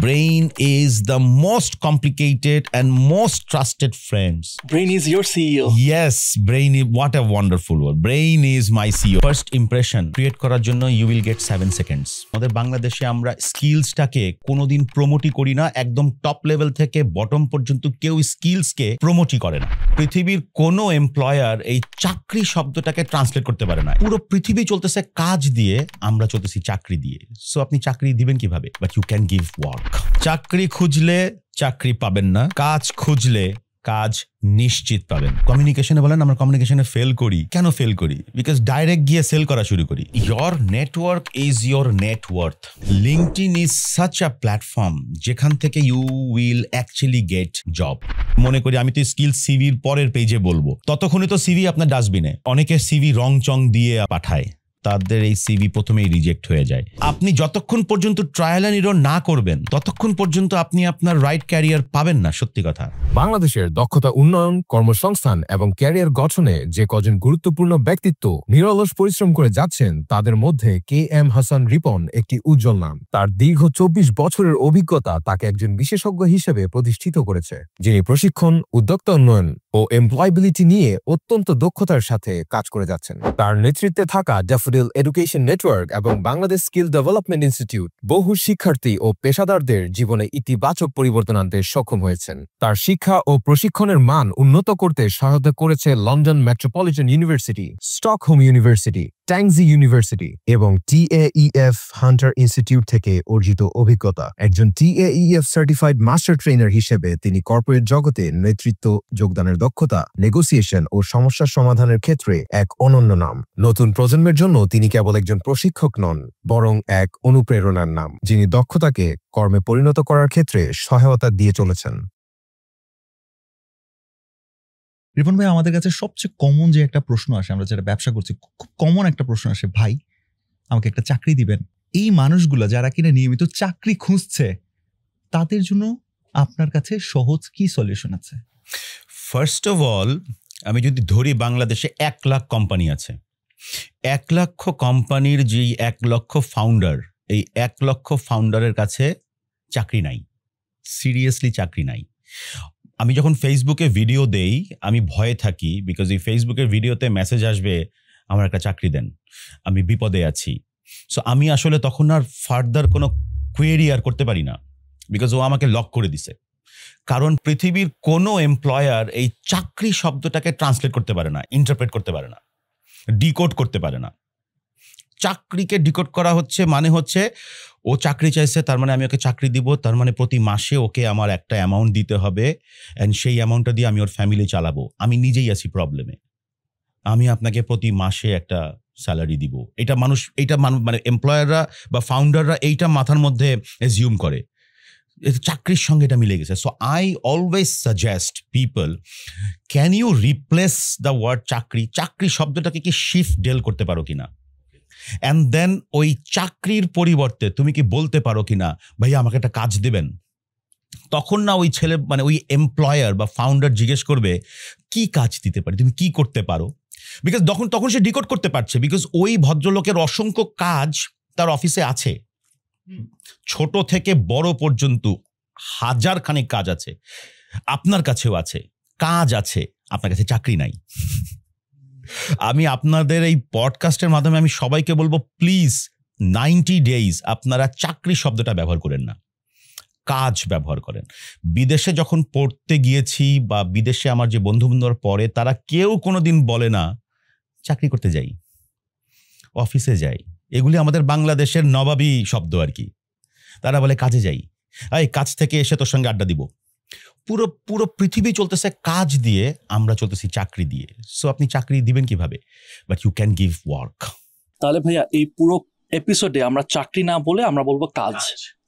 Brain is the most complicated and most trusted friends. Brain is your CEO. Yes, brain is, what a wonderful word. Brain is my CEO. First impression create করার জন্য you will get 7 seconds. আমাদের বাংলাদেশে আমরা স্কিলসটাকে কোনোদিন প্রমোটই করি না, একদম top level থেকে বটম পর্যন্ত কেউ স্কিলসকে প্রমোটই করে না। পৃথিবীর কোনো এমপ্লয়ার এই চাকরি শব্দটাকে ট্রান্সলেট করতে পারে না। পুরো পৃথিবী চলতেছে কাজ দিয়ে, আমরা চলতেছি চাকরি দিয়ে। সো আপনি চাকরি দিবেন কিভাবে? But you can give work. চাকরি খুঁজলে চাকরি পাবেন না, কাজ খুঁজলে কাজ নিশ্চিত পাবেন। কমিউনিকেশনে বলেন আমরা কমিউনিকেশনে ফেল করি। কেন ফেল করি? বিকজ ডাইরেক্ট গিয়ে সেল করা শুরু করি। Your network is your net worth. LinkedIn is such a platform যেখান থেকে you will actually get job. মনে করি আমি তো স্কিল সিভির পরের পেজে বলবো, ততক্ষণে তো সিভি আপনার ডাস্টবিনে। অনেকের সিভি রং চং দিয়ে পাঠায়, তাদের এই সিভি প্রথমেই রিজেক্ট হয়ে যায়। আপনি যতক্ষণ পর্যন্ত ট্রায়াল এন্ড এরর না করবেন ততক্ষণ পর্যন্ত আপনি আপনার রাইট ক্যারিয়ার পাবেন না। সত্যি কথা। বাংলাদেশের দক্ষতা উন্নয়ন, কর্মসংস্থান এবং ক্যারিয়ার গঠনে যে কজন গুরুত্বপূর্ণ ব্যক্তিত্ব নিরলস পরিশ্রম করে যাচ্ছেন তাদের মধ্যে KM হাসান রিপন একটি উজ্জ্বল নাম। তার দীর্ঘ 24 বছরের অভিজ্ঞতা তাকে একজন বিশেষজ্ঞ হিসেবে প্রতিষ্ঠিত করেছে, যিনি প্রশিক্ষণ, উদ্যোক্তা উন্নয়ন ও এমপ্লয়াবিলিটি নিয়ে অত্যন্ত দক্ষতার সাথে কাজ করে যাচ্ছেন। তার নেতৃত্বে থাকা ড্যাফোডিল এডুকেশন নেটওয়ার্ক এবং বাংলাদেশ স্কিল ডেভেলপমেন্ট ইনস্টিটিউট বহু শিক্ষার্থী ও পেশাদারদের জীবনে ইতিবাচক পরিবর্তন আনতে সক্ষম হয়েছেন। তার শিক্ষা ও প্রশিক্ষণের মান উন্নত করতে সহায়তা করেছে London Metropolitan University, Stockholm University, ট্যাংজি ইউনিভার্সিটি এবং TAEF হান্টার ইনস্টিটিউট থেকে অর্জিত অভিজ্ঞতা। একজন TAEF সার্টিফাইড মাস্টার ট্রেনার হিসেবে তিনি কর্পোরেট জগতে নেতৃত্ব, যোগদানের দক্ষতা, নেগোসিয়েশন ও সমস্যা সমাধানের ক্ষেত্রে এক অনন্য নাম। নতুন প্রজন্মের জন্য তিনি কেবল একজন প্রশিক্ষক নন, বরং এক অনুপ্রেরণার নাম, যিনি দক্ষতাকে কর্মে পরিণত করার ক্ষেত্রে সহায়তা দিয়ে চলেছেন। রিপন ভাই, আমাদের কাছে সবচেয়ে কমন যে একটা প্রশ্ন আসে, আমরা যারা ব্যবসা করছি, খুব কমন একটা প্রশ্ন আসে, ভাই আমাকে একটা চাকরি দিবেন। এই মানুষগুলো যারা কিনা নিয়মিত চাকরি খুঁজছে, তাদের জন্য আপনার কাছে সহজ কি সলিউশন আছে? ফার্স্ট অফ অল, আমি যদি ধরি বাংলাদেশে 1 লাখ কোম্পানি আছে, 1 লক্ষ কোম্পানির যেই 1 লক্ষ ফাউন্ডার, এই 1 লক্ষ ফাউন্ডারের কাছে চাকরি নাই, সিরিয়াসলি চাকরি নাই। আমি যখন ফেসবুকে ভিডিও দেই আমি ভয়ে থাকি, বিকজ এই ফেসবুকের ভিডিওতে মেসেজ আসবে আমার একটা চাকরি দেন, আমি বিপদে আছি। সো আমি আসলে তখন আর ফার্দার কোনো কোয়েরি আর করতে পারি না, বিকজ ও আমাকে লক করে দিছে। কারণ পৃথিবীর কোনো এমপ্লয়ার এই চাকরি শব্দটাকে ট্রান্সলেট করতে পারে না, ইন্টারপ্রেট করতে পারে না, ডিকোড করতে পারে না। চাকরিকে ডিকোড করা হচ্ছে মানে হচ্ছে ও চাকরি চাইছে, তার মানে আমি ওকে চাকরি দিব, তার মানে প্রতি মাসে ওকে আমার একটা অ্যামাউন্ট দিতে হবে, অ্যান্ড সেই অ্যামাউন্টটা দিয়ে আমি ওর ফ্যামিলি চালাবো। আমি নিজেই আছি প্রবলেমে, আমি আপনাকে প্রতি মাসে একটা স্যালারি দিব। এটা মানে এমপ্লয়াররা বা ফাউন্ডাররা এইটা মাথার মধ্যে অ্যাজিউম করে, চাকরির সঙ্গে এটা মিলে গেছে। So I always suggest people, can you replace the word চাকরি, চাকরি শব্দটাকে কি শিফট ডেল করতে পারো কিনা, অ্যান্ড দেন ওই চাকরির পরিবর্তে তুমি কি বলতে পারো কিনা ভাইয়া আমাকে একটা কাজ দেবেন। তখন না ওই ছেলে মানে ওই এমপ্লয়ার বা ফাউন্ডার জিজ্ঞেস করবে কি কাজ দিতে পারি, তুমি কি করতে পারো, বিকজ তখন সে ডিকোড করতে পারছে, বিকজ ওই ভদ্রলোকের অসংখ্য কাজ তার অফিসে আছে, ছোট থেকে বড় পর্যন্ত হাজার খানেক কাজ আছে, আপনার কাছেও আছে, কাজ আছে, আপনার কাছে চাকরি নাই। আমি আপনাদের এই পডকাস্টের মাধ্যমে আমি সবাইকে বলবো, প্লিজ 90 ডেজ আপনারা চাকরি শব্দটা ব্যবহার করেন না, কাজ ব্যবহার করেন। বিদেশে যখন পড়তে গিয়েছি বা বিদেশে আমার যে বন্ধুবান্ধব পড়ে, তারা কেউ কোনোদিন বলে না চাকরি করতে যাই, অফিসে যাই। এগুলি আমাদের বাংলাদেশের নবাবী শব্দ আর কি। তারা বলে কাজে যাই, এই কাজ থেকে এসে তোর সঙ্গে আড্ডা দিব। পুরো পৃথিবী চলতেছে কাজ দিয়ে, আমরা চলতেছি চাকরি দিয়ে। সো আপনি চাকরি দিবেন কিভাবে? But you can give work. তাহলে ভাইয়া এই পুরো এপিসোডে আমরা চাকরি না বলে আমরা বলবো কাজ।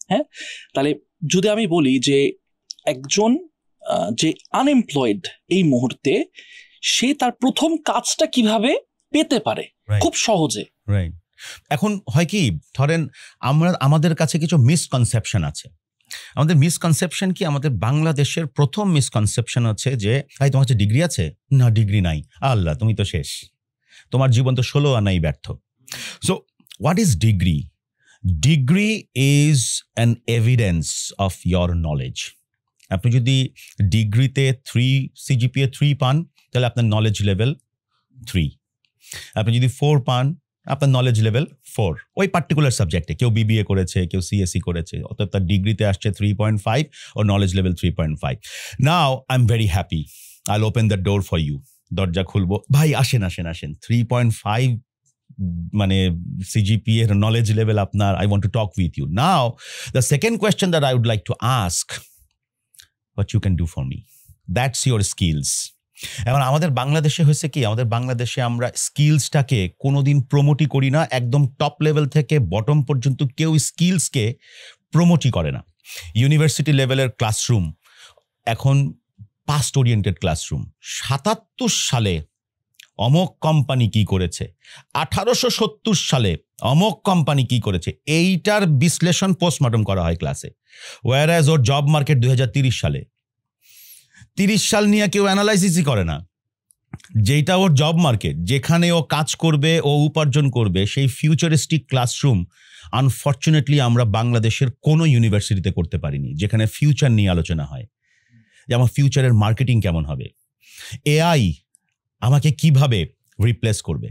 হ্যাঁ, তাহলে যদি আমি বলি যে একজন যে আনএমপ্লয়েড এই মুহূর্তে, সে তার প্রথম কাজটা কিভাবে পেতে পারে খুব সহজে। রাইট। এখন হয় কি, ধরেন আমাদের কাছে কিছু মিসকনসেপশন আছে। আমাদের মিসকনসেপশন কি, আমাদের বাংলাদেশের প্রথম মিসকনসেপশন হচ্ছে যে ভাই তোমার কাছে ডিগ্রি আছে? না, ডিগ্রি নাই। আল্লাহ, তুমি তো শেষ, তোমার জীবন তো 16 আনাই ব্যর্থ। So what is degree? Degree is an evidence of your knowledge. আপনি যদি ডিগ্রিতে 3 CGPA 3 পান তাহলে আপনার নলেজ লেভেল 3। আপনি যদি 4 পান আপনার নলেজ লেভেল 4 ওই পার্টিকুলার সাবজেক্টে। কেউ বিবিএ করেছে, কেউ সিএসসি করেছে, অর্থাৎ তার ডিগ্রিতে আসছে 3.5 ও knowledge level 3.5। Now I am very happy, I will open the door for you. দরজা খুলবো, ভাই আসেন আসেন আসেন, 3.5 মানে CGPA এর নলেজ লেভেল আপনার, I want to talk with you. Now the second question that I would like to ask, what you can do for me, that's your skills. এখন আমাদের বাংলাদেশে হয়েছে কি, আমাদের বাংলাদেশে আমরা স্কিলসটাকে কোনোদিন প্রমোটই করি না। একদম টপ লেভেল থেকে বটম পর্যন্ত কেউ স্কিলসকে প্রমোটই করে না। ইউনিভার্সিটি লেভেলের ক্লাসরুম এখন পাস্ট ওরিয়েন্টেড ক্লাসরুম। 77 সালে অমক কোম্পানি কি করেছে, 1870 সালে অমক কোম্পানি কি করেছে, এইটার বিশ্লেষণ পোস্টমর্টম করা হয় ক্লাসে। ওয়ারএজ ওর জব মার্কেট 2030 সালে, 30 সাল নিয়ে কেউ অ্যানালাইসিসই করে না। যেটা ওর জব মার্কেট, যেখানে ও কাজ করবে, ও উপার্জন করবে, সেই ফিউচারিস্টিক ক্লাসরুম আনফর্চুনেটলি আমরা বাংলাদেশের কোনো ইউনিভার্সিটিতে করতে পারিনি, যেখানে ফিউচার নিয়ে আলোচনা হয়, যেমন ফিউচারের মার্কেটিং কেমন হবে, এআই আমাকে কিভাবে রিপ্লেস করবে,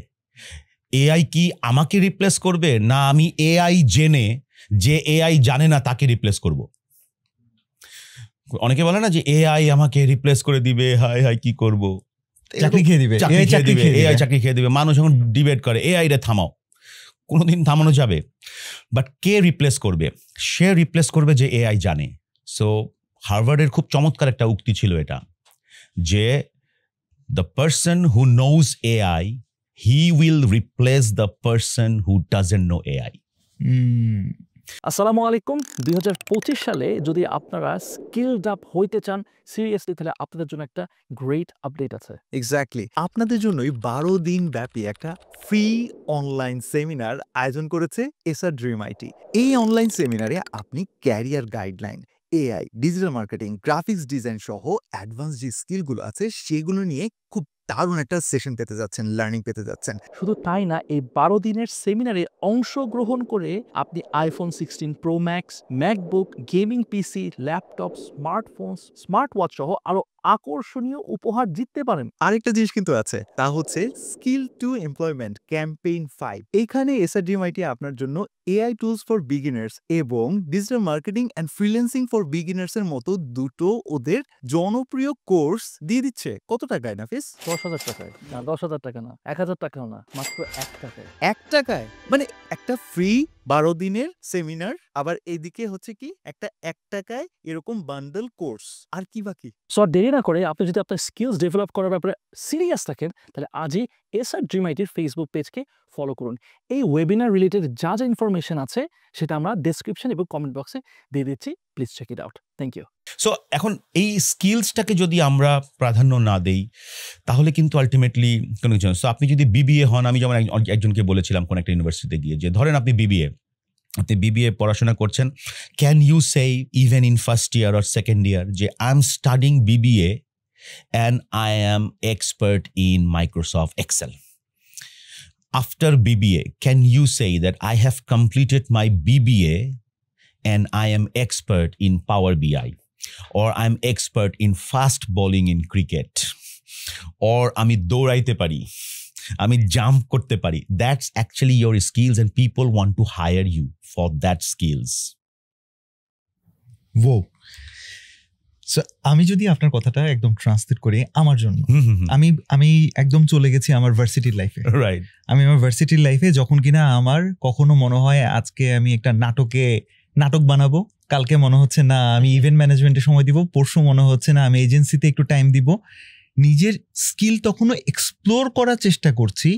এআই কি আমাকে রিপ্লেস করবে, না আমি এআই জেনে যে এআই জানে না তাকে রিপ্লেস করব। অনেকে বলে না যে এআই আমাকে রিপ্লেস করে দিবে, হাই হাই কি করব, চাকরি খেয়ে দিবে, এআই চাকরি খেয়ে দিবে। মানুষ এখন ডিবেট করে এআই রে থামাও, কোনোদিন থামানো যাবে? বাট কে রিপ্লেস করবে? সে রিপ্লেস করবে যে এআই জানে। সো হার্ভার্ডের খুব চমৎকার একটা উক্তি ছিল এটা, যে the person who knows AI, he will replace the person who doesn't know AI. আসসালামু আলাইকুম। 2025 সালে যদি আপনারা স্কিলড আপ হইতে চান সিরিয়াসলি, তাহলে আপনাদের জন্য একটা গ্রেট আপডেট আছে। এক্স্যাক্টলি, আপনাদের জন্যই 12 দিন ব্যাপী একটা ফ্রি অনলাইন সেমিনার আয়োজন করেছে এসআর ড্রিম আইটি। এই অনলাইন সেমিনারে আপনি career guideline, AI, digital marketing, graphics design সহ অ্যাডভান্স যে স্কিলগুলো আছে সেগুলো নিয়ে খুব দারুণ একটা সেশন পেতে যাচ্ছেন, লার্নিং পেতে যাচ্ছেন। শুধু তাই না, এই 12 দিনের সেমিনারে অংশগ্রহণ করে আপনি iPhone 16 pro max, MacBook, gaming পিসি, ল্যাপটপ, স্মার্টফোন, স্মার্ট ওয়াচ সহ আরো আকর্ষণীয় উপহার জিততে পারেন। আরেকটা জিনিস কিন্তু আছে, তা হচ্ছে স্কিল টু এমপ্লয়মেন্ট ক্যাম্পেইন 5। এখানে এসআরডিএমআইটি আপনার জন্য এআই টুলস ফর বিগিনার্স এবং digital marketing and freelancing for beginners এর মতো দুটো ওদের জনপ্রিয় কোর্স দিয়ে দিচ্ছে। কত টাকায় নাফিস? 10,000 টাকায় না, 10,000 টাকা না, 1,000 টাকাও না, মাত্র 1 টাকায়। 1 টাকায়, মানে একটা ফ্রি 12 দিনের সেমিনার, আবার এইদিকে হচ্ছে কি একটা 1 টাকায় এরকম বান্ডেল কোর্স। আর কি বাকি? সো দেরি না করে আপনি যদি আপনার স্কিলস ডেভেলপ করার ব্যাপারে সিরিয়াস থাকেন, তাহলে আজই এসআর ড্রিম আইটির ফেসবুক পেজকে ফলো করুন। এই ওয়েবিনার রিলেটেড যা যা ইনফরমেশন আছে সেটা আমরা ডেসক্রিপশন এবং কমেন্ট বক্সে দিয়ে দিচ্ছি, please check it out. Thank you. So এখন এই স্কিলসটাকে যদি আমরা প্রাধান্য না দেই তাহলে কিন্তু আলটিমেটলি কোনো কিছু না। সো আপনি যদি বিবিএ হন, আমি যেমন একজনকে বলেছিলাম কোন একটা ইউনিভার্সিটিতে গিয়ে, যে ধরেন আপনি বিবিএ পড়াশোনা করছেন, can you say even in first year or second year যে I am studying BBA and I am expert in Microsoft Excel? After BBA, can you say that I have completed my BBA and I am expert in Power BI, or I'm expert in fast bowling in cricket, or আমি দৌড়াইতে পারি, আমি jump করতে পারি? That's actually your skills and people want to hire you for that skills. Whoa. So, আমি যদি আপনার কথাটা একদম ট্রান্সলেট করি আমার জন্য, আমি একদম চলে গেছি আমার ভার্সিটির লাইফে। রাইট, আমি আমার ভার্সিটির লাইফে যখন কিনা আমার কখনো মনে হয় আজকে আমি একটা নাটক বানাবো, কালকে মনে হচ্ছে না আমি ইভেন্ট ম্যানেজমেন্টে সময় দিব, পরশু মনে হচ্ছে না আমি এজেন্সিতে একটু টাইম দিব, নিজের স্কিল তখনও এক্সপ্লোর করার চেষ্টা করছি।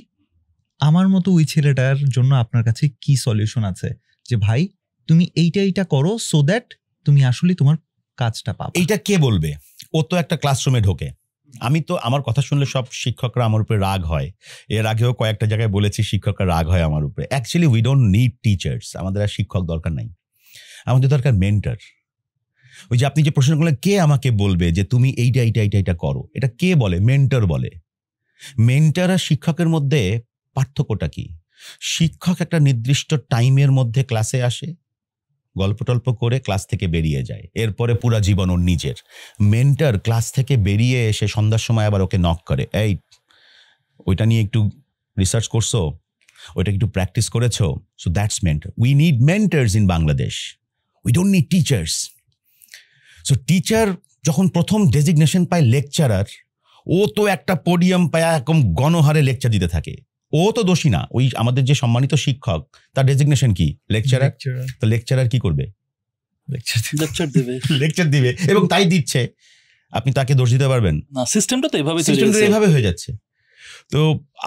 আমার মতো ওই ছেলেটার জন্য আপনার কাছে কি সলিউশন আছে যে ভাই তুমি এইটা করো সো দ্যাট তুমি আসলে তোমার কাজটা পাবে? এইটা কে বলবে? ও তো একটা ক্লাসরুমে ঢোকে। আমি তো, আমার কথা শুনলে সব শিক্ষকরা আমার উপরে রাগ হয়। এর আগেও কয়েকটা জায়গায় বলেছি শিক্ষকরা রাগ হয় আমার উপরে। Actually we don't need teachers, আমাদের আর শিক্ষক দরকার নাই, আমাদের দরকার মেন্টর। ওই যে আপনি যে প্রশ্ন করলেন কে আমাকে বলবে যে তুমি এইটা করো, এটা কে বলে? মেন্টর বলে। মেন্টর আর শিক্ষকের মধ্যে পার্থক্যটা কি? শিক্ষক একটা নির্দিষ্ট টাইমের মধ্যে ক্লাসে আসে, গল্প টল্প করে ক্লাস থেকে বেরিয়ে যায়, এরপরে পুরা জীবন ওর নিজের। মেন্টর ক্লাস থেকে বেরিয়ে এসে সন্ধ্যার সময় আবার ওকে নক করে, এই ওইটা নিয়ে একটু রিসার্চ করছো, ওইটা একটু প্র্যাকটিস করেছো। So that's mentor. We need mentors in Bangladesh, we don't need teachers. So teacher যখন প্রথম ডেজিগনেশন পায় লেকচারার, ও তো একটা পোডিয়াম পায় একদম গণহারে লেকচার দিতে থাকে, ও তো দোষী না। ওই আমাদের যে সম্মানিত শিক্ষক, তার ডেজিগনেশন কি? লেকচারার। তো লেকচারার কি করবে? লেকচার দেবে, লেকচার দিবে, এবং তাই দিচ্ছে। আপনি তাকে দোষ দিতে পারবেন না? সিস্টেমটা তো এভাবে এভাবে হয়ে যাচ্ছে। তো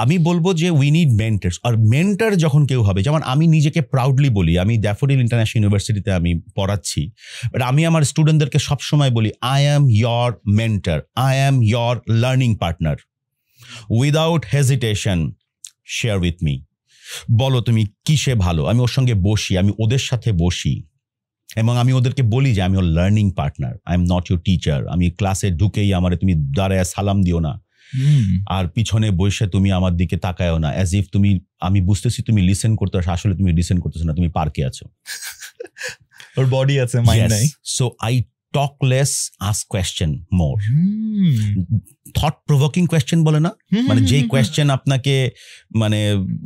আমি বলবো যে উই নিড মেন্টার্স। আর মেন্টার যখন কেউ হবে, যেমন আমি নিজেকে প্রাউডলি বলি, আমি ড্যাফোডিল ইন্টারন্যাশনাল ইউনিভার্সিটিতে আমি পড়াচ্ছি, বাট আমি আমার স্টুডেন্টদেরকে সবসময় বলি, I am your mentor, I am your learning partner. Without hesitation share with me. বলো তুমি কিসে ভালো, আমি ওর সঙ্গে বসি, আমি ওদের সাথে বসি, এবং আমি ওদেরকে বলি যে আমি ওর learning partner, I am not your teacher. আমি ক্লাসে ঢুকেই আমারে তুমি দাঁড়ায় সালাম দিও না, আর পিছনে বসে তুমি আমার দিকে তাকায়ও না, অ্যাজ ইফ তুমি, আমি বুঝতেছি তুমি লিসেন করতে আসো, আসলে তুমি লিসেন করতেছো না, তুমি পার্কে আছো, ওর বডি আছে, মাইন্ড নাই। So I talk less, ask question more. Thought provoking question বলে না, মানে যেই কোয়েশ্চেন আপনাকে মানে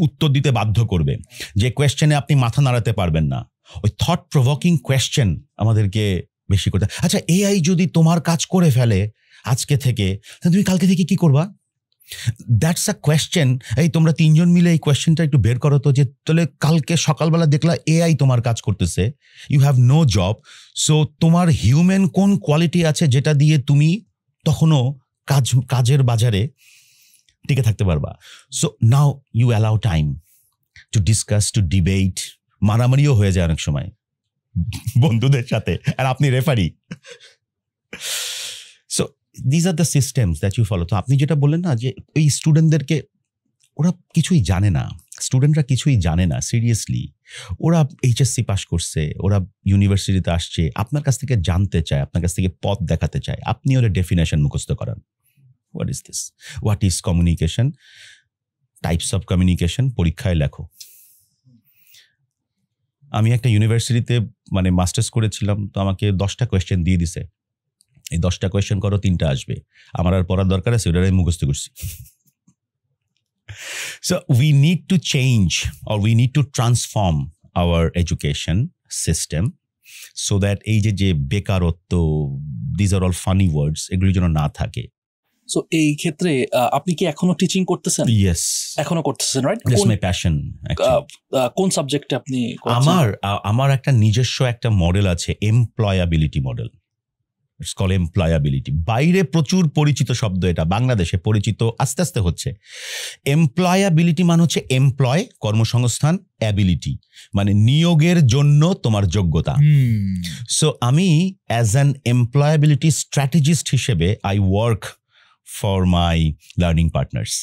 উত্তর দিতে বাধ্য করবে, যে কোয়েশ্চেনে আপনি মাথা নাড়াতে পারবেন না, ওই থট প্রভোকিং কোয়েশ্চেন আমাদেরকে বেশি করতে। আচ্ছা, এআই যদি তোমার কাজ করে ফেলে আজকে থেকে, তাহলে তুমি কালকে থেকে কি করবা? That's a question. এই তোমরা তিনজন মিলে এই কোয়েশ্চেনটা একটু বের করো তো, যে তাহলে কালকে সকালবেলা দেখলা এআই তোমার কাজ করতেছে, you have no job, so তোমার হিউম্যান কোন কোয়ালিটি আছে যেটা দিয়ে তুমি তখনও কাজের বাজারে টিকে থাকতে পারবা? So now you allow time to discuss, to debate. মারামারিও হয়ে যায় অনেক সময় বন্ধুদের সাথে, আর আপনি referee. So these are the systems that you follow. তো আপনি যেটা বললেন না, যে এই স্টুডেন্টদেরকে, ওরা কিছুই জানে না, স্টুডেন্টরা কিছুই জানে না, সিরিয়াসলি। ওরা এইচএসসি পাস করছে, ওরা ইউনিভার্সিটিতে আসছে, আপনার কাছ থেকে জানতে চায়, আপনার কাছ থেকে পথ দেখাতে চায়, আপনি ওরা ডেফিনেশন মুখস্থ করান। What is this, what is communication, types of communication পরীক্ষায় লেখো। আমি একটা ইউনিভার্সিটিতে মানে মাস্টার্স করেছিলাম, তো আমাকে 10টা কোয়েশ্চেন দিয়ে দিছে, এই 10টা কোয়েশ্চেন করো, 3টা আসবে। আমার আর পড়ার দরকার আছে, ওটা আমি মুখস্থ করছি। So we need to change, or we need to transform hour education system, so that এই যে বেকারত্ব, দিজ আর অল ফানি ওয়ার্ডস, এগুলি যেন না থাকে। সো এই ক্ষেত্রে আপনি কি এখনো টিচিং করতেছেন? ইয়েস, এখনো করতেছেন, রাইট? That's my passion. কোন সাবজেক্টে আপনি? আমার একটা নিজস্ব একটা মডেল আছে, employability model. It's call employability. বাইরে প্রচুর পরিচিত শব্দ, এটা বাংলাদেশে পরিচিত আস্তে আস্তে হচ্ছে। এমপ্লয়াবিলিটি মানে হচ্ছে এমপ্লয়, কর্মসংস্থান, অ্যাবিলিটি মানে নিয়োগের জন্য তোমার যোগ্যতা। সো আমি অ্যাজ অ্যান এমপ্লয়াবিলিটি স্ট্র্যাটেজিস্ট হিসেবে I work for my learning partners.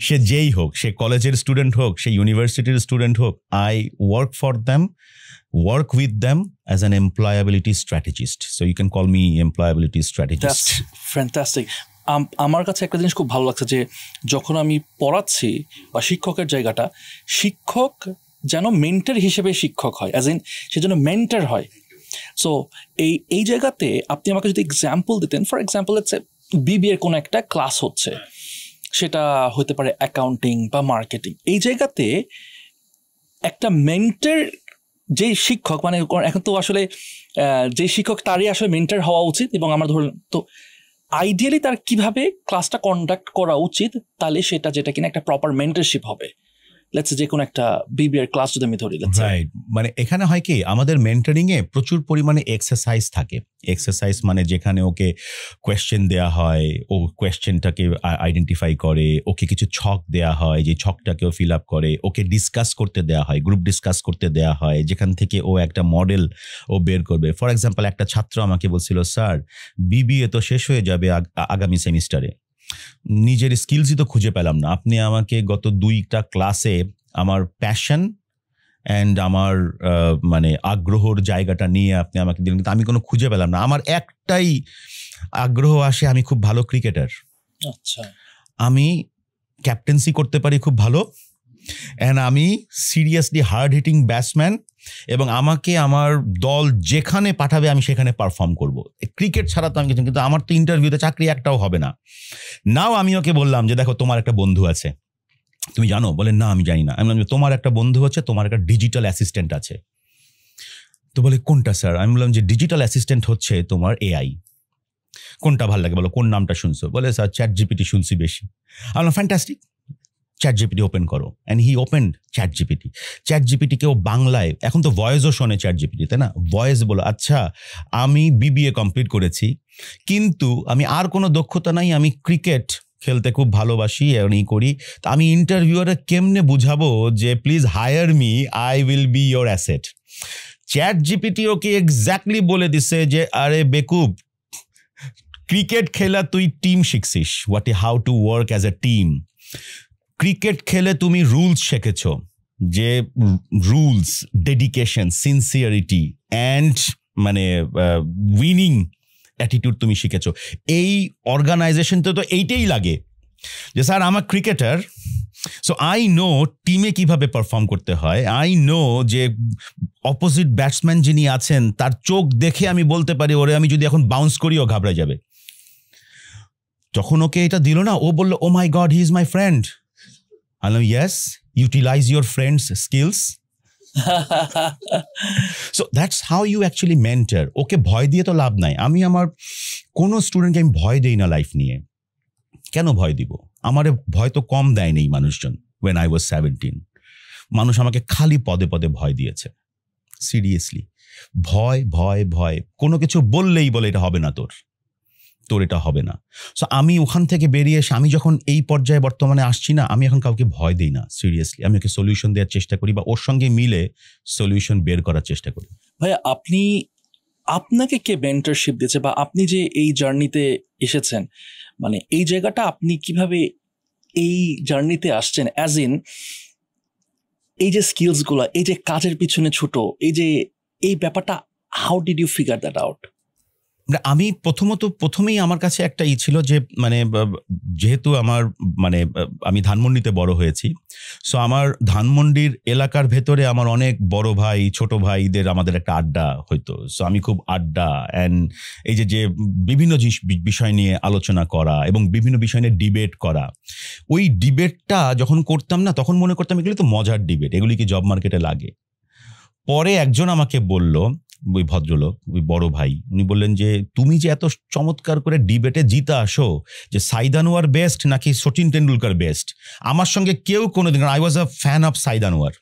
সে যেই হোক, সে কলেজের স্টুডেন্ট হোক, সে ইউনিভার্সিটির স্টুডেন্ট হোক, I work for them, work with them as an employability strategist. So you can call me employability strategist. That's fantastic. আমার কাছে একটা জিনিস খুব ভালো লাগছে, যে যখন আমি পড়াচ্ছি বা শিক্ষকের জায়গাটা, শিক্ষক যেন মেন্টর হিসেবে শিক্ষক হয়, অ্যাজ ইন সে যেন মেন্টর হয়। সো এই জায়গাতে আপনি আমাকে যদি এক্সাম্পল দিতেন, ফর এক্সাম্পল হচ্ছে বিবিএর কোনো একটা ক্লাস হচ্ছে, সেটা হতে পারে অ্যাকাউন্টিং বা মার্কেটিং, এই জায়গাতে একটা মেন্টর, যে শিক্ষক মানে এখন তো আসলে যে শিক্ষক তারই আসলে মেন্টর হওয়া উচিত, এবং আমার ধরুন তো আইডিয়ালি তার কিভাবে ক্লাসটা কন্ডাক্ট করা উচিত, তাহলে সেটা যেটা কিনা একটা প্রপার মেন্টরশিপ হবে। লেটস যে কোনো একটা বিবিএর ক্লাস যদি আমি ধরি, রাইট, মানে এখানে হয় কি, আমাদের মেন্টরিং এ প্রচুর পরিমাণে এক্সারসাইজ থাকে। এক্সারসাইজ মানে যেখানে ওকে কোয়েশ্চেন দেয়া হয়, ও কোয়েশ্চেনটাকে আইডেন্টিফাই করে, ওকে কিছু ছক দেয়া হয়, যে ছকটাকেও ফিল আপ করে, ওকে ডিসকাস করতে দেয়া হয়, গ্রুপ ডিসকাস করতে দেয়া হয়, যেখান থেকে ও একটা মডেল ও বের করবে। ফর এক্সাম্পল, একটা ছাত্র আমাকে বলছিল, স্যার বিবিএ তো শেষ হয়ে যাবে আগামী সেমিস্টারে, নিজের স্কিলসই তো খুঁজে পেলাম না, আপনি আমাকে গত 2টা ক্লাসে আমার প্যাশন অ্যান্ড আমার মানে আগ্রহর জায়গাটা নিয়ে আপনি আমাকে দিলেন, কিন্তু আমি কোনো খুঁজে পেলাম না। আমার একটাই আগ্রহ আসে, আমি খুব ভালো ক্রিকেটার, আচ্ছা, আমি ক্যাপ্টেন্সি করতে পারি খুব ভালো, অ্যান্ড আমি সিরিয়াসলি হার্ড হিটিং ব্যাটসম্যান, এবং আমাকে আমার দল যেখানে পাঠাবে আমি সেখানে পারফর্ম করব। ক্রিকেট ছাড়া তো আমি কিছু, কিন্তু আমার তো ইন্টারভিউতে চাকরি একটাও হবে না। নাও আমি ওকে বললাম যে দেখো তোমার একটা বন্ধু আছে, তুমি জানো? বলে না আমি জানি না। আমি বললাম তোমার একটা বন্ধু হচ্ছে, তোমার একটা ডিজিটাল অ্যাসিস্ট্যান্ট আছে। তো বলে কোনটা স্যার? আমি বললাম যে ডিজিটাল অ্যাসিস্ট্যান্ট হচ্ছে তোমার এআই। কোনটা ভালো লাগে বলো, কোন নামটা শুনছো? বলে স্যার চ্যাট জিপিটি শুনছি বেশি। আমি বললাম ফ্যান্টাস্টিক, চ্যাট জিপিটি ওপেন করো। And he open chat GPT. Chat জিপিটিকেও বাংলায়, এখন তো ভয়েসও শোনে চ্যাট জিপিটি, তাই না? ভয়েস বলো, আচ্ছা আমি বিবিএ কমপ্লিট করেছি, কিন্তু আমি আর কোনো দক্ষতা নাই, আমি ক্রিকেট খেলতে খুব ভালোবাসি এবং করি। তা আমি ইন্টারভিউয়ারে কেমনে বুঝাবো যে please hire me, I will be your asset. Chat GPT ওকে এক্স্যাক্টলি বলে দিছে যে আরে বেকুব, ক্রিকেট খেলা তুই টিম শিখছিস, how to work as a team. Cricket খেলে তুমি রুলস শিখেছ, যে রুলস, ডেডিকেশন, সিনসিয়ারিটি অ্যান্ড মানে উইনিং অ্যাটিটিউড তুমি শিখেছো। এই অর্গানাইজেশনতে তো এইটাই লাগে যে স্যার আমার ক্রিকেটার, সো আই নো টিমে কিভাবে পারফর্ম করতে হয়, আই নো যে অপোজিট ব্যাটসম্যান যিনি আছেন তার চোখ দেখে আমি বলতে পারি ওরে আমি যদি এখন বাউন্স করি ও ঘাবড়ে যাবে। যখন ওকে এটা দিল না, ও বললো oh my God he is my friend. I know, yes, utilize your friend's skills. So that's how you actually mentor. ওকে ভয় দিয়ে তো লাভ নাই। আমি আমার কোনো স্টুডেন্টকে আমি ভয় দেই না লাইফ নিয়ে। কেন ভয় দিব? আমার ভয় তো কম দেয়নি মানুষজন। when I was 17, মানুষ আমাকে খালি পদে পদে ভয় দিয়েছে। সিরিয়াসলি ভয় ভয় ভয়, কোনো কিছু বললেই বলে এটা হবে না, তোর এটা হবে না। সো আমি ওখান থেকে বেরিয়ে এসে আমি যখন এই পর্যায়ে বর্তমানে আসছি না, আমি এখন কাউকে ভয় দিই না। সিরিয়াসলি আমি ওকে সলিউশন দেওয়ার চেষ্টা করি বা ওর সঙ্গে মিলে সলিউশন বের করার চেষ্টা করি। ভাইয়া আপনাকে কে মেন্টরশিপ দিয়েছে, বা আপনি যে এই জার্নিতে এসেছেন, মানে এই জায়গাটা আপনি কিভাবে এই জার্নিতে আসছেন, অ্যাজ ইন এই যে স্কিলসগুলো, এই যে কাজের পিছনে ছোট, এই ব্যাপারটা, how did you figure that out? আমি প্রথমেই আমার কাছে একটা ছিল যে মানে যেহেতু আমার মানে আমি ধানমন্ডিতে বড় হয়েছি, সো আমার ধানমন্ডির এলাকার ভেতরে আমার অনেক বড় ভাই ছোট ভাইদের আমাদের একটা আড্ডা হইতো। সো আমি খুব আড্ডা অ্যান্ড এই যে বিভিন্ন বিষয় নিয়ে আলোচনা করা এবং বিভিন্ন বিষয় নিয়ে ডিবেট করা, ওই ডিবেটটা যখন করতাম না তখন মনে করতাম এগুলি তো মজার ডিবেট, এগুলি কি জব মার্কেটে লাগে। পরে একজন আমাকে বলল, ওই ভদ্রলোক, ওই বড় ভাই, উনি বললেন যে তুমি যে এত চমৎকার করে ডিবেটে জিতে আসো, যে সাইদ আনোয়ার বেস্ট নাকি সচিন টেন্ডুলকার বেস্ট, আমার সঙ্গে কেউ কোনোদিন, I was a fan of Saeed Anwar,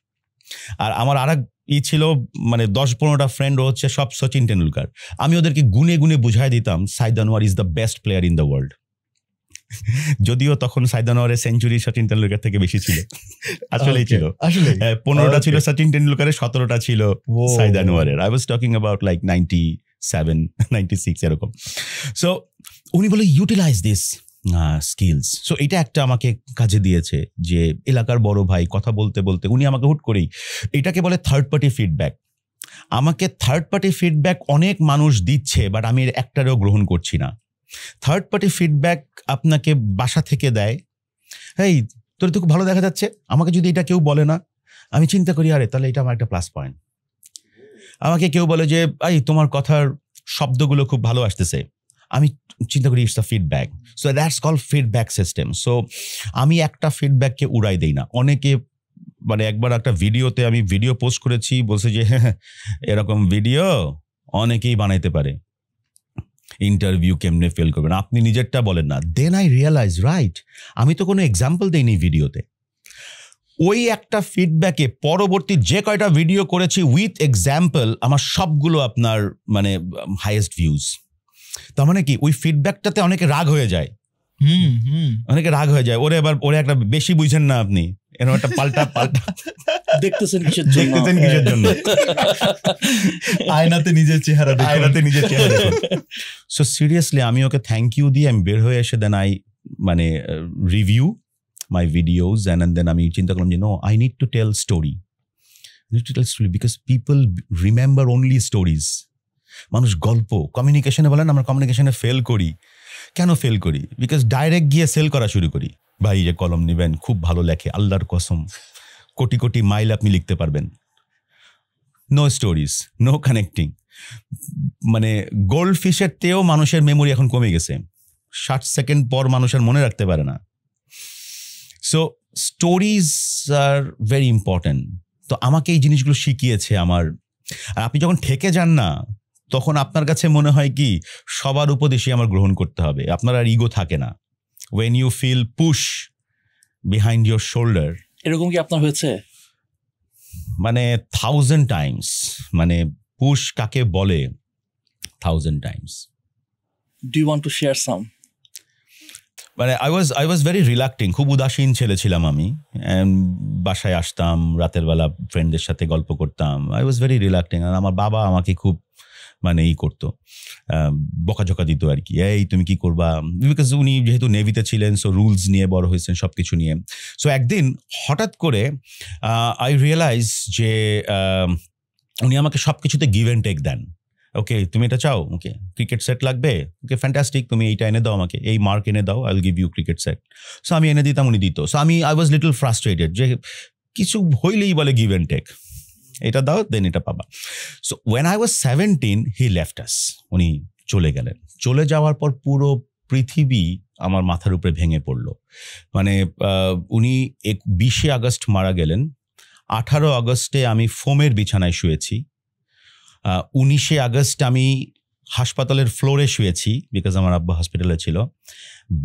আর আমার আর এক ছিল মানে 10-15টা ফ্রেন্ড হচ্ছে সব সচিন টেন্ডুলকার। আমি ওদেরকে গুনে গুনে বুঝাই দিতাম Saeed Anwar is the best player in the world. যদিও তখন সাইদ আনোয়ারের সেঞ্চুরি সচিন টেন্ডুলকার থেকে বেশি ছিল, আসলেই ছিল। 15টা ছিল সচিন টেন্ডুলকারের, 17টা ছিল সাইদ আনোয়ারের। I was talking about like 97, 96 এরকম। সো উনি বলে ইউটিলাইজ দিস স্কিলস। সো এটা একটা আমাকে কাজে দিয়েছে, যে এলাকার বড় ভাই কথা বলতে বলতে উনি আমাকে হুট করেই, এটাকে বলে থার্ড পার্টি ফিডব্যাক। আমাকে থার্ড পার্টি ফিডব্যাক অনেক মানুষ দিচ্ছে, বাট আমি একটারও গ্রহণ করছি না। থার্ড পার্টি ফিডব্যাক আপনাকে বাসা থেকে দেয়, এই তোর তো খুব ভালো দেখা যাচ্ছে, আমাকে যদি এটা কেউ বলে না, আমি চিন্তা করি আরে তাহলে এটা আমার একটা প্লাস পয়েন্ট। আমাকে কেউ বলে যে এই তোমার কথার শব্দগুলো খুব ভালো আসতেছে, আমি চিন্তা করি it's a feedback. So that's call feedback system. So আমি একটা ফিডব্যাককে উড়াই দেই না। অনেকে মানে একবার একটা ভিডিওতে আমি ভিডিও পোস্ট করেছি, বলছে যে এরকম ভিডিও অনেকেই বানাইতে পারে, ইন্টারভিউ কেমনে ফেল করবেন, আপনি নিজেরটা বলেন না। দেন আই রিয়েলাইজ রাইট, আমি তো কোনো এক্সাম্পল দেইনি ভিডিওতে। ওই একটা ফিডব্যাকে পরবর্তী যে কয়টা ভিডিও করেছি উইথ এক্সাম্পল, আমার সবগুলো আপনার মানে হাইয়েস্ট ভিউজ। তার মানে কি ওই ফিডব্যাকটাতে অনেকে রাগ হয়ে যায়, অনেকে রাগ হয়ে যায়, ওরে একটা বেশি বুঝছেন না আপনি, এরকম একটা পাল্টা দেখতেছেন কিসের জন্য, আয়নাতে নিজের চেহারা দেখুন। সো সিরিয়াসলি আমি ওকে থ্যাংক ইউ দিয়ে আমি বের হয়ে এসে দেন আই মানে review my videos and then আমি চিন্তা করলাম যে no, I need to tell story, because people remember only stories. মানুষ গল্প, কমিউনিকেশনে বলেন, আমরা কমিউনিকেশনে ফেল করি। কেন ফেল করি? বিকজ ডাইরেক্ট গিয়ে সেল করা শুরু করি, ভাই যে কলম নেবেন, খুব ভালো লেখে, আল্লাহর কসম কোটি কোটি মাইল আপনি লিখতে পারবেন, নো স্টোরিজ, নো কানেক্টিং। মানে গোল্ড ফিশের তেও মানুষের মেমোরি এখন কমে গেছে, 60 সেকেন্ড পর মানুষের মনে রাখতে পারে না। So stories are very important. তো আমাকে এই জিনিসগুলো শিখিয়েছে আমার। আর আপনি যখন ঠেকে যান না, তখন আপনার কাছে মনে হয় কি সবার উপদেশই আমার গ্রহণ করতে হবে, আপনার আর ইগো থাকে না। When you feel push behind your shoulder. এরকম কি আপনার হয়েছে? মানে 1000 টাইমস। মানে পুশ কাকে বলে 1000 times. Do you want to share some? মানে আই ওয়াজ ভেরি রিল্যাক্টিং, খুব উদাসীন ছেলে ছিলাম আমি। বাসায় আসতাম রাতের বেলা, ফ্রেন্ডদের সাথে গল্প করতাম। I was very রিল্যাক্টিং। আর আমার বাবা আমাকে খুব মানে করতো, বকাঝকা দিত আর কি, এই তুমি কি করবা, বিকজ উনি যেহেতু নেভিতে ছিলেন, সো রুলস নিয়ে বড় হয়েছেন, সব কিছু নিয়ে। সো একদিন হঠাৎ করে আই রিয়েলাইজ যে উনি আমাকে সব কিছুতে গিভ অ্যান্ড টেক দেন। ওকে তুমি এটা চাও, ওকে ক্রিকেট সেট লাগবে, ওকে ফ্যান্টাস্টিক, তুমি এইটা এনে দাও আমাকে, এই মার্ক এনে দাও, I will give you cricket set. So আমি এনে দিতাম, উনি দিত। So I was little frustrated যে কিছু হইলেই বলে গিভ অ্যান্ড টেক, এটা দাও দেন এটা পাবা। So when I was 17 he left us, উনি চলে গেলেন। চলে যাওয়ার পর পুরো পৃথিবী আমার মাথার উপরে ভেঙে পড়লো। মানে উনি 20 আগস্ট মারা গেলেন। 18 আগস্টে আমি ফোমের বিছানায় শুয়েছি। 19 আগস্ট আমি হাসপাতালের ফ্লোরে শুয়েছি, বিকজ আমার আব্বা হসপিটালে ছিল।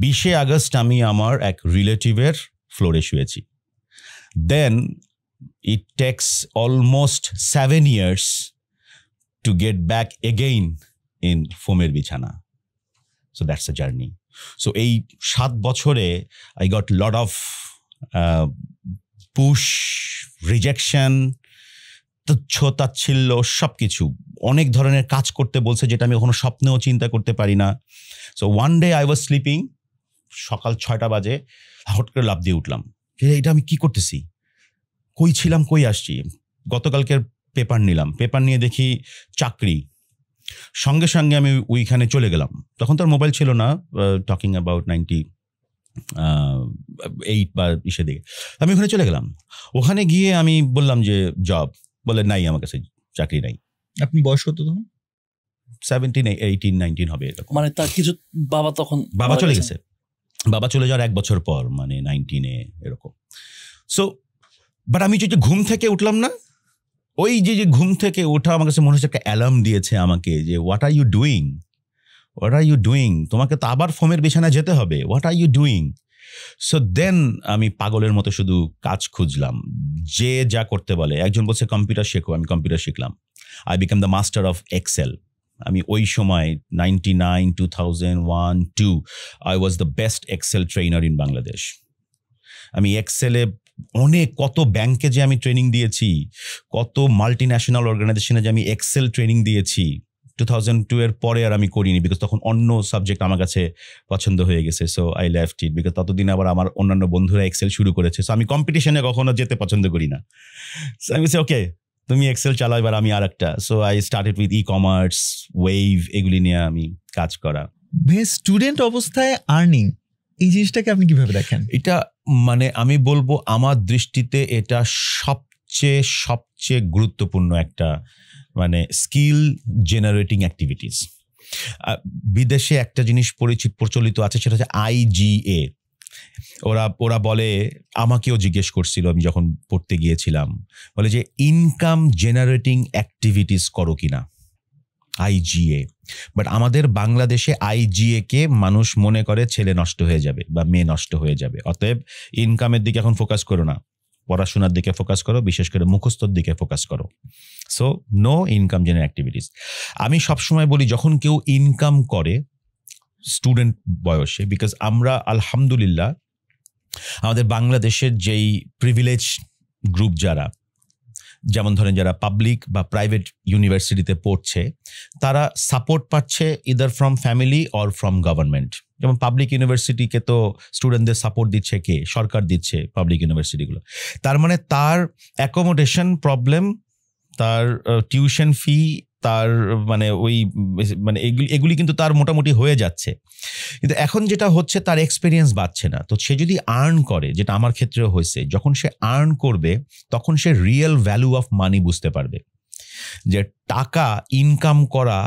20 আগস্ট আমি আমার এক রিলেটিভের ফ্লোরে শুয়েছি। দেন it takes almost 7 years to get back again in ফোমের বিছানা. So that's a journey. So এই 7 বছরে I got lot of push, rejection, তুচ্ছ-তাচ্ছিল্য, সব কিছু। অনেক ধরনের কাজ করতে বলছে যেটা আমি কখনো স্বপ্নেও চিন্তা করতে পারি না। So one day I was sleeping, সকাল 6টা বাজে হঠাৎ করে লাফ দিয়ে উঠলাম, এটা আমি কি করতেছি, কই ছিলাম কই আসছি। গতকালকের পেপার নিলাম, পেপার নিয়ে দেখি চাকরি। সঙ্গে সঙ্গে আমি ওইখানে চলে গেলাম। তখন তো আর মোবাইল ছিল না, টকিং অ্যাবাউট 98 বা ইসে দিকে। আমি ওখানে চলে গেলাম। ওখানে গিয়ে আমি বললাম যে জব, বলে নাই আমার কাছে চাকরি নাই। আপনি বয়স কত তখন? 17, 18, 19 হবে এরকম। মানে তার কিছু বাবা তখন বাবা চলে গেছে, বাবা চলে যাওয়ার 1 বছর পর, মানে 19 এরকম। সো বাট আমি যে ঘুম থেকে উঠলাম না, ওই যে ঘুম থেকে ওঠা আমার কাছে মনে হচ্ছে একটা অ্যালার্ম দিয়েছে আমাকে যে what are you doing, what are you doing, তোমাকে তো আবার ফোমের বিছানায় যেতে হবে, what are you doing. So then আমি পাগলের মতো শুধু কাজ খুঁজলাম, যে যা করতে বলে। একজন বলছে কম্পিউটার শেখো, আমি কম্পিউটার শিখলাম। I became the master of Excel. আমি ওই সময় 99, 2001, 2 I was the best Excel trainer in Bangladesh. আমি এক্সেলে অনেক, কত ব্যাংকে যে আমি ট্রেনিং দিয়েছি, কত মাল্টি ন্যাশনাল অর্গানাইজেশনে যে আমি এক্সেল ট্রেনিং দিয়েছি। 2002 এর পরে আর আমি করিনি, বিকজ তখন অন্য সাবজেক্ট আমার কাছে পছন্দ হয়ে গেছে। So I left it, because ততদিন আবার আমার অন্যান্য বন্ধুরা এক্সেল শুরু করেছে। সো আমি কম্পিটিশনে কখনো যেতে পছন্দ করি না। সো আমি ওকে তুমি এক্সেল চালাও, এবার আমি আর একটা। So I started with e-commerce, wave, এগুলি নিয়ে আমি কাজ করা। স্টুডেন্ট অবস্থায় আর্নিং, এই জিনিসটাকে আপনি কিভাবে দেখেন? এটা মানে আমি বলবো আমার দৃষ্টিতে এটা সবচেয়ে গুরুত্বপূর্ণ একটা মানে স্কিল জেনারেটিং অ্যাক্টিভিটিস। বিদেশে একটা জিনিস প্রচলিত আছে, সেটা হচ্ছে IGA। ওরা বলে, আমাকেও জিজ্ঞেস করছিল আমি যখন পড়তে গিয়েছিলাম, বলে যে ইনকাম জেনারেটিং অ্যাক্টিভিটিস করো কিনা, IGA। বাট আমাদের বাংলাদেশে IGA কে মানুষ মনে করে ছেলে নষ্ট হয়ে যাবে বা মেয়ে নষ্ট হয়ে যাবে। অতএব ইনকামের দিকে এখন ফোকাস করো না, পড়াশোনার দিকে ফোকাস করো, বিশেষ করে মুখস্থর দিকে ফোকাস করো। So no income generating activities. আমি সবসময় বলি যখন কেউ ইনকাম করে স্টুডেন্ট বয়সে, বিকজ আমরা আলহামদুলিল্লাহ আমাদের বাংলাদেশের যেই প্রিভিলেজ গ্রুপ যারা, যেমন ধরেন যারা পাবলিক বা প্রাইভেট ইউনিভার্সিটিতে পড়ছে, তারা সাপোর্ট পাচ্ছে either from family or from government. যেমন পাবলিক ইউনিভার্সিটিকে তো স্টুডেন্টদের সাপোর্ট দিচ্ছে কে? সরকার দিচ্ছে পাবলিক ইউনিভার্সিটিগুলো। তার মানে তার অ্যাকোমোডেশন প্রবলেম, তার টিউশন ফি তার মানে ওই মানে এগুলি কিন্তু তার মোটামুটি হয়ে যাচ্ছে, কিন্তু এখন যেটা হচ্ছে তার এক্সপিরিয়েন্স বাড়ছে না। তো সে যদি আর্ন করে, যেটা আমার ক্ষেত্রেও হয়েছে, যখন সে আর্ন করবে তখন সে রিয়েল ভ্যালু অফ মানি বুঝতে পারবে, যে টাকা ইনকাম করা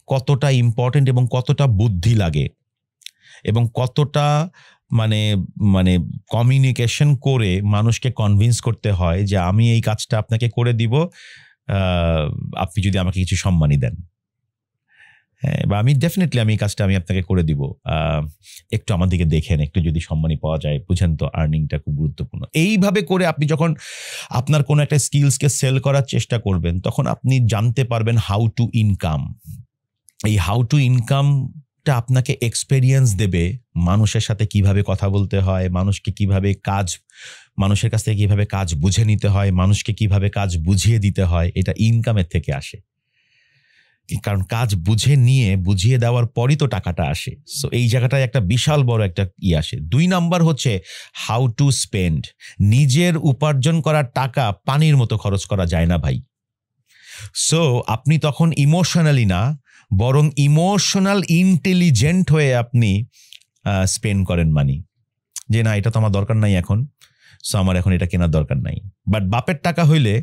কতটা ইম্পর্টেন্ট এবং কতটা বুদ্ধি লাগে এবং কতটা মানে মানে কমিউনিকেশন করে মানুষকে কনভিন্স করতে হয় যে আমি এই কাজটা আপনাকে করে দিব, আপনি যদি আমাকে কিছু সম্মানই দেন, হ্যাঁ, বা আমি ডেফিনেটলি আমি এই কাজটা আমি আপনাকে করে দিব, একটু আমার দিকে দেখেন, একটু যদি সম্মানই পাওয়া যায়, বুঝেন তো আর্নিংটা খুব গুরুত্বপূর্ণ। এইভাবে করে আপনি যখন আপনার কোনো একটা স্কিলসকে সেল করার চেষ্টা করবেন তখন আপনি জানতে পারবেন হাউ টু ইনকাম। এই হাউ টু ইনকামটা আপনাকে এক্সপেরিয়েন্স দেবে মানুষের সাথে কিভাবে কথা বলতে হয়, মানুষকে কিভাবে মানুষের কাছ থেকে কিভাবে কাজ বুঝে নিতে হয়, মানুষকে কিভাবে কাজ বুঝিয়ে দিতে হয়। এটা ইনকামের থেকে আসে, কারণ কাজ বুঝিয়ে দেওয়ার পরই তো টাকাটা আসে। সো এই জায়গাটায় একটা বিশাল বড় একটা আসে। 2 নাম্বার হচ্ছে হাউ টু স্পেন্ড। নিজের উপার্জন করার টাকা পানির মতো খরচ করা যায় না ভাই। সো আপনি তখন ইমোশনালি না, বরং ইমোশনাল ইন্টেলিজেন্ট হয়ে আপনি স্পেন্ড করেন মানি, যে না এটা তো আমার দরকার নাই এখন, সো আমার এখন এটা কেনার দরকার নাই। বাট বাপের টাকা হইলে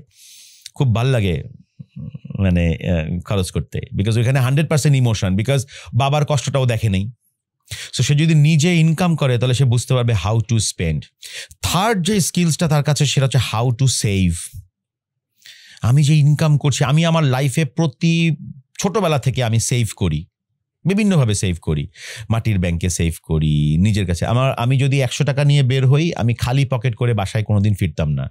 খুব ভাল লাগে মানে খরচ করতে, বিকজ ওইখানে 100% ইমোশন, বিকজ বাবার কষ্টটাও দেখে নেই। সো সে যদি নিজে ইনকাম করে তাহলে সে বুঝতে পারবে হাউ টু স্পেন্ড। থার্ড যে স্কিলসটা তার কাছে সেটা হচ্ছে হাউ টু সেভ। আমি যে ইনকাম করছি, আমি আমার লাইফে প্রতি ছোটবেলা থেকে আমি সেভ করি, বিভিন্নভাবে সেভ করি, মাটির ব্যাংকে সেভ করি, নিজের কাছে। আমি যদি 100 টাকা নিয়ে বের হই, আমি খালি পকেট করে বাসায় কোনোদিন ফিরতাম না,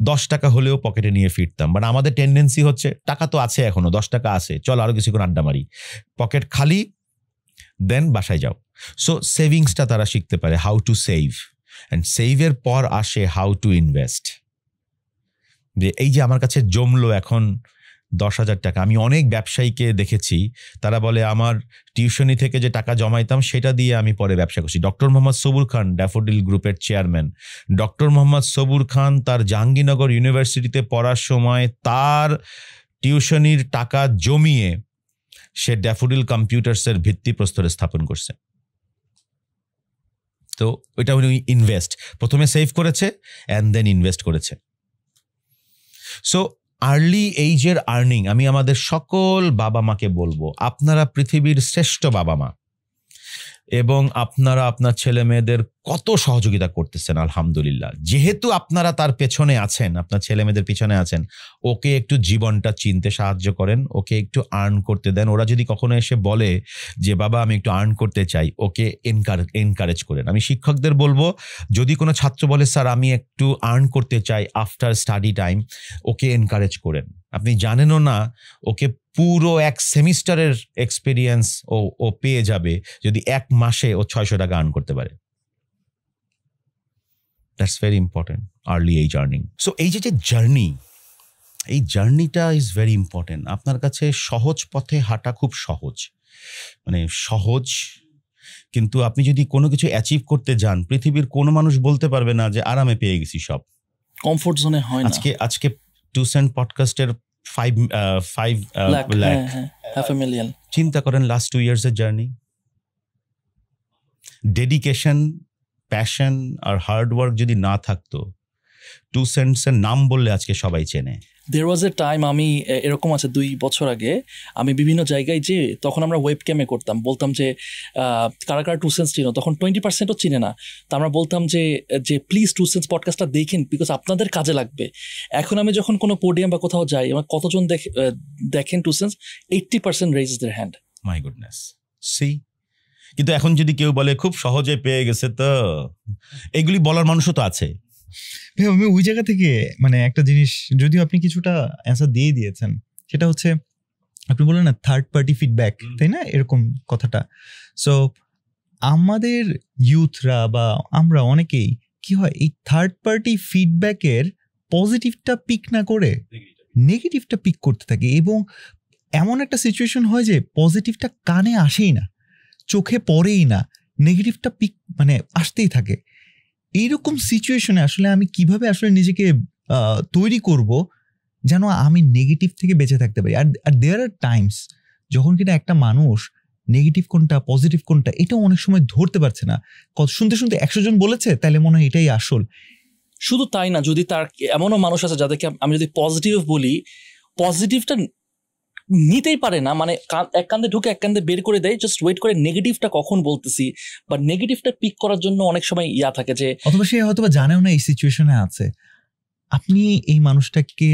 10 টাকা হলেও পকেটে নিয়ে ফিরতাম। বাট আমাদের টেন্ডেন্সি হচ্ছে টাকা তো আছে, এখনো 10 টাকা আছে, চল আরো কিছুক্ষণ আড্ডা মারি, পকেট খালি, দেন বাসায় যাও। সো সেভিংসটা তারা শিখতে পারে, হাউ টু সেভ। অ্যান্ড সেভের পর আসে হাউ টু ইনভেস্ট। যে এই যে আমার কাছে জমলো এখন 10,000 টাকা, আমি অনেক ব্যবসায়ীকে দেখেছি, তারা বলে আমার টিউশনি থেকে যে টাকা জমাইতাম সেটা দিয়ে আমি পরে ব্যবসা করছি। ডক্টর মোহাম্মদ সবুর খান, ড্যাফোডিল গ্রুপের চেয়ারম্যান, ডক্টর মোহাম্মদ সবুর খান তার জাহাঙ্গীরনগর ইউনিভার্সিটিতে পড়ার সময় তার টিউশনির টাকা জমিয়ে সে ড্যাফোডিল কম্পিউটার্সের ভিত্তিপ্রস্তর স্থাপন করছে। তো ওইটা উনি ইনভেস্ট, প্রথমে সেভ করেছে অ্যান্ড দেন ইনভেস্ট করেছে। সো আর্লি এইজের আর্নিং, আমি আমাদের সকল বাবা মাকে বলবো, আপনারা পৃথিবীর শ্রেষ্ঠ বাবা মা এবং আপনারা আপনার ছেলে মেয়েদের কত সহযোগিতা করতেছেন, আলহামদুলিল্লাহ। যেহেতু আপনারা তার পেছনে আছেন, আপনার ছেলে মেয়েদের পিছনে আছেন, ওকে একটু জীবনটা চিনতে সাহায্য করেন, ওকে একটু আর্ন করতে দেন। ওরা যদি কখনো এসে বলে যে বাবা আমি একটু আর্ন করতে চাই, ওকে এনকারেজ করেন। আমি শিক্ষকদের বলবো, যদি কোনো ছাত্র বলে স্যার আমি একটু আর্ন করতে চাই আফটার স্টাডি টাইম, ওকে এনকারেজ করেন। আপনি জানেনও না ওকে পুরো 1 সেমিস্টারের এক্সপিরিয়েন্স ও পেয়ে যাবে যদি 1 মাসে ও 600 টাকা আর্ন করতে পারে। That's very important, early age earning. So এই যে জার্নি, এই জার্নিটা ইজ ভেরি ইম্পর্টেন্ট। আপনার কাছে সহজ পথে হাঁটা খুব সহজ, মানে সহজ, কিন্তু আপনি যদি কোনো কিছু অ্যাচিভ করতে যান, পৃথিবীর কোনো মানুষ বলতে পারবে না যে আরামে পেয়ে গেছি সব, কমফোর্ট জোনে হয় না। আজকে 2 সেন্ট পডকাস্টের 5 লাখ, half a million। চিন্তা করেন লাস্ট 2 ইয়ার্সের জার্নি, ডেডিকেশন, প্যাশন আর হার্ডওয়ার্ক যদি না থাকতো, 2 সেন্টসের নাম বললে আজকে সবাই চেনে। দেয়ার ওয়াজ এ টাইম, আমি এরকম আছে 2 বছর আগে আমি বিভিন্ন জায়গায় যে তখন আমরা ওয়েব ক্যামে করতাম, বলতাম যে কারা কারা 2 সেন্স চিনো, তখন 20%ও চিনে না। তো আমরা বলতাম যে প্লিজ 2 সেন্স পডকাস্টটা দেখেন, বিকজ আপনাদের কাজে লাগবে। এখন আমি যখন কোনো পোডিয়াম বা কোথাও যাই, আমার কতজন দেখেন 2 sense, 80% raises their hand. My goodness, see. কিন্তু এখন যদি কেউ বলে খুব সহজে পেয়ে গেছে, তো এগুলি বলার মানুষও তো আছে। আমি ওই জায়গা থেকে মানে একটা জিনিস, যদিও আপনি কিছুটা অ্যান্সার দিয়ে দিয়েছেন, সেটা হচ্ছে আপনি বললেন না থার্ড পার্টি ফিডব্যাক, তাই না, এরকম কথাটা। সো আমাদের ইউথরা বা আমরা অনেকেই কি হয়, এই থার্ড পার্টি ফিডব্যাকের পজিটিভটা পিক না করে নেগেটিভটা পিক করতে থাকে, এবং এমন একটা সিচুয়েশন হয় যে পজিটিভটা কানে আসেই না, চোখে পড়েই না, নেগেটিভটা পিক মানে আসতেই থাকে। এইরকম সিচুয়েশনে আসলে আমি কিভাবে আসলে নিজেকে তৈরি করব যেন আমি নেগেটিভ থেকে বেঁচে থাকতে পারি। আর দেয়ার আর টাইমস যখন কিনা একটা মানুষ নেগেটিভ কোনটা পজিটিভ কোনটা এটাও অনেক সময় ধরতে পারছে না, শুনতে শুনতে 100 জন বলেছে তাহলে মনে হয় এটাই আসল। শুধু তাই না, যদি তার এমনও মানুষ আছে যাদেরকে আমি যদি পজিটিভ বলি, পজিটিভটা নিতেই পারে না, মানে এক কান্দে ঢুকে এক কান্দে বের করে দেয়, জাস্ট ওয়েট করে নেগেটিভটা কখন বলতেছি, বা নেগেটিভটা পিক করার জন্য অনেক সময় থাকে যে অথবা সে হয়তো জানেও না এই সিচুয়েশনে আছে। আপনি এই মানুষটাকে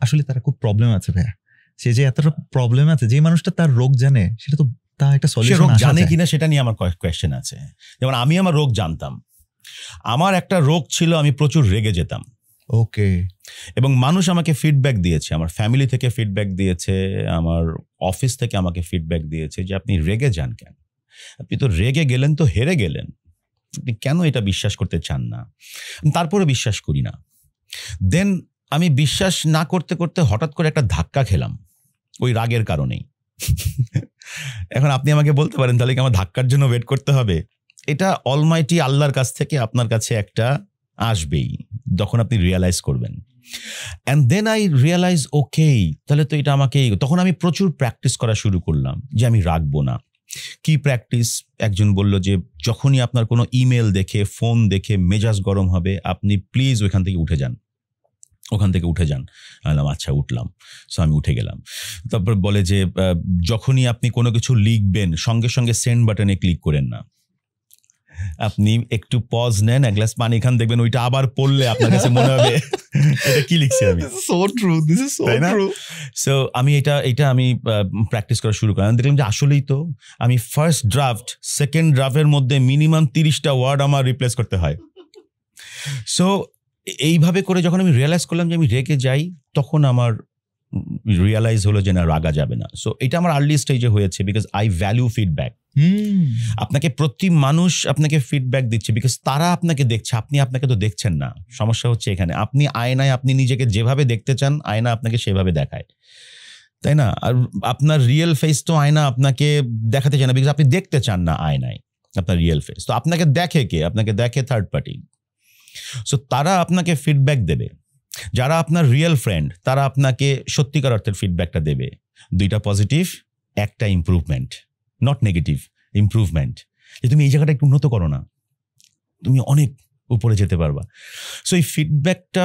আসলে তারা খুব প্রবলেম আছে ভাইয়া, সে যে এতটা প্রবলেম আছে, যে মানুষটা তার রোগ জানে সেটা তো তার একটা সলিউশন রোগ জানে কিনা সেটা নিয়ে আমার কোয়েশ্চেন আছে। যেমন আমি আমার রোগ জানতাম, আমার একটা রোগ ছিল, আমি প্রচুর রেগে যেতাম। ওকে। এবং মানুষ আমাকে ফিডব্যাক দিয়েছে, আমার ফ্যামিলি থেকে ফিডব্যাক দিয়েছে, আমার অফিস থেকে আমাকে ফিডব্যাক দিয়েছে যে আপনি রেগে যান কেন, আপনি তো রেগে গেলেন তো হেরে গেলেন, আপনি কেন এটা বিশ্বাস করতে চান না? তারপরে বিশ্বাস করি না। দেন আমি বিশ্বাস না করতে করতে হঠাৎ করে একটা ধাক্কা খেলাম ওই রাগের কারণেই। এখন আপনি আমাকে বলতে পারেন তাহলে কি আমার ধাক্কার জন্য ওয়েট করতে হবে? এটা অলমাইটি আল্লাহর কাছ থেকে আপনার কাছে একটা আসবেই যখন আপনি রিয়েলাইজ করবেন। অ্যান্ড দেন আই রিয়েলাইজ ওকে, তাহলে তো এটা আমাকে, তখন আমি প্রচুর প্র্যাকটিস করা শুরু করলাম যে আমি রাখবো না। কি প্র্যাকটিস? একজন বলল যে যখনই আপনার কোনো ইমেল দেখে, ফোন দেখে মেজাজ গরম হবে, আপনি প্লিজ ওখান থেকে উঠে যান। বললাম আচ্ছা, উঠলাম। সো আমি উঠে গেলাম। তারপর বলে যে যখনই আপনি কোনো কিছু লিখবেন সঙ্গে সঙ্গে সেন্ড বাটনে ক্লিক করেন না, আপনি একটু পজ নেন, এক গ্লাস পানি খান, দেখবেন ওইটা আবার পড়লে আপনার কাছে মনে হবে এটা কি লিখছি আমি। সো আমি এটা আমি প্র্যাকটিস করা শুরু করলাম। দেখলাম যে আসলেই তো আমি ফার্স্ট ড্রাফট সেকেন্ড ড্রাফটের মধ্যে মিনিমাম 30টা ওয়ার্ড আমার রিপ্লেস করতে হয়। সো এইভাবে করে যখন আমি রিয়েলাইজ করলাম যে আমি রেগে যাই, তখন আমার রিয়েলাইজ হলো যে না, রাগা যাবে না। সো এটা আমার আর্লি স্টেজে হয়েছে, বিকজ আই ভ্যালু ফিডব্যাক। আপনাকে প্রতি মানুষ আপনাকে ফিডব্যাক দিচ্ছে বিকজ তারা আপনাকে দেখছে, আপনি আপনাকে তো দেখছেন না। সমস্যা হচ্ছে এখানে, আপনি আয়নায় আপনি নিজেকে যেভাবে দেখতে চান আয়না আপনাকে সেভাবে দেখায়, তাই না? আর আপনার রিয়েল ফেস তো আয়না আপনাকে দেখাতে চায় না, বিকজ আপনি দেখতে চান না আয়নায় আপনার রিয়েল ফেস। তো আপনাকে দেখে কে? আপনাকে দেখে থার্ড পার্টি। সো তারা আপনাকে ফিডব্যাক দেবে। যারা আপনার রিয়েল ফ্রেন্ড তারা আপনাকে সত্যিকার অর্থের ফিডব্যাকটা দেবে। 2টা পজিটিভ, একটা ইমপ্রুভমেন্ট, নট নেগেটিভ, ইমপ্রুভমেন্ট, যে তুমি এই জায়গাটা একটু উন্নত করো না, তুমি অনেক উপরে যেতে পারবা। সো এই ফিডব্যাকটা,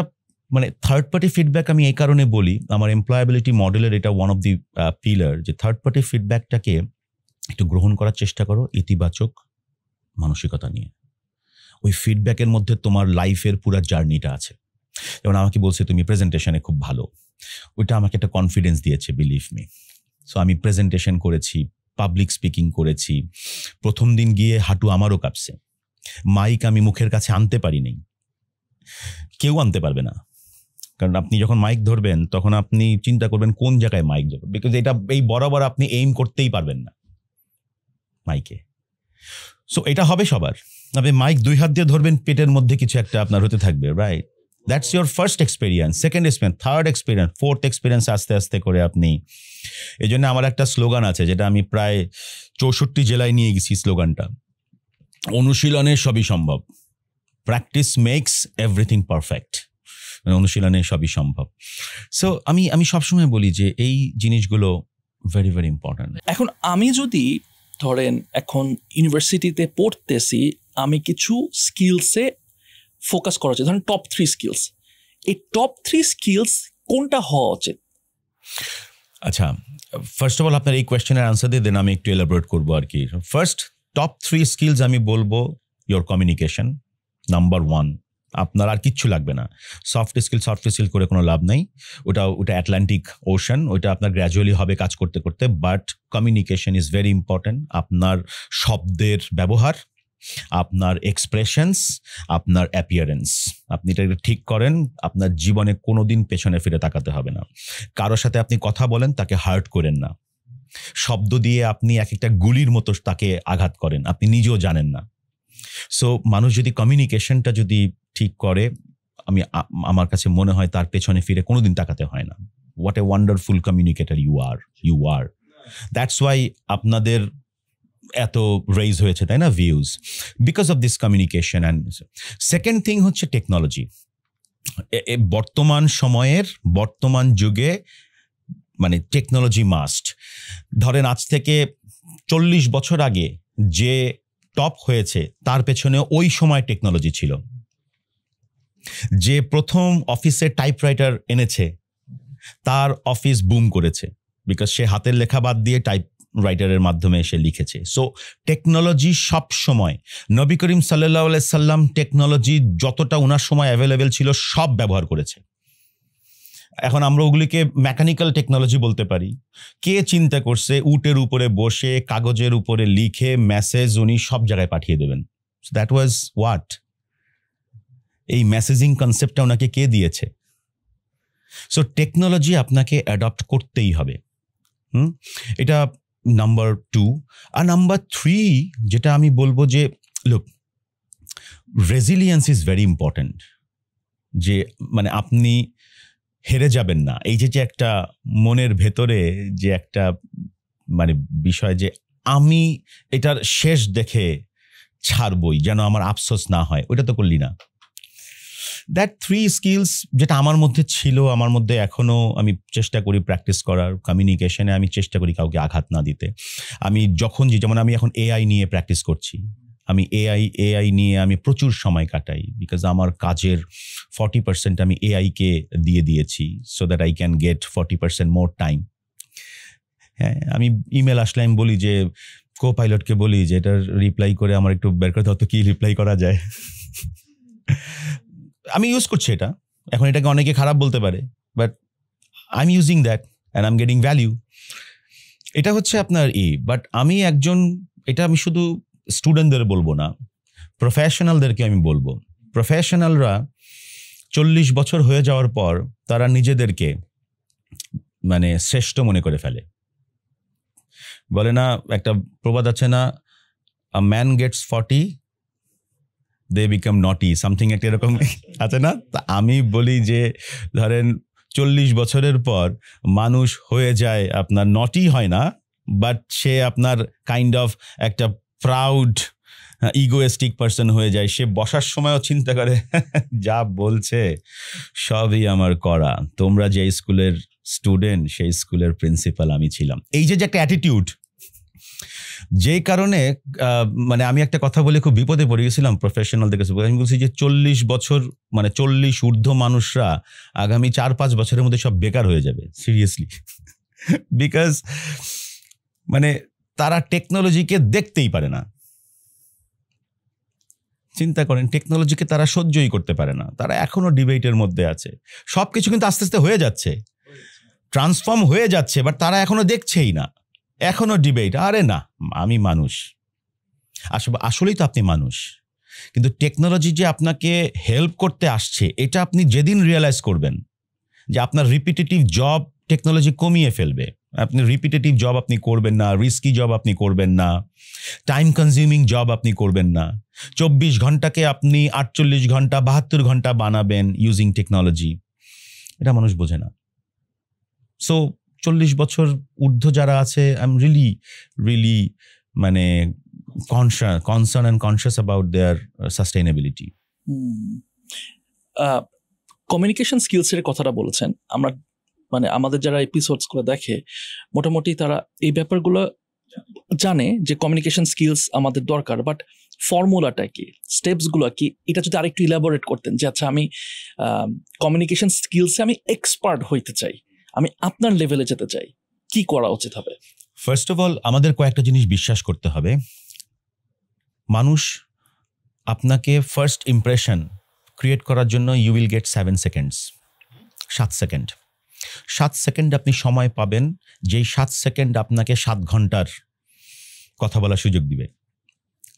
মানে থার্ড পার্টি ফিডব্যাক আমি এই কারণে বলি, আমার এমপ্লয়াবিলিটি মডেলের এটা ওয়ান অফ দি পিলার, যে থার্ড পার্টি ফিডব্যাকটাকে একটু গ্রহণ করার চেষ্টা করো ইতিবাচক মানসিকতা নিয়ে। ওই ফিডব্যাকের মধ্যে তোমার লাইফের পুরো জার্নিটা আছে। যেমন আমাকে বলছে তুমি প্রেজেন্টেশনে খুব ভালো, ওইটা আমাকে একটা কনফিডেন্স দিয়েছে, বিলিভ মি। সো আমি প্রেজেন্টেশন করেছি, পাবলিক স্পিকিং করেছি, প্রথম দিন গিয়ে হাঁটু আমারও কাঁপছে, মাইক আমি মুখের কাছে আনতে পারিনি, কেউ আনতে পারবে না। কারণ আপনি যখন মাইক ধরবেন তখন আপনি চিন্তা করবেন কোন জায়গায় মাইক যাবে, বিকজ এটা এই বরাবর আপনি এইম করতেই পারবেন না মাইকে। সো এটা হবে সবার, আপনি মাইক 2 হাত দিয়ে ধরবেন, পেটের মধ্যে কিছু একটা আপনার হতে থাকবে, right? That's your first experience, second experience, third experience, fourth experience, আস্তে আস্তে করে আপনি। এই জন্য আমার একটা স্লোগান আছে যেটা আমি প্রায় 64 জেলায় নিয়ে গেছি, স্লোগানটা অনুশীলনে সবই সম্ভব, প্র্যাকটিস মেক্স এভরিথিং পারফেক্ট। অনুশীলনে সবই সম্ভব। সো আমি সবসময় বলি যে এই জিনিসগুলো ভেরি ভেরি ইম্পর্ট্যান্ট। এখন আমি যদি ধরেন এখন ইউনিভার্সিটিতে পড়তেছি, আমি কিছু স্কিলসে ফোকাস করা উচিত, ধরেন টপ 3 স্কিলস, এই টপ 3 স্কিলস কোনটা হওয়া উচিত? আচ্ছা, ফার্স্ট অফ অল আপনার এই কোয়েশ্চেনের আনসার দিয়ে দেন আমি একটু এলাবোরেট করবো আর কি। ফার্স্ট টপ 3 স্কিলস আমি বলবো, ইয়োর কমিউনিকেশন নাম্বার 1। আপনার আর কিচ্ছু লাগবে না। সফট স্কিল করে কোনো লাভ নাই, ওটা অ্যাটলান্টিক ওশান, ওইটা আপনার গ্র্যাজুয়ালি হবে কাজ করতে করতে। But communication is very important. আপনার শব্দের ব্যবহার, আপনার এক্সপ্রেশনস, আপনার অ্যাপিয়ারেন্স, আপনি এটা ঠিক করেন, আপনার জীবনে কোনোদিন পেছনে ফিরে তাকাতে হবে না। কারোর সাথে আপনি কথা বলেন, তাকে হার্ট করেন না। শব্দ দিয়ে আপনি এক একটা গুলির মতো তাকে আঘাত করেন, আপনি নিজেও জানেন না। সো মানুষ যদি কমিউনিকেশনটা যদি ঠিক করে, আমার কাছে মনে হয় তার পেছনে ফিরে কোনোদিন তাকাতে হয় না। What a wonderful communicator you are. That's why আপনাদের এত রেইজ হয়েছে, তাই না, views, because of this communication. And second thing হচ্ছে টেকনোলজি। বর্তমান সময়ের বর্তমান যুগে মানে টেকনোলজি মাস্ট। ধরেন আজ থেকে 40 বছর আগে যে টপ হয়েছে তার পেছনে ওই সময় টেকনোলজি ছিল। যে প্রথম অফিসে টাইপরাইটার এনেছে তার অফিস বুম করেছে, বিকজ সে হাতের লেখা বাদ দিয়ে টাইপ রাইটারের মাধ্যমে সে লিখেছে। সো টেকনোলজি সব সময়, নবী করিম সাল্লাল্লাহু আলাইহি সাল্লাম টেকনোলজি যতটা ওনার সময় অ্যাভেলেবেল ছিল সব ব্যবহার করেছে। এখন আমরা ওগুলিকে মেকানিক্যাল টেকনোলজি বলতে পারি। কে চিন্তা করছে উটের উপরে বসে কাগজের উপরে লিখে মেসেজ উনি সব জায়গায় পাঠিয়ে দেবেন? That was what? এই মেসেজিং কনসেপ্টটা ওনাকে কে দিয়েছে? সো টেকনোলজি আপনাকে অ্যাডপ্ট করতেই হবে। এটা নাম্বার 2। আর নাম্বার 3 যেটা আমি বলবো যে look, resilience is very important. যে মানে আপনি হেরে যাবেন না। এই যে একটা মনের ভেতরে যে একটা মানে বিষয় যে আমি এটার শেষ দেখে ছাড়বই, যেন আমার আফসোস না হয়, ওইটা তো করলি না। দ্যাট 3 স্কিলস যেটা আমার মধ্যে ছিল, আমার মধ্যে এখনও আমি চেষ্টা করি প্র্যাকটিস করার। কমিউনিকেশনে আমি চেষ্টা করি কাউকে আঘাত না দিতে। আমি যখন যেমন আমি এখন এআই নিয়ে প্র্যাকটিস করছি, আমি এআই নিয়ে আমি প্রচুর সময় কাটাই, বিকজ আমার কাজের 40% আমি এআইকে দিয়ে দিয়েছি, so that I can get 40% more time. হ্যাঁ, আমি ইমেল আসলে আমি বলি যে কো পাইলটকে বলি যে এটার রিপ্লাই করে আমার একটু বের করে দাও তো, কি রিপ্লাই করা যায়। আমি ইউজ করছি এটা। এখন এটাকে অনেকে খারাপ বলতে পারে, but I am using that and I am getting value. এটা হচ্ছে আপনার বাট আমি এটা আমি শুধু স্টুডেন্টদের বলবো না, প্রফেশনালদেরকে আমি বলবো। প্রফেশনালরা 40 বছর হয়ে যাওয়ার পর তারা নিজেদেরকে মানে শ্রেষ্ঠ মনে করে ফেলে। বলে না, একটা প্রবাদ আছে না, a man gets 40 they become naughty, something একটা এরকম আছে না? তা আমি বলি যে ধরেন 40 বছরের পর মানুষ হয়ে যায় আপনার, নটি হয় না, বাট সে আপনার কাইন্ড অফ একটা প্রাউড ইগোয়েস্টিক পার্সন হয়ে যায়। সে বসার সময়ও চিন্তা করে যা বলছে সবই আমার করা, তোমরা যে স্কুলের স্টুডেন্ট সেই স্কুলের প্রিন্সিপাল আমি ছিলাম। এই যে একটা অ্যাটিটিউড, যে কারণে মানে আমি একটা কথা বলে খুব বিপদে পড়ে গেছিলাম প্রফেশনালদের কাছে। আমি বলছি যে 40 বছর মানে 40 ঊর্ধ্ব মানুষরা আগামী 4-5 বছরের মধ্যে সব বেকার হয়ে যাবে, সিরিয়াসলি। বিকজ মানে তারা টেকনোলজিকে দেখতেই পারে না। চিন্তা করেন, টেকনোলজিকে তারা সহ্যই করতে পারে না। তারা এখনো ডিবেটের মধ্যে আছে। সব কিছু কিন্তু আস্তে আস্তে হয়ে যাচ্ছে, ট্রান্সফর্ম হয়ে যাচ্ছে, বাট তারা এখনো দেখছেই না, এখনো ডিবেট। আরে না, আমি মানুষ, আসলেই তো আপনি মানুষ, কিন্তু টেকনোলজি যে আপনাকে হেল্প করতে আসছে এটা আপনি যেদিন রিয়েলাইজ করবেন যে আপনার রিপিটেটিভ জব টেকনোলজি কমিয়ে ফেলবে, আপনি রিপিটেটিভ জব আপনি করবেন না, রিস্কি জব আপনি করবেন না, টাইম কনজিউমিং জব আপনি করবেন না, 24 ঘন্টাকে আপনি 48 ঘন্টা 72 ঘন্টা বানাবেন ইউজিং টেকনোলজি, এটা মানুষ বোঝে না। সো 40 বছর ঊর্ধ্ব যারা আছে, আই এম রিয়েলি মানে concern and conscious about their sustainability. Communication স্কিলসের কথাটা বলেছেন, আমরা মানে আমাদের যারা এপিসোডসগুলো দেখে মোটামুটি তারা এই ব্যাপারগুলো জানে যে কমিউনিকেশন স্কিলস আমাদের দরকার, বাট ফর্মুলাটা কি, স্টেপসগুলো কি, এটা যদি আরেকটু ইলাবোরেট করতেন যে আচ্ছা আমি কমিউনিকেশন স্কিলসে আমি এক্সপার্ট হইতে চাই, আমি আপনার লেভেলে যেতে চাই, কি করা উচিত হবে? ফার্স্ট অফ অল আমাদের কয়েকটা জিনিস বিশ্বাস করতে হবে। মানুষ আপনাকে ফার্স্ট ইমপ্রেশন ক্রিয়েট করার জন্য you will get 7 seconds, 7 second. 7 second আপনি সময় পাবেন, যেই 7 সেকেন্ড আপনাকে 7 ঘন্টার কথা বলার সুযোগ দিবে।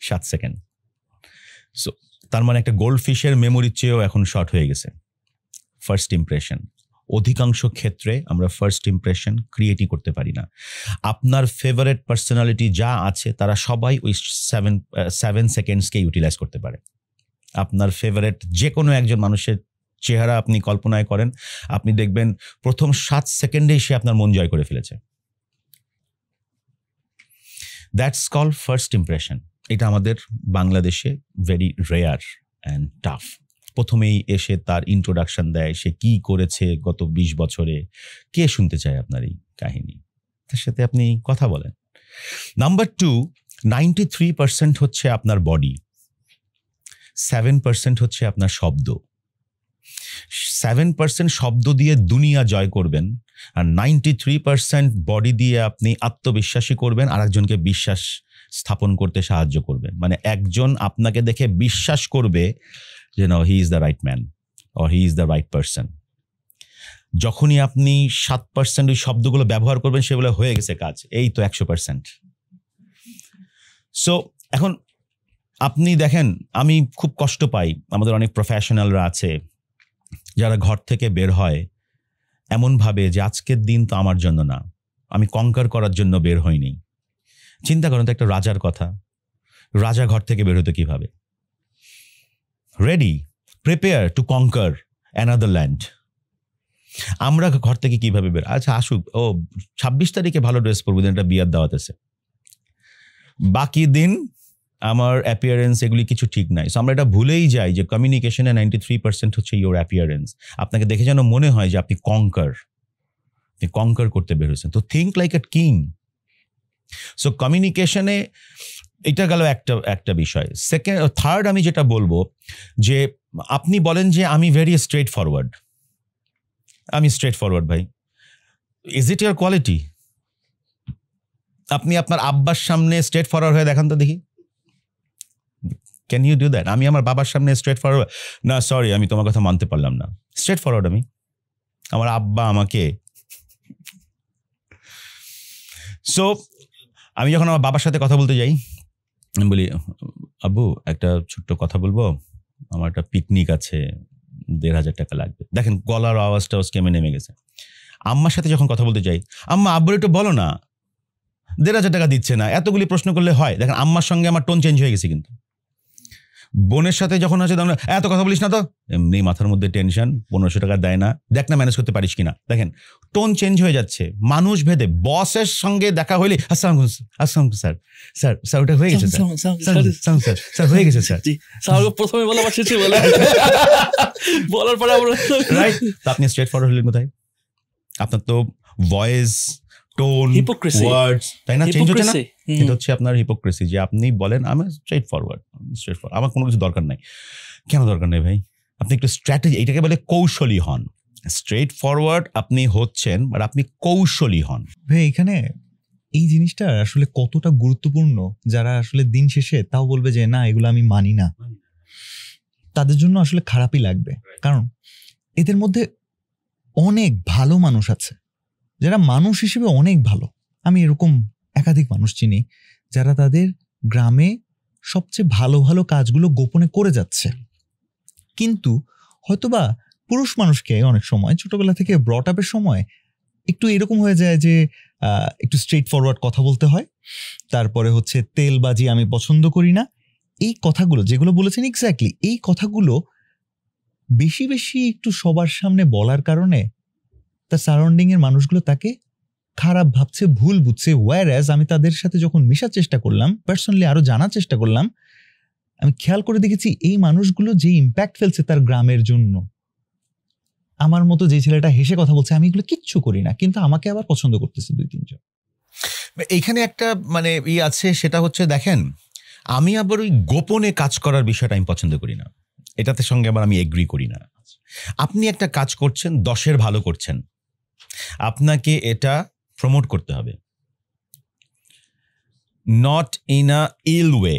7 সেকেন্ড। সো তার মানে একটা গোল্ড ফিশের মেমোরির চেয়েও এখন শর্ট হয়ে গেছে ফার্স্ট ইমপ্রেশন। অধিকাংশ ক্ষেত্রে আমরা ফার্স্ট ইমপ্রেশন ক্রিয়েটই করতে পারি না। আপনার ফেভারিট পার্সোনালিটি যা আছে তারা সবাই ওই 7 সেকেন্ডসকে ইউটিলাইজ করতে পারে। আপনার ফেভারিট যে কোনো একজন মানুষের চেহারা আপনি কল্পনায় করেন, আপনি দেখবেন প্রথম 7 সেকেন্ডেই সে আপনার মন জয় করে ফেলেছে। That's call first impression. এটা আমাদের বাংলাদেশে ভেরি রেয়ার অ্যান্ড টাফ। প্রথমেই এসে তার ইন্ট্রোডাকশন দেয়, সে কি করেছে গত 20 বছরে, কে শুনতে চায় আপনার এই কাহিনী? তার সাথে আপনি কথা বলেন। নাম্বার 2, 93% হচ্ছে আপনার বডি, 7% হচ্ছে আপনার শব্দ। 7% শব্দ দিয়ে দুনিয়া জয় করবেন, আর 93% বডি দিয়ে আপনি আত্মবিশ্বাসী করবেন, আর একজনকে বিশ্বাস স্থাপন করতে সাহায্য করবেন। মানে একজন আপনাকে দেখে বিশ্বাস করবে যে no, he is the right man or he is the right person. যখনই আপনি 7% ওই শব্দগুলো ব্যবহার করবেন, সেগুলো হয়ে গেছে কাজ, এই তো 100%। সো এখন আপনি দেখেন, আমি খুব কষ্ট পাই, আমাদের অনেক প্রফেশনালরা আছে যারা ঘর থেকে বের হয় এমনভাবে যে আজকের দিন তো আমার জন্য না, আমি কঙ্কার করার জন্য বের হইনি। চিন্তা করেন তো, একটা রাজার কথা, রাজা ঘর থেকে বের হতো কিভাবে? Ready, prepare to কঙ্কার another land. আমরা ঘর থেকে কিভাবে বের, আচ্ছা আসুক, ও 26 তারিখে ভালো ড্রেস পরবো, দিন একটা বিয়ার দাওয়াত আছে, বাকি দিন আমার অ্যাপিয়ারেন্স, এগুলি কিছু ঠিক নাই। সো আমরা এটা ভুলেই যাই যে কমিউনিকেশনে 93% হচ্ছে ইয়োর অ্যাপিয়ারেন্স। আপনাকে দেখে যেন মনে হয় যে আপনি কঙ্কার করতে বের হয়েছেন। তো think like a king. So কমিউনিকেশনে এটা গেল একটা বিষয়। থার্ড আমি যেটা বলবো যে আপনি বলেন যে আমি ভেরি স্ট্রেট ফরওয়ার্ড, আমি স্ট্রেট ফরওয়ার্ড ভাই, ইজ ইট ইয়ার কোয়ালিটি? আপনি আপনার আব্বার সামনে স্ট্রেট ফরওয়ার্ড হয়ে দেখান তো দেখি, ক্যান ইউ ডু দ্যাট? আমি আমার বাবার সামনে স্ট্রেট ফরওয়ার্ড, না সরি আমি তোমার কথা মানতে পারলাম না, স্ট্রেট ফরওয়ার্ড আমি, আমার আব্বা আমাকে। সো আমি যখন আমার বাবার সাথে কথা বলতে যাই, আমি বলি আব্বু একটা ছোট্ট কথা বলবো, আমার একটা পিকনিক আছে, 1,500 টাকা লাগবে। দেখেন গলার আওয়াজটাও কেমে নেমে গেছে। আম্মার সাথে যখন কথা বলতে যাই, আম্মা আব্বুর একটু বলো না, 1,500 টাকা দিচ্ছে না, এতগুলি প্রশ্ন করলে হয়? দেখেন আম্মার সঙ্গে আমার টোন চেঞ্জ হয়ে গেছে। কিন্তু বোনের সাথে যখন আছে, এত কথা বলিস না তো, এমনি মাথার মধ্যে টেনশন, 1500 টাকা দেয় না, দেখ না ম্যানেজ করতে পারিস কিনা। দেখেন টোন চেঞ্জ হয়ে যাচ্ছে মানুষ ভেদে। বসের সঙ্গে দেখা হইলে আসসালাম স্যার, স্যার স্যার ওটা হয়ে গেছে স্যার, স্যার হয়ে গেছে স্যার, প্রথমে বলা শেষে বলা, বলার পরে রাইট। আপনি স্ট্রেট ফরওয়ার্ড হলেন কোথায়? আপনার তো ভয়েস, টোন, ওয়ার্ডস, তাই না, চেঞ্জ হচ্ছে না? এটা হচ্ছে আপনার হিপোক্রেসি, যে আপনি বলেন আমি স্ট্রেট ফরওয়ার্ড, আমার কোনো কিছু দরকার নাই। কেন দরকার নেই ভাই? আপনি একটু স্ট্র্যাটেজি, এটাকে বলে কৌশলী হন। স্ট্রেট ফরওয়ার্ড আপনি হচ্ছেন, বাট আপনি কৌশলী হন। ভাই এখানে এই জিনিসটা আসলে কতটা গুরুত্বপূর্ণ, যারা আসলে দিন শেষে তাও বলবে যে না এগুলো আমি মানি না, তাদের জন্য আসলে খারাপই লাগবে। কারণ এদের মধ্যে অনেক ভালো মানুষ আছে, যারা মানুষ হিসেবে অনেক ভালো। আমি এরকম একাধিক মানুষ চিনি যারা তাদের গ্রামে সবচেয়ে ভালো ভালো কাজগুলো গোপনে করে যাচ্ছে, কিন্তু হয়তোবা পুরুষ মানুষকে অনেক সময় ছোটবেলা থেকে ব্রট আপের সময় একটু এরকম হয়ে যায় যে একটু স্ট্রেট ফরওয়ার্ড কথা বলতে হয়। তারপরে হচ্ছে তেলবাজি আমি পছন্দ করি না, এই কথাগুলো যেগুলো বলেছেন এক্স্যাক্টলি এই কথাগুলো বেশি বেশি একটু সবার সামনে বলার কারণে তার সারাউন্ডিং এর মানুষগুলো তাকে খারাপ ভাবছে, ভুল বুঝছে। ওয়্যারএজ আমি তাদের সাথে যখন মেশার চেষ্টা করলাম, পার্সোনালি আরো জানার চেষ্টা করলাম, আমি খেয়াল করে দেখেছি এই মানুষগুলো যে ইম্প্যাক্ট ফেলছে তার গ্রামের জন্য। আমার মতো যে ছেলেটা হেসে কথা বলছে, আমি এগুলো কিচ্ছু করি না, কিন্তু আমাকে আবার পছন্দ করতেছে 2-3 জন। এইখানে একটা মানে আছে, সেটা হচ্ছে দেখেন, আমি আবার ওই গোপনে কাজ করার বিষয়টা আমি পছন্দ করি না, এটাতে সঙ্গে আবার আমি এগ্রি করি না। আপনি একটা কাজ করছেন, 10-এর ভালো করছেন, আপনাকে এটা প্রমোট করতে হবে, not in a ill way.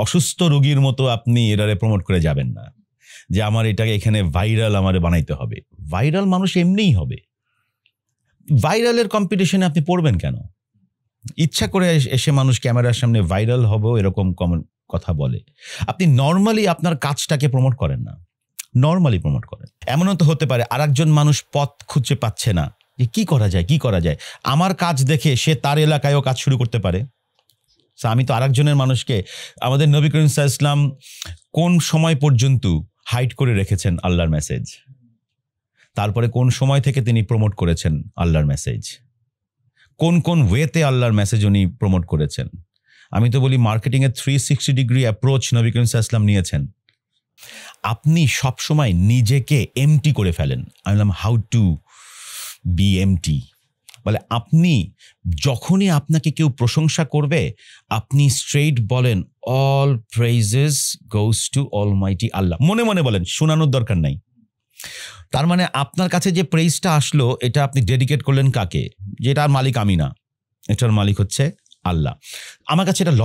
অসুস্থ রোগীর মতো আপনি এটারে প্রমোট করে যাবেন না যে আমার এটাকে এখানে ভাইরাল আমারে বানাইতে হবে। ভাইরাল মানুষ এমনিই হবে, ভাইরালের কম্পিটিশনে আপনি পড়বেন কেন? ইচ্ছা করে এসে মানুষ ক্যামেরার সামনে ভাইরাল হবো এরকম কমন কথা বলে। আপনি নর্মালি আপনার কাজটাকে প্রমোট করেন না, নর্মালি প্রমোট করেন। এমনও তো হতে পারে আরেকজন মানুষ পথ খুঁজে পাচ্ছে না যে কি করা যায়, আমার কাজ দেখে সে তার এলাকায়ও কাজ শুরু করতে পারে। আমি তো আরেকজনের মানুষকে, আমাদের নবী করিম সাল্লাল্লাহু আলাইহি ওয়াসাল্লাম কোন সময় পর্যন্ত হাইড করে রেখেছেন আল্লাহর মেসেজ, তারপরে কোন সময় থেকে তিনি প্রমোট করেছেন আল্লাহর মেসেজ, কোন কোন ওয়েতে আল্লাহর মেসেজ উনি প্রমোট করেছেন। আমি তো বলি মার্কেটিংয়ের 360 ডিগ্রি অ্যাপ্রোচ নবী করিম সাল্লাল্লাহু আলাইহি ওয়াসাল্লাম নিয়েছেন। আপনি সবসময় নিজেকে এমটি করে ফেলেন। আমি বললাম হাউ টু বি এমটি, বলে আপনি যখনই আপনাকে কেউ প্রশংসা করবে আপনি স্ট্রেইট বলেন অল প্রেইজেস গোজ টু অলমাইটি আল্লাহ, মনে মনে বলেন, শোনানোর দরকার নাই। তার মানে আপনার কাছে যে প্রেইজটা আসলো এটা আপনি ডেডিকেট করলেন কাকে? যেটার মালিক আমি না, এটার মালিক হচ্ছে আল্লাহ। আমার কাছে এটা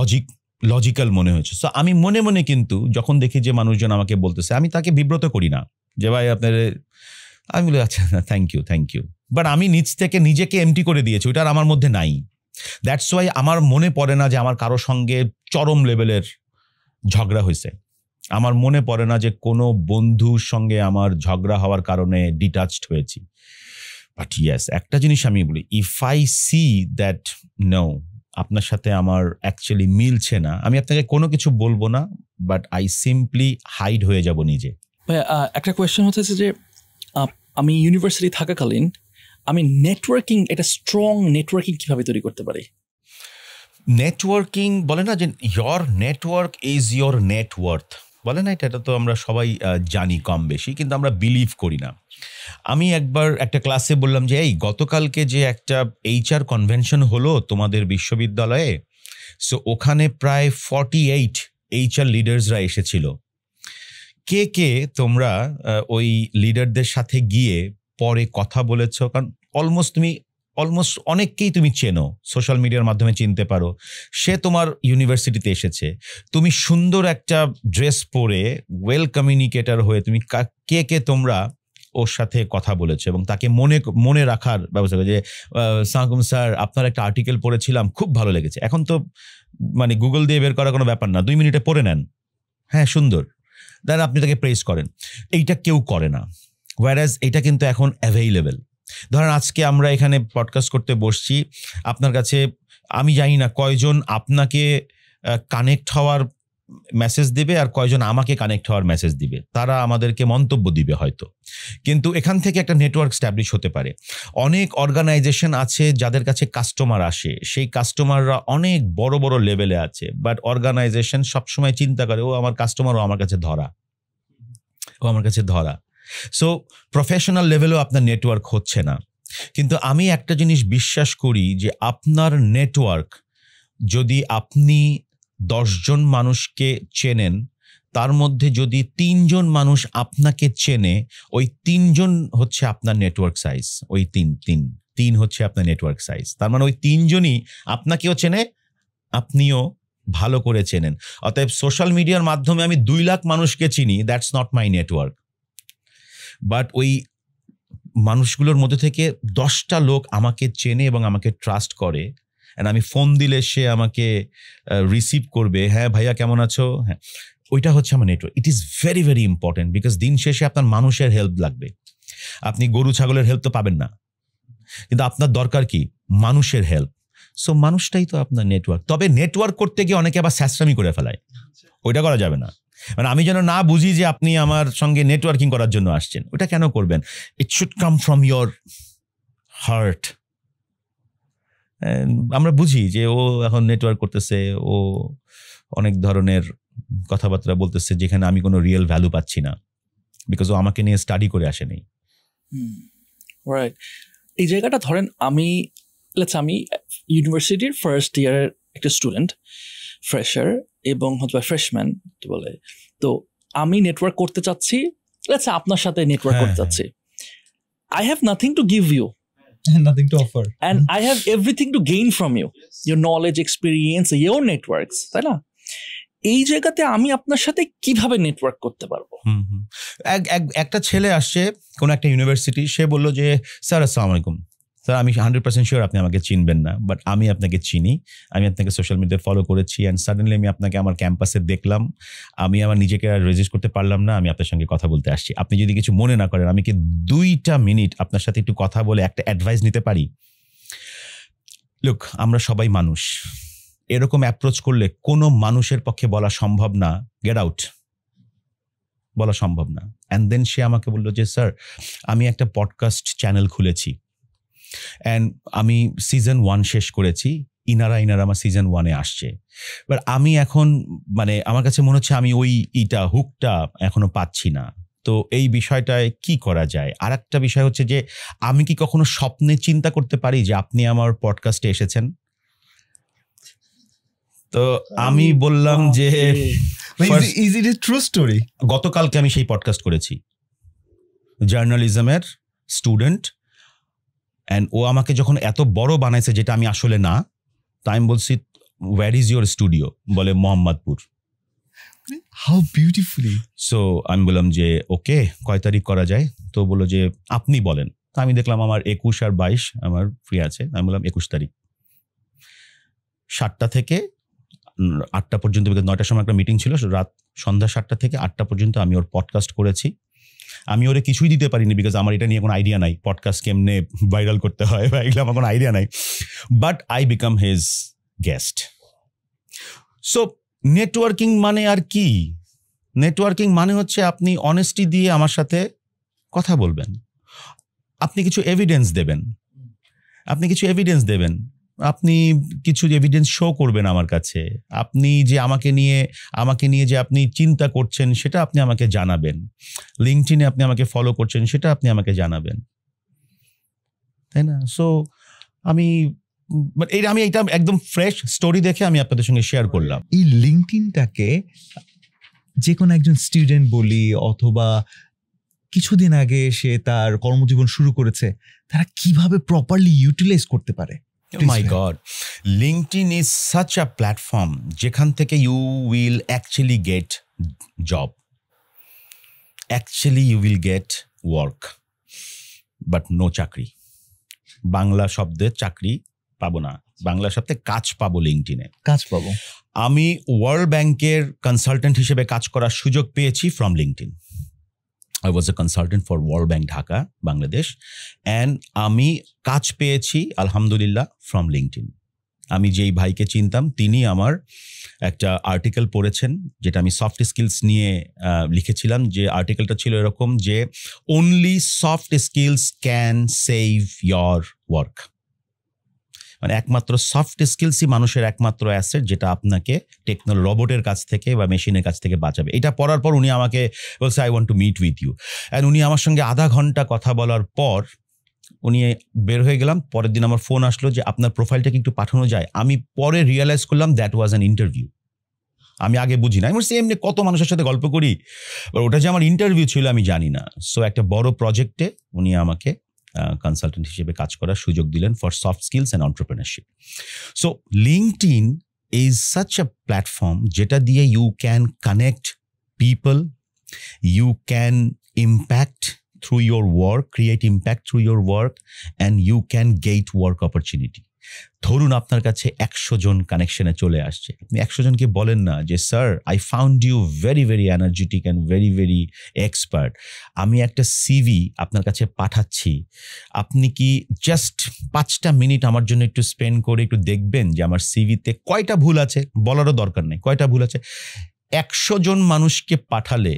লজিক্যাল মনে হয়েছে। সো আমি মনে মনে কিন্তু যখন দেখি যে মানুষজন আমাকে বলতেছে, আমি তাকে বিব্রত করি না যে ভাই আপনার, আমি বলি আচ্ছা থ্যাংক ইউ, বাট আমি নিজ থেকে নিজেকে এমটি করে দিয়েছি, ওটা আর আমার মধ্যে নাই। দ্যাটস ওয়াই আমার মনে পড়ে না যে আমার কারো সঙ্গে চরম লেভেলের ঝগড়া হয়েছে, আমার মনে পড়ে না যে কোনো বন্ধুর সঙ্গে আমার ঝগড়া হওয়ার কারণে ডিটাচড হয়েছি। বাট ইয়েস, একটা জিনিস আমি বলি, if I see that no আপনার সাথে আমার অ্যাকচুয়ালি মিলছে না, আমি আপনাকে কোনো কিছু বলবো না, বাট আই সিম্পলি হাইড হয়ে যাব নিজে। একটা কোয়েশ্চেন হচ্ছে যে আমি ইউনিভার্সিটি থাকাকালীন আমি নেটওয়ার্কিং, একটা স্ট্রং নেটওয়ার্কিং কিভাবে তৈরি করতে পারি? নেটওয়ার্কিং বলে না যে your network is your net worth, বলে না, এটা তো আমরা সবাই জানি কম বেশি, কিন্তু আমরা বিলিভ করি না। আমি একবার একটা ক্লাসে বললাম যে এই গতকালকে যে একটা HR কনভেনশন হলো তোমাদের বিশ্ববিদ্যালয়ে, সো ওখানে প্রায় 48 HR লিডার্সরা এসেছিল। কে কে তোমরা ওই লিডারদের সাথে গিয়ে পরে কথা বলেছ? কারণ অলমোস্ট অনেককেই তুমি চেনো, সোশ্যাল মিডিয়ার মাধ্যমে চিনতে পারো। সে তোমার ইউনিভার্সিটিতে এসেছে, তুমি সুন্দর একটা ড্রেস পরে ওয়েল কমিউনিকেটর হয়ে তুমি কে তোমরা ওর সাথে কথা বলেছো এবং তাকে মনে রাখার ব্যবস্থা করে যে সালাম স্যার আপনার একটা আর্টিকেল পড়েছিলাম, খুব ভালো লেগেছে। এখন তো মানে গুগল দিয়ে বের করা কোনো ব্যাপার না, 2 মিনিটে পড়ে নেন, হ্যাঁ সুন্দর, দেন আপনি তাকে প্রেস করেন। এইটা কেউ করে না, ওয়ারাজ এটা কিন্তু এখন অ্যাভেইলেবল। ধরেন আজকে আমরা এখানে পডকাস্ট করতে বসছি, আপনার কাছে আমি জানি না কয়জন আপনাকে কানেক্ট হওয়ার মেসেজ দিবে আর কয়জন আমাকে কানেক্ট হওয়ার মেসেজ দিবে, তারা আমাদেরকে মন্তব্য দিবে হয়তো, কিন্তু এখান থেকে একটা নেটওয়ার্ক স্ট্যাবলিশ হতে পারে। অনেক অর্গানাইজেশন আছে যাদের কাছে কাস্টমার আসে, সেই কাস্টমাররা অনেক বড় বড় লেভেলে আছে, বাট অর্গানাইজেশন সবসময় চিন্তা করে ও আমার কাস্টমার, ও আমার কাছে ধরা। সো প্রফেশনাল লেভেলেও আপনার নেটওয়ার্ক হচ্ছে না। কিন্তু আমি একটা জিনিস বিশ্বাস করি যে আপনার নেটওয়ার্ক, যদি আপনি 10 জন মানুষকে চেনেন, তার মধ্যে যদি 3 জন মানুষ আপনাকে চেনে, ওই 3 জন হচ্ছে আপনার নেটওয়ার্ক সাইজ। ওই তিন হচ্ছে আপনার নেটওয়ার্ক সাইজ। তার মানে ওই 3 জনই আপনাকেও চেনে, আপনিও ভালো করে চেনেন। অতএব সোশ্যাল মিডিয়ার মাধ্যমে আমি 2 লাখ মানুষকে চিনি, that's not my network. But ওই মানুষগুলোর মধ্যে থেকে 10টা লোক আমাকে চেনে এবং আমাকে ট্রাস্ট করে, অ্যান্ড আমি ফোন দিলে সে আমাকে রিসিভ করবে, হ্যাঁ ভাইয়া কেমন আছো, হ্যাঁ, ওইটা হচ্ছে আমার network. It is very very important, because দিন শেষে আপনার মানুষের হেল্প লাগবে। আপনি গরু ছাগলের হেল্প তো পাবেন না, কিন্তু আপনার দরকার কি? মানুষের হেল্প। সো মানুষটাই তো আপনার নেটওয়ার্ক। তবে নেটওয়ার্ক করতে গিয়ে অনেকে আবার স্যাসরামি করে ফেলায়, ওইটা করা যাবে না। মানে আমি যেন না বুঝি যে আপনি আমার সঙ্গে নেটওয়ার্কিং করার জন্য আসছেন, ওটা কেন করবেন? It should come from your heart. আমরা বুঝি যে ও এখন নেটওয়ার্ক করতেছে, ও অনেক ধরনের কথাবার্তা বলতেছে যেখানে আমি কোনো রিয়েল ভ্যালু পাচ্ছি না, বিকজ ও আমাকে নিয়ে স্টাডি করে আসেনি। রাইট। এই জায়গাটা ধরেন আমি ইউনিভার্সিটির ফার্স্ট ইয়ারের একটা স্টুডেন্ট, ফ্রেশার এবং হয়তো ফ্রেশম্যান বলে, তো আমি নেটওয়ার্ক করতে চাচ্ছি, আপনার সাথে নেটওয়ার্ক করতে চাচ্ছি। I have nothing to give you. Nothing to offer. And I have everything to gain from you. Your knowledge, experience, your networks. তাই না? এই জায়গাতে আমি আপনার সাথে কিভাবে নেটওয়ার্ক করতে পারবো? একটা ছেলে আসছে কোন একটা ইউনিভার্সিটি, সে বলল যে স্যার আসসালামু আলাইকুম স্যার, আমি 100% শিওর আপনি আমাকে চিনবেন না, বাট আমি আপনাকে চিনি, আমি আপনাকে সোশ্যাল মিডিয়ায় ফলো করেছি, অ্যান্ড সাডেনলি আমি আপনাকে আমার ক্যাম্পাসে দেখলাম, আমি আমার নিজেকে আর রেজিস্ট করতে পারলাম না, আমি আপনার সঙ্গে কথা বলতে আসছি। আপনি যদি কিছু মনে না করেন, আমি কি 2টা মিনিট আপনার সাথে একটু কথা বলে একটা অ্যাডভাইস নিতে পারি? লুক, আমরা সবাই মানুষ, এরকম অ্যাপ্রোচ করলে কোনো মানুষের পক্ষে বলা সম্ভব না গেট আউট, বলা সম্ভব না। অ্যান্ড দেন সে আমাকে বললো যে স্যার আমি একটা পডকাস্ট চ্যানেল খুলেছি, অ্যান্ড আমি সিজন 1 শেষ করেছি, ইনারা আমার সিজন 1-এ আসছে, বাট আমি এখন মানে আমার কাছে মনে হচ্ছে আমি ওই হুকটা এখনো পাচ্ছি না। তো এই বিষয়টায় কি করা যায়? আর একটা বিষয় হচ্ছে যে আমি কি কখনো স্বপ্নে চিন্তা করতে পারি যে আপনি আমার পডকাস্টে এসেছেন? তো আমি বললাম যে is it a true story? গতকালকে আমি সেই পডকাস্ট করেছি, জার্নালিজমের স্টুডেন্ট, অ্যান্ড ও আমাকে যখন এত বড় বানাইছে যেটা আমি আসলে না, তো আমি বলছি ওয়্যার ইজ ইউর স্টুডিও? বলে মোহাম্মদপুর। How beautifully. সো আমি বললাম যে ওকে, কয় তারিখ করা যায়? তো বললো যে আপনি বলেন। তো আমি দেখলাম আমার 21 আর 22 আমার ফ্রি আছে। আমি বললাম 21 তারিখ 7টা থেকে 8টা পর্যন্ত, 9টার সময় একটা মিটিং ছিল, রাত সন্ধ্যা 7টা থেকে 8টা পর্যন্ত আমি ওর পডকাস্ট করেছি। আমি ওরে কিছুই দিতে পারিনি, বিকজ আমার এটা নিয়ে কোনো আইডিয়া নাই, পডকাস্ট কেমনে ভাইরাল করতে হয় বা এগুলো আমার কোনো আইডিয়া নাই। But I become his guest. So networking মানে আর কি? নেটওয়ার্কিং মানে হচ্ছে আপনি অনেস্টি দিয়ে আমার সাথে কথা বলবেন, আপনি কিছু এভিডেন্স দেবেন, আপনি কিছু এভিডেন্স শো করবেন আমার কাছে, আপনি যে আমাকে নিয়ে যে আপনি চিন্তা করছেন সেটা আপনি আমাকে জানাবেন, লিঙ্কডইনে আপনি আমাকে ফলো করছেন সেটা আপনি আমাকে জানাবেন, তাই না? সো আমি এটা একদম ফ্রেশ স্টোরি দেখে আমি আপনাদের সঙ্গে শেয়ার করলাম। এই লিঙ্কডইনটাকে যে কোনো একজন স্টুডেন্ট বলি অথবা কিছুদিন আগে সে তার কর্মজীবন শুরু করেছে, তারা কিভাবে প্রপারলি ইউটিলাইজ করতে পারে? My God, LinkedIn is such a platform যেখান থেকে you will actually get job, actually you will get work, but no চাকরি। বাংলা শব্দে চাকরি পাবো না, বাংলা শব্দে কাজ পাবো, লিঙ্কডইনে কাজ পাবো। আমি ওয়ার্ল্ড ব্যাংকের কনসালটেন্ট হিসেবে কাজ করার সুযোগ পেয়েছি from LinkedIn. I was a consultant for World Bank Dhaka, Bangladesh, and আমি কাজ পেয়েছি আলহামদুলিল্লাহ ফ্রম লিঙ্কডইন। আমি যেই ভাইকে চিনতাম তিনি আমার একটা আর্টিকেল পড়েছেন, যেটা আমি সফট স্কিলস নিয়ে লিখেছিলাম। যে আর্টিকেলটা ছিল এরকম যে only soft skills can save your work, মানে একমাত্র সফট স্কিলসই মানুষের একমাত্র অ্যাসেট যেটা আপনাকে রোবটের কাছ থেকে বা মেশিনের কাছ থেকে বাঁচাবে। এটা পড়ার পর উনি আমাকে বলছে I want to meet with you, and উনি আমার সঙ্গে আধা ঘন্টা কথা বলার পর উনি বের হয়ে গেলাম। পরের দিন আমার ফোন আসলো যে আপনার প্রোফাইলটা কি একটু পাঠানো যায়। আমি পরে রিয়েলাইজ করলাম দ্যাট ওয়াজ অ্যান ইন্টারভিউ। আমি আগে বুঝি না, আমি এমনি কত মানুষের সাথে গল্প করি, ওটা যে আমার ইন্টারভিউ ছিল আমি জানি না। সো একটা বড় প্রজেক্টে উনি আমাকে কনসালটেন্ট হিসেবে কাজ করার সুযোগ দিলেন for soft skills and entrepreneurship. So LinkedIn is such a platform যেটা দিয়ে you can connect people, you can impact through your work, create impact through your work, and you can get work opportunity. ধরুন আপনার কাছে 100 জন কানেকশনে চলে আসছে, আপনি 100 জনকে বলেন না যে sir I found you very very energetic and very very expert, আমি একটা সিভি আপনার কাছে পাঠাচ্ছি, আপনি কি জাস্ট 5টা মিনিট আমার জন্য একটু স্পেন্ড করে একটু দেখবেন যে আমার সিভিতে কয়টা ভুল আছে? বলারও দরকার নেই কয়টা ভুল আছে। 100 জন মানুষকে পাঠালে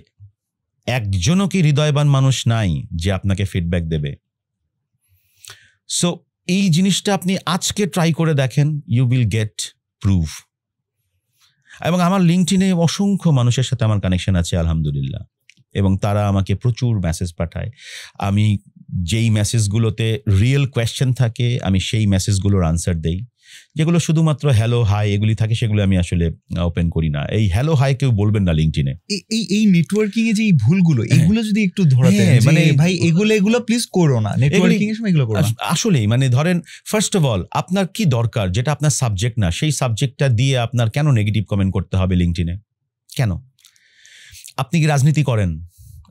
একজনও কি হৃদয়বান মানুষ নাই যে আপনাকে ফিডব্যাক দেবে? সো এই জিনিসটা আপনি আজকে ট্রাই করে দেখেন, ইউ উইল গেট প্রুফ। এবং আমার লিঙ্কডইনে অসংখ্য মানুষের সাথে আমার কানেকশন আছে আলহামদুলিল্লাহ, এবং তারা আমাকে প্রচুর মেসেজ পাঠায়। আমি যেই মেসেজগুলোতে রিয়েল কোয়েশ্চেন থাকে আমি সেই মেসেজগুলোর আনসার দেই, যেগুলো শুধুমাত্র হ্যালো হাই এগুলি থাকে সেগুলো আমি আসলে ওপেন করি না। এই হ্যালো হাই কেউ বলবেন না লিঙ্কডইনে। এই নেটওয়ার্কিং এ যে এই ভুলগুলো এইগুলো যদি একটু ধরাতেন, মানে ভাই এগুলো প্লিজ করো না, নেটওয়ার্কিং এর সময় এগুলো করো না। আসলেই মানে ধরেন ফার্স্ট অফ অল আপনার কি দরকার, যেটা আপনার সাবজেক্ট না সেই সাবজেক্টটা দিয়ে আপনার কেন নেগেটিভ কমেন্ট করতে হবে লিঙ্কডইনে? কেন? আপনি কি রাজনীতি করেন?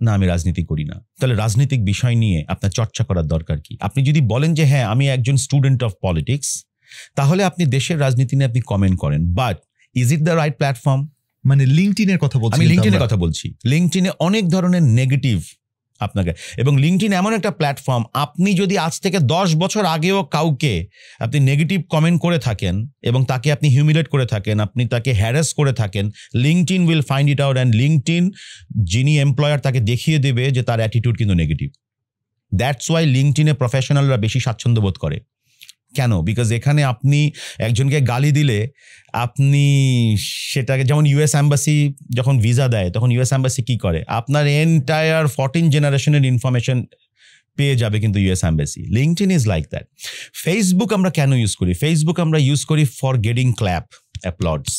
না, আমি রাজনীতি করি না। তাহলে রাজনৈতিক বিষয় নিয়ে আপনার চর্চা করার দরকার কি? আপনি যদি বলেন যে হ্যাঁ আমি একজন স্টুডেন্ট অফ পলিটিক্স, তাহলে আপনি দেশের রাজনীতি নিয়ে আপনি কমেন্ট করেন, but is it the right platform? মানে লিঙ্কডইনের কথা বলছি, আমি লিঙ্কডইনের কথা বলছি। লিঙ্কডইনে অনেক ধরনের নেগেটিভ আপনাকে, এবং লিঙ্কডইন এমন একটা প্ল্যাটফর্ম, আপনি যদি আজ থেকে 10 বছর আগেও কাউকে আপনি নেগেটিভ কমেন্ট করে থাকেন এবং তাকে আপনি হিউমিলেট করে থাকেন, আপনি তাকে হ্যারাস করে থাকেন, LinkedIn will find it out, and LinkedIn যিনি এমপ্লয়ার তাকে দেখিয়ে দেবে যে তার অ্যাটিটিউড কিন্তু নেগেটিভ। দ্যাটস ওয়াই লিঙ্কডইনে প্রফেশনালরা বেশি স্বাচ্ছন্দ্য বোধ করে। কেন? বিকজ এখানে আপনি একজনকে গালি দিলে আপনি সেটাকে, যেমন ইউএস অ্যাম্বাসি যখন ভিসা দেয় তখন ইউএস অ্যাম্বাসি কি করে, আপনার এন্টায়ার 14 জেনারেশনের ইনফরমেশন পেয়ে যাবে কিন্তু US embassy. LinkedIn is like that. Facebook আমরা কেন ইউজ করি? ফেসবুক আমরা ইউজ করি for getting clap, applauds.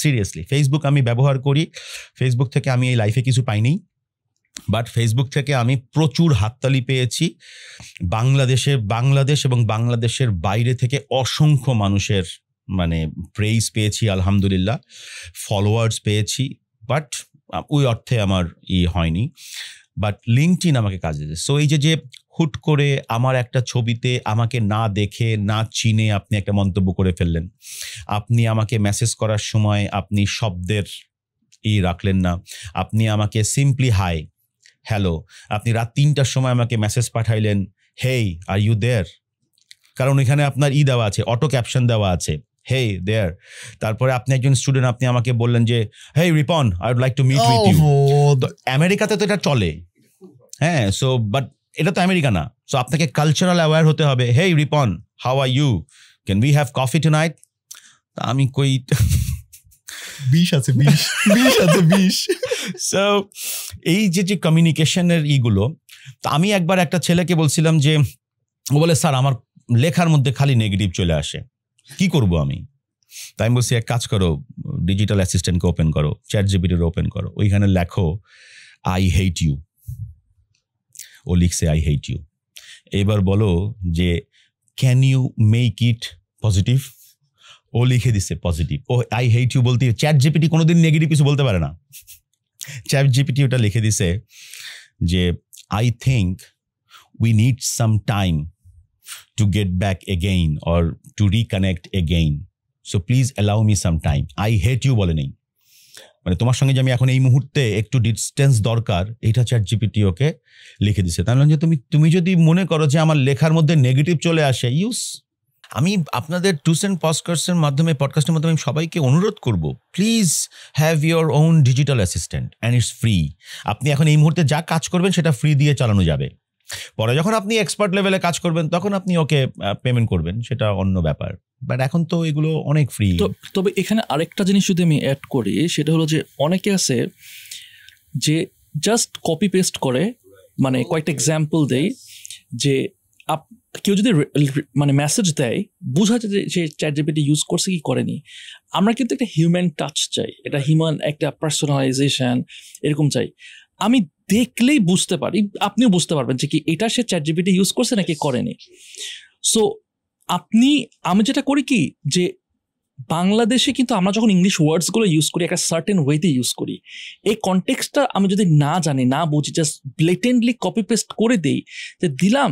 Seriously Facebook আমি ব্যবহার করি। ফেসবুক থেকে আমি এই লাইফে কিছু পাইনি, বাট ফেসবুক থেকে আমি প্রচুর হাততালি পেয়েছি। বাংলাদেশ এবং বাংলাদেশের বাইরে থেকে অসংখ্য মানুষের মানে প্রেইজ পেয়েছি আলহামদুলিল্লাহ, ফলোয়ার্স পেয়েছি, বাট ওই অর্থে আমার হয়নি। বাট লিঙ্কডইন আমাকে কাজে দেয়। সো এই যে হুট করে আমার একটা ছবিতে আমাকে না দেখে না চিনে আপনি একটা মন্তব্য করে ফেললেন, আপনি আমাকে মেসেজ করার সময় আপনি শব্দের রাখলেন না, আপনি আমাকে সিম্পলি হাই হ্যালো, আপনি রাত 3টার সময় আমাকে মেসেজ পাঠাইলেন হেই আর ইউ দেয়ার, কারণ এখানে আপনার দেওয়া আছে, অটো ক্যাপশন দেওয়া আছে হেই দেয়ার। তারপরে আপনি একজন স্টুডেন্ট, আপনি আমাকে বললেন যে hey Ripon I would like to meet with you. আমেরিকাতে তো এটা চলে, হ্যাঁ। সো বাট এটা তো আমেরিকা না। সো আপনাকে কালচারাল অ্যাওয়্যার হতে হবে। Hey Ripon how are you, can we have coffee tonight? আমি কই বিষ আছে, বিষ আছে, বিষ। সো এই যে কমিউনিকেশনের ইগুলো, তো আমি একবার একটা ছেলেকে বলছিলাম যে, ও বলে স্যার আমার লেখার মধ্যে খালি নেগেটিভ চলে আসে, কি করব আমি? তাই আমি বলছি এক কাজ করো, ডিজিটাল অ্যাসিস্ট্যান্টকে ওপেন করো, চ্যাটজিপিটির ওপেন করো, ওইখানে লেখো আই হেট ইউ। ও লিখছে আই হেট ইউ। এবার বলো যে can you make it positive? ও লিখে দিচ্ছে পজিটিভ। ও আই হেট ইউ বলতে, চ্যাটজিপিটি কোনোদিন নেগেটিভ কিছু বলতে পারে না। চ্যাটজিপিটি ওটা লিখে দিছে যে I think we need some time to get back again or to reconnect again, so please allow me some time. I hate you বলে নেই, মানে তোমার সঙ্গে যে আমি এখন এই মুহূর্তে একটু ডিস্টেন্স দরকার, এইটা চ্যাটজিপিটি ওকে লিখে দিছে। তাহলে যে তুমি যদি মনে করো যে আমার লেখার মধ্যে নেগেটিভ চলে আসে, ইউজ। আমি আপনাদের টুস অ্যান্ড পডকাস্টের মাধ্যমে আমি সবাইকে অনুরোধ করব, please have your own digital assistant and it's free. আপনি এখন এই মুহূর্তে যা কাজ করবেন সেটা ফ্রি দিয়ে চালানো যাবে। পরে যখন আপনি এক্সপার্ট লেভেলে কাজ করবেন তখন আপনি ওকে পেমেন্ট করবেন, সেটা অন্য ব্যাপার। বাট এখন তো এগুলো অনেক ফ্রি। তবে এখানে আরেকটা জিনিস যদি আমি অ্যাড করি, সেটা হলো যে অনেকে আছে যে জাস্ট কপি পেস্ট করে। মানে কয়েকটা এক্সাম্পল দেই, যে কেউ যদি মানে মেসেজ দেয়, বোঝা যায় যে চ্যাটজিপিটি ইউজ করছে কি করেনি। আমরা কিন্তু একটা হিউম্যান টাচ চাই, এটা হিউম্যান একটা পার্সোনালাইজেশন এরকম চাই। আমি দেখলেই বুঝতে পারি, আপনিও বুঝতে পারবেন যে কি এটা সে চ্যাটজিপিটি ইউজ করছে নাকি করেনি। সো আমি যেটা করি কি, যে বাংলাদেশে কিন্তু আমরা যখন ইংলিশ ওয়ার্ডসগুলো ইউজ করি একটা সার্টেন ওয়েতে ইউজ করি। এই কনটেক্সটটা আমি যদি না জানি, না বুঝি, জাস্ট ব্লেটেন্টলি কপি পেস্ট করে দিই, যে দিলাম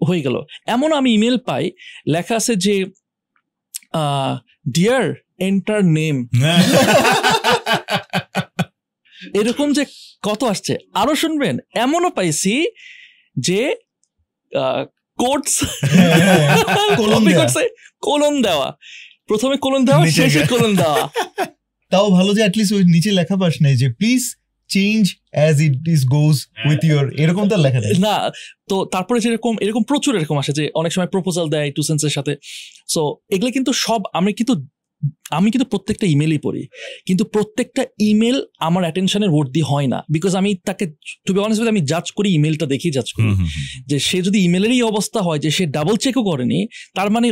হয়ে গেল। এমন আমি ইমেল পাই লেখা আছে যে ডিয়ার এন্টার নেম, এরকম যে কত আসছে। আরো শুনবেন, এমনও পাইছি যে কোটস কোলন দেওয়া, প্রথমে কোলন দেওয়া, শেষে কোলন দেওয়া। তাও ভালো যে অ্যাটলিস্ট ওই নিচে লেখা পাস নাই যে please change as it is goes with your, এরকম তো লেখা নেই না। তো তারপরে এরকম প্রচুর এরকম আসে যে অনেক সময় প্রপোজাল দেয় টু সেন্সের সাথে। সো এগুলো কিন্তু সব আমি কিন্তু প্রত্যেকটা ইমেলই পড়ি, কিন্তু প্রত্যেকটা ইমেল আমার অ্যাটেনশনের ওর্থি হয় না। বিকজ আমি তাকে টু বি অনেস্ট আমি জাজ করি, ইমেলটা দেখেই জাজ করি। যে সে যদি ইমেলেরই অবস্থা হয় যে সে ডাবল চেকও করেনি, তার মানে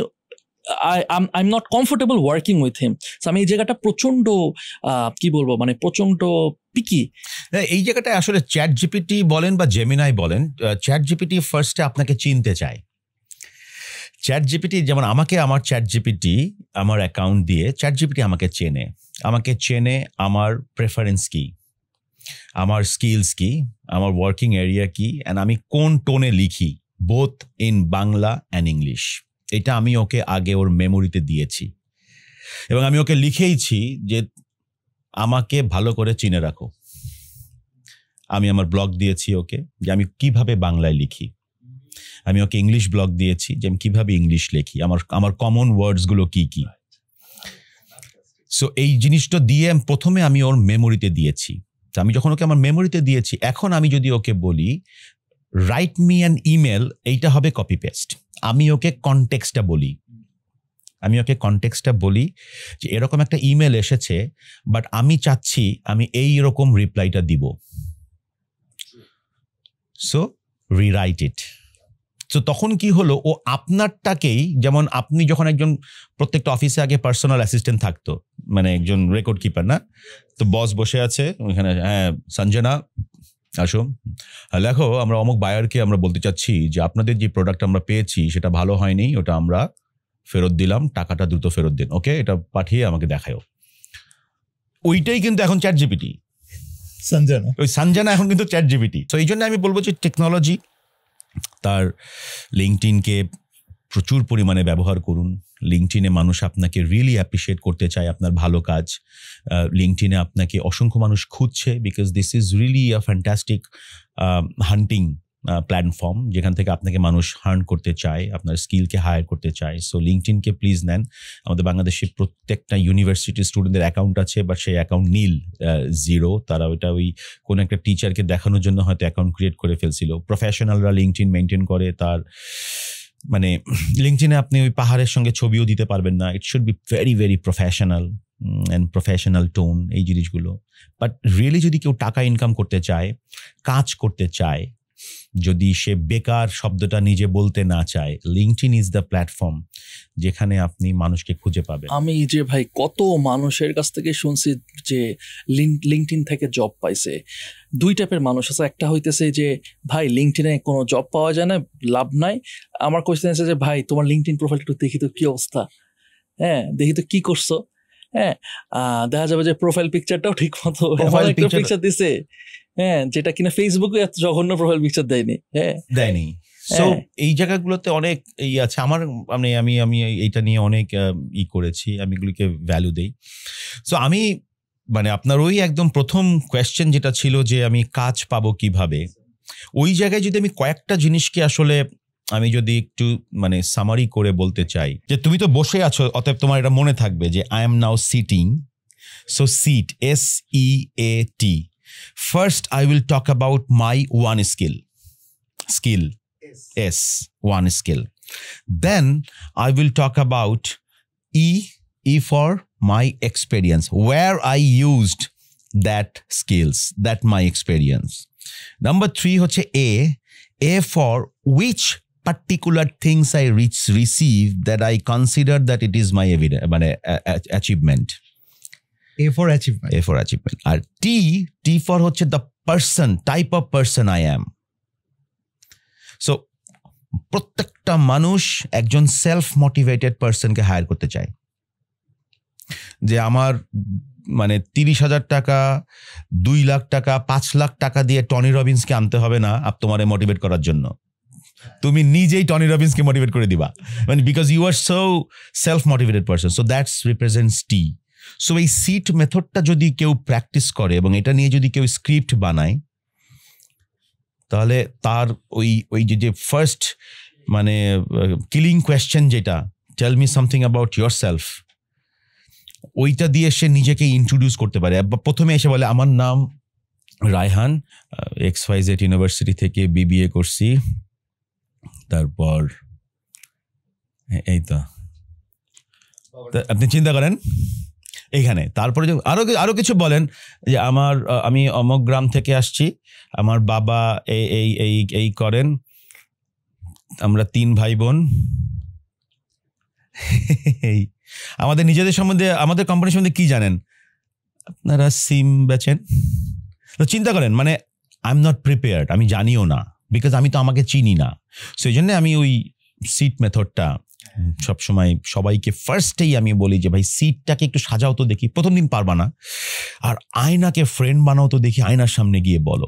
I'm not comfortable working with him. So আমি এই জায়গাটা প্রচন্ড কি বলবো, মানে প্রচন্ড পিকি। এই জায়গাটায় আসলে চ্যাটজিপিটি বলেন বা জেমিনাই বলেন, চ্যাটজিপিটি ফার্স্টে আপনাকে চিনতে চায়। চ্যাটজিপিটি যেমন আমাকে, আমার চ্যাটজিপিটি আমার অ্যাকাউন্ট দিয়ে চ্যাটজিপিটি আমাকে চেনে আমার প্রেফারেন্স কি, আমার স্কিলস কি, আমার ওয়ার্কিং এরিয়া কি, অ্যান্ড আমি কোন টোনে লিখি, both in Bangla and English. এটা আমি ওকে আগে ওর মেমোরিতে দিয়েছি এবং আমি ওকে লিখেইছি যে আমাকে ভালো করে চিনে রাখো। আমি আমার ব্লগ দিয়েছি ওকে যে আমি কিভাবে বাংলায় লিখি, আমি ওকে ইংলিশ ব্লগ দিয়েছি যে আমি কিভাবে ইংলিশ লিখি, আমার কমন ওয়ার্ডসগুলো কি কি। সো এই জিনিসটা দিয়ে প্রথমে আমি ওর মেমোরিতে দিয়েছি। তো আমি যখন ওকে আমার মেমোরিতে দিয়েছি, এখন আমি যদি ওকে বলি রাইট মি অ্যান ইমেল, এইটা হবে কপি পেস্ট। আমি ওকে কনটেক্সটটা বলি আমি ওকে কনটেক্সটটা বলি যে এরকম একটা ইমেল এসেছে, বাট আমি চাচ্ছি আমি এই রকম রিপ্লাইটা দিব, সো রিরাইট ইট। তো তখন কি হলো, ও আপনারটাকেই, যেমন আপনি যখন একজন প্রত্যেকটা অফিসে আগে পার্সোনাল অ্যাসিস্ট্যান্ট থাকতো, মানে একজন রেকর্ড কিপার না, তো বস বসে আছে ওইখানে, হ্যাঁ সঞ্জনা আসো, লেখো আমরা অমুক বায়ারকে আমরা বলতে চাচ্ছি যে আপনাদের যে প্রোডাক্ট আমরা পেয়েছি সেটা ভালো হয়নি, ওটা আমরা ফেরত দিলাম, টাকাটা দ্রুত ফেরত দিন, ওকে এটা পাঠিয়ে আমাকে দেখাও। ওইটাই কিন্তু এখন চ্যাট জিপিটি, সঞ্জনা। ওই সঞ্জনা এখন কিন্তু চ্যাট জিপিটি। তো এই জন্য আমি বলবো যে টেকনোলজি, তার লিঙ্কডইনকে প্রচুর পরিমাণে ব্যবহার করুন। লিঙ্কডইনে মানুষ আপনাকে রিয়েলি অ্যাপ্রিসিয়েট করতে চায় আপনার ভালো কাজ। লিঙ্কডইনে আপনাকে অসংখ্য মানুষ খুঁজছে, because this is really a fantastic hunting platform, যেখান থেকে আপনাকে মানুষ হার্ন করতে চায়, আপনার স্কিলকে হায়ার করতে চায়। সো লিঙ্কডইনকে প্লিজ নেন। আমাদের বাংলাদেশের প্রত্যেকটা ইউনিভার্সিটি স্টুডেন্টদের অ্যাকাউন্ট আছে, বাট সেই অ্যাকাউন্ট নীল, জিরো। তারা ওইটা ওই কোনো একটা টিচারকে দেখানোর জন্য হয়তো অ্যাকাউন্ট ক্রিয়েট করে ফেলছিল। প্রফেশনালরা লিঙ্কডইন মেনটেন করে, তার মানে লিঙ্কডইনে আপনি ওই পাহাড়ের সঙ্গে ছবিও দিতে পারবেন না। It should be very very professional and professional tone, এই জিনিসগুলো। বাট রিয়েলি যদি কেউ টাকা ইনকাম করতে চায়, কাজ করতে চায়, যদি সে বেকার শব্দটা নিজে বলতে না চায়, লিঙ্কডইন ইজ দ্য প্ল্যাটফর্ম যেখানে আপনি মানুষকে খুঁজে পাবেন। আমি যে ভাই কত মানুষের কাছ থেকে শুনছি যে লিঙ্কডইন থেকে জব পাইছে। দুই টাইপের মানুষ আছে, একটা হইতেছে যে ভাই লিঙ্কডইনে কোনো জব পাওয়া যায় না, লাভ নাই। আমার কোয়েশ্চেন আছে যে ভাই তোমার লিঙ্কডইন প্রোফাইল একটু দেখি তো কি অবস্থা, হ্যাঁ দেখি তো কি করছো, হ্যাঁ দেখা যাবে যে প্রোফাইল পিকচারটাও ঠিক মতো পিকচার দিছে, হ্যাঁ যেটা কিনা ফেসবুকে এত জঘন্য প্রোফাইল পিকচার দেয়নি, হ্যাঁ দেয়নি। সো এই জায়গাগুলোতে অনেক এই আছে। আমার মানে আমি এইটা নিয়ে অনেক করেছি, আমি এগুলিকে ভ্যালু দেই। সো আমি মানে আপনার ওই একদম প্রথম কোয়েশ্চেন যেটা ছিল যে আমি কাজ পাবো কিভাবে, ওই জায়গায় যদি আমি কয়েকটা জিনিসকে আসলে আমি যদি একটু মানে সামারি করে বলতে চাই, যে তুমি তো বসে আছো, অতএব তোমার এটা মনে থাকবে যে I am now sitting. So seat, SEAT. First, I will talk about my one skill. One skill. Then I will talk about E for my experience, where I used that skills, that my experience. Number 3 হচ্ছে A for which particular things I received that I consider that it is my achievement. A for achievement. R T for হচ্ছে the person, type of person I am. So প্রত্যেকটা মানুষ একজন self motivated পার্সনকে higher করতে চায়, যে আমার মানে 30,000 টাকা, 2 লাখ টাকা, 5 লাখ টাকা দিয়ে টনি রবিন্সকে আনতে হবে না তোমারে মোটিভেট করার জন্য। তুমি নিজেই টনি রবিন্সকে মোটিভেট করে দিবা, মানে because you are so self motivated person. So that's represents T. So এই সিট মেথডটা যদি কেউ প্র্যাকটিস করে এবং এটা নিয়ে যদি কেউ স্ক্রিপ্ট বানায়, তাহলে তার ওই যে ফার্স্ট মানে কিলিং কোয়েশ্চেন যেটা, tell me something about yourself, ওইটা দিয়ে সে নিজেকে ইন্ট্রোডিউস করতে পারে। প্রথমে এসে বলে আমার নাম রায়হান, XYZ ইউনিভার্সিটি থেকে BBA করছি, তারপর এই তো আপনি চিন্তা করেন এইখানে। তারপরে আরো কিছু বলেন যে আমি অমুক গ্রাম থেকে আসছি, আমার বাবা এই করেন, আমরা 3 ভাই বোন, এই আমাদের নিজেদের সম্বন্ধে, আমাদের কোম্পানির সম্বন্ধে কি জানেন, আপনারা সিম বেচেন। তো চিন্তা করেন, মানে আই এম নট প্রিপেয়ার্ড, আমি জানিও না, বিকজ আমি তো আমাকে চিনি না। সেই জন্য আমি ওই সিট মেথডটা সবসময় সবাইকে ফার্স্টেই আমি বলি যে ভাই সিটটাকে একটু সাজাও তো দেখি, প্রথম দিন পারবা না, আর আয়নাকে ফ্রেন্ড বানাও তো দেখি, আয়নার সামনে গিয়ে বলো,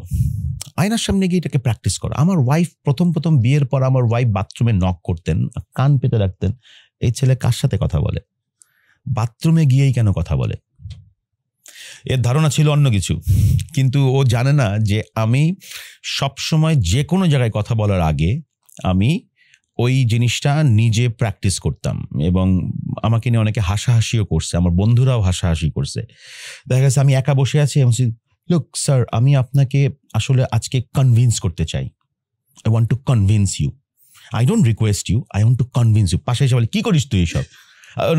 আয়নার সামনে গিয়ে এটাকে প্র্যাকটিস করো। আমার ওয়াইফ প্রথম বিয়ের পর আমার ওয়াইফ বাথরুমে নক করতেন, কান পেতে রাখতেন, এই ছেলে কার সাথে কথা বলে, বাথরুমে গিয়েই কেন কথা বলে। এর ধারণা ছিল অন্য কিছু, কিন্তু ও জানে না যে আমি সবসময় যে কোনো জায়গায় কথা বলার আগে আমি ওই জিনিসটা নিজে প্র্যাকটিস করতাম, এবং আমাকে নিয়ে অনেকে হাসাহাসিও করছে, আমার বন্ধুরাও হাসাহাসি করছে। দেখা গেছে আমি একা বসে আছি, আমি লুক স্যার, আমি আপনাকে আসলে আজকে কনভিন্স করতে চাই, I want to convince you, I don't request you, I want to convince you. পাশে এসে বলে কি করিস তুই এইসব,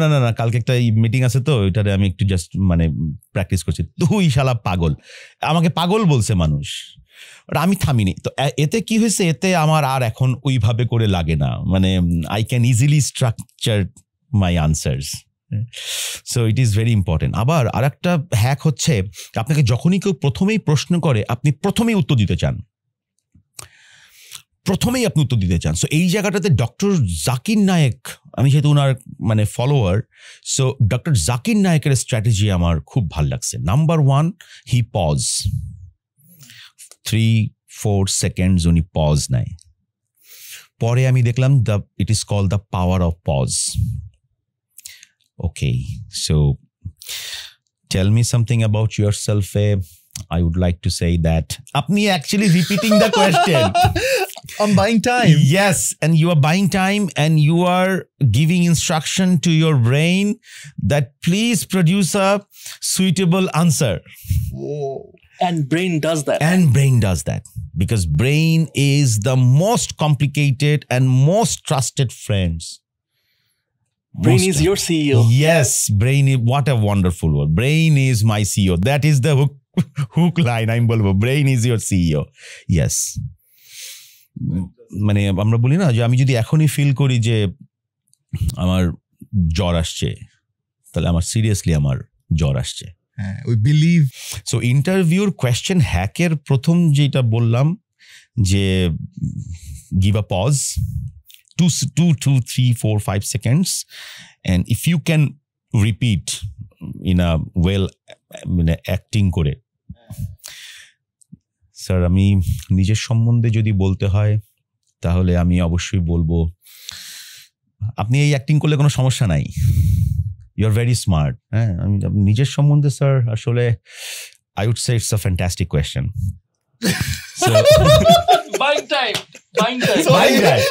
না না না, কালকে একটা মিটিং আছে তো ওইটারে আমি একটু জাস্ট মানে প্র্যাকটিস করছি। তুই শালা পাগল, আমাকে পাগল বলছে মানুষ, আমি থামিনি। তো এতে কি হয়েছে, এতে আমার আর এখন ওইভাবে করে লাগে না, মানে I can easily structure my answers. So it is very important. আবার আর একটা হ্যাক হচ্ছে, আপনাকে যখনই কেউ প্রথমেই প্রশ্ন করে আপনি প্রথমেই উত্তর দিতে চান, প্রথমেই আপনি উত্তর দিতে চান। সো এই জায়গাটাতে ডক্টর জাকির নায়েক, আমি যেহেতু ওনার মানে ফলোয়ার, সো ডক্টর জাকির নায়েকের স্ট্র্যাটেজি আমার খুব ভাল লাগছে। নাম্বার 1, হি পজ, 3-4 সেকেন্ডস উনি পজ নেয়। পরে আমি দেখলাম it is called the power of pause. Okay, so tell me something about yourself. I would like to say that আপনি actually repeating the question. I'm buying time. Yes, and you are buying time and you are giving instruction to your brain that please produce a suitable answer. Whoa. And brain does that. And brain does that because brain is the most complicated and most trusted friends. Brain Most- is your CEO. Yes, brain is, what a wonderful word. Brain is my CEO. That is the hook line. I'm বলবো brain is your CEO. Yes. মানে আমরা বলি না যে আমি যদি এখনই feel করি যে আমার জ্বর আসছে, তাহলে আমার সিরিয়াসলি আমার জ্বর আসছে। We believe. সো ইন্টারভিউর কোয়েশ্চেন হ্যাকের প্রথম যেটা বললাম যে give a pause, 2, 3, 4, 5 seconds, and if you can repeat in a well মানে অ্যাক্টিং করে। স্যার আমি নিজের সম্বন্ধে যদি বলতে হয় তাহলে আমি অবশ্যই বলবো আপনি এই অ্যাক্টিং করলে কোনো সমস্যা নাই, ইউ আর ভেরি স্মার্ট। হ্যাঁ, আমি নিজের সম্বন্ধে স্যার আসলে I would say it's a fantastic question. Buying time. Buying time. Buying time.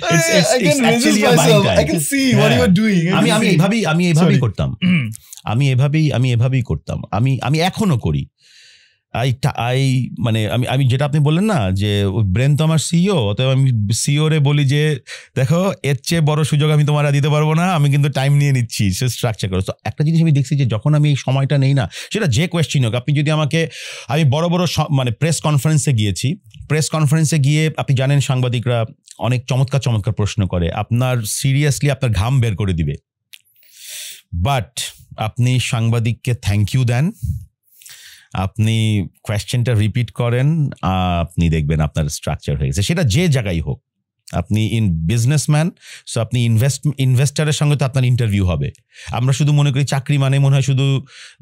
I can it's actually resist a buying myself. time. I can see what হ্যাঁ। you are doing. I আমি can আমি see. এইভাবেই Sorry. করতাম, আমি এভাবেই করতাম, আমি এখনো করি। মানে আমি যেটা আপনি বললেন না যে ব্রেন তো আমার সিইও, অতএব আমি সিইও রে বলি যে দেখো এর চেয়ে বড় সুযোগ আমি তোমার দিতে পারবো না, আমি কিন্তু টাইম নিয়ে নিচ্ছি, সে স্ট্রাকচার করো। তো একটা জিনিস আমি দেখছি যে যখন আমি এই সময়টা নেই না, সেটা যে কোয়েশ্চেন হোক, আপনি যদি আমাকে, আমি বড় বড় মানে প্রেস কনফারেন্সে গিয়েছি, প্রেস কনফারেন্সে গিয়ে আপনি জানেন সাংবাদিকরা অনেক চমৎকার চমৎকার প্রশ্ন করে, আপনার সিরিয়াসলি আপনার ঘাম বের করে দিবে, বাট আপনি সাংবাদিককে থ্যাংক ইউ দেন, আপনি কোয়েশ্চেনটা রিপিট করেন, আপনি দেখবেন আপনার স্ট্রাকচার হয়ে গেছে। সেটা যে জায়গায় হোক, আপনি বিজনেসম্যান, সো আপনি ইনভেস্টারের সঙ্গে তো আপনার ইন্টারভিউ হবে। আমরা শুধু মনে করি চাকরি মানে মনে হয় শুধু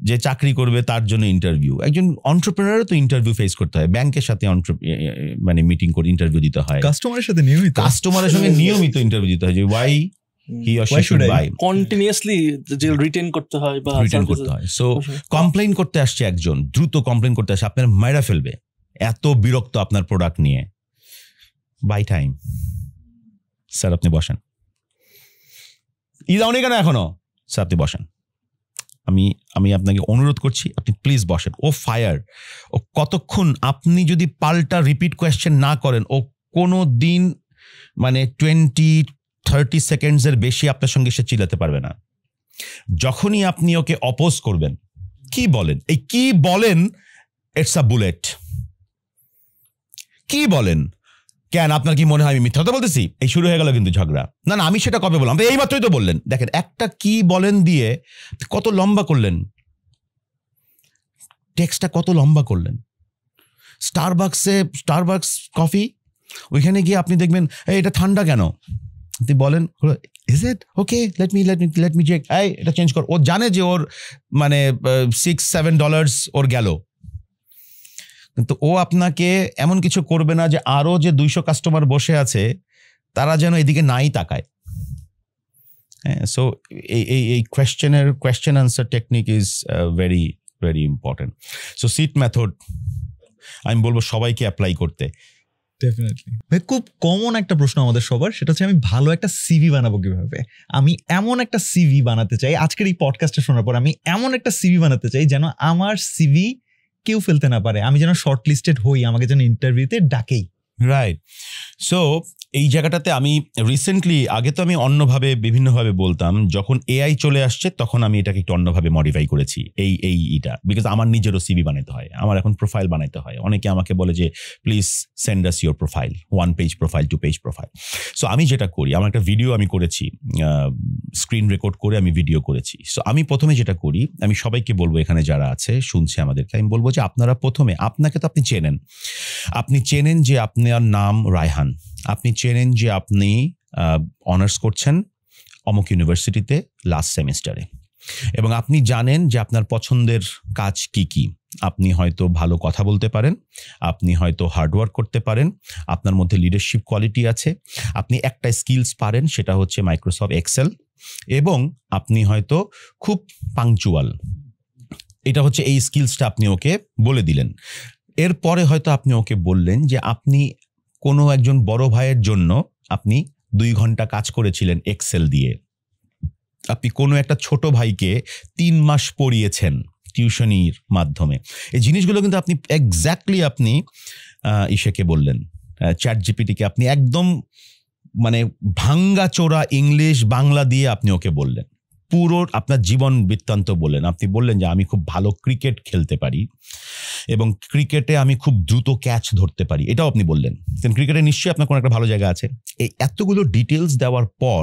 যে চাকরি করবে তার জন্য ইন্টারভিউ। একজন এন্টারপ্রেনারও তো ইন্টারভিউ ফেস করতে হয়, ব্যাংকের সাথে মানে মিটিং করে ইন্টারভিউ দিতে হয়, কাস্টমারের সাথে নিয়মিত কাস্টমারের সঙ্গে নিয়মিত ইন্টারভিউ দিতে হয় যে why he or Why she should should I? বাই, Continuously যে রিটেন করতে হয় বা রিটার্ন করতে হয়। সো কমপ্লেইন করতে আসছে একজন, দ্রুত কমপ্লেইন করতে আসছে, আপনার মাইরা ফেলবে, এত বিরক্ত আপনার প্রোডাক্ট নিয়ে। বাই টাইম, স্যার আপনি বসেন, যাওনি কেন এখনো, স্যার আপনি বসেন, আমি আপনাকে অনুরোধ করছি আপনি প্লিজ বসেন। ও ফায়ার, ও কতক্ষণ আপনি যদি পাল্টা রিপিট কোয়েশ্চেন না করেন, ও কোনো দিন মানে 20-30 সেকেন্ডসের বেশি আপনার সঙ্গে সে চিল্লাতে পারবে না। যখনই আপনি ওকে অপোজ করবেন, কি বলেন, এই কি বলেন, ইটস আ বুলেট, কি বলেন, কেন আপনার কি মনে হয় আমি মিথ্যা কথা বলতেছি, এই শুরু হয়ে গেল কিন্তু ঝগড়া। না না, আমি সেটা কবে বললাম, এই মাত্রই তো বললেন। দেখেন একটা কি বলেন দিয়ে কত লম্বা করলেন, টেক্সটটা কত লম্বা করলেন। স্টারবাকস কফি, ওইখানে গিয়ে আপনি দেখবেন এটা ঠান্ডা কেন, আপনি বলেন is it okay, let me check, এটা চেঞ্জ কর। ও জানে যে ওর মানে $6-7 ওর গেল, কিন্তু ও আপনাকে এমন কিছু করবে না যে আরো যে 200 কাস্টমার বসে আছে তারা যেন এদিকে নাই তাকায়। হ্যাঁ, সো এই question answer technique is very very important. So seat method আমি বলবো সবাইকে অ্যাপ্লাই করতে। ডেফিনেটলি ভাই, খুব কমন একটা প্রশ্ন আমাদের সবার, সেটা হচ্ছে আমি ভালো একটা সিভি বানাবো কিভাবে। আমি এমন একটা সিভি বানাতে চাই, আজকের এই পডকাস্টটা শোনার পর আমি এমন একটা সিভি বানাতে চাই যেন আমার সিভি কেউ ফেলতে না পারে, আমি যেন শর্ট লিস্টেড হই, আমাকে যেন ইন্টারভিউতে ডাকেই। রাইট, সো এই জায়গাটাতে আমি রিসেন্টলি, আগে তো আমি অন্যভাবে বিভিন্নভাবে বলতাম, যখন এআই চলে আসছে তখন আমি এটাকে একটু অন্যভাবে মডিফাই করেছি এইটা, বিকজ আমার নিজেরও সিভি বানাতে হয়, আমার এখন প্রোফাইল বানাতে হয়। অনেকে আমাকে বলে যে please send us your profile, 1 page profile, 2 page profile. So আমি যেটা করি, আমার একটা ভিডিও আমি করেছি, স্ক্রিন রেকর্ড করে আমি ভিডিও করেছি। সো আমি প্রথমে যেটা করি, আমি সবাইকে বলবো, এখানে যারা আছে শুনছে আমাদেরকে, আমি বলবো যে আপনারা প্রথমে, আপনাকে তো আপনি চেনেন যে আপনার নাম রায়হান, আপনি চেনেন যে আপনি অনার্স করছেন অমুক ইউনিভার্সিটিতে লাস্ট সেমিস্টারে, এবং আপনি জানেন যে আপনার পছন্দের কাজ কি কি। আপনি হয়তো ভালো কথা বলতে পারেন, আপনি হয়তো হার্ডওয়ার্ক করতে পারেন, আপনার মধ্যে লিডারশিপ কোয়ালিটি আছে, আপনি একটা স্কিলস পারেন, সেটা হচ্ছে মাইক্রোসফট এক্সেল, এবং আপনি হয়তো খুব পাংচুয়াল। এটা হচ্ছে এই স্কিলসটা আপনি ওকে বলে দিলেন। এরপরে হয়তো আপনি ওকে বললেন যে আপনি কোনো একজন বড় ভাইয়ের জন্য আপনি 2 ঘন্টা কাজ করেছিলেন এক্সেল দিয়ে, আপনি কোনো একটা ছোট ভাইকে 3 মাস পড়িয়েছেন টিউশনির মাধ্যমে। এই জিনিসগুলো কিন্তু আপনি এক্স্যাক্টলি আপনি ইসেকে বললেন, চ্যাট জিপিটিকে আপনি একদম মানে ভাঙ্গা চোরা ইংলিশ বাংলা দিয়ে আপনি ওকে বললেন, পুরো আপনার জীবন বৃত্তান্ত বললেন। আপনি বললেন যে আমি খুব ভালো ক্রিকেট খেলতে পারি এবং ক্রিকেটে আমি খুব দ্রুত ক্যাচ ধরতে পারি, এটাও আপনি বললেন। ক্রিকেটে নিশ্চয়ই আপনার কোনো একটা ভালো জায়গা আছে। এই এতগুলো ডিটেলস দেওয়ার পর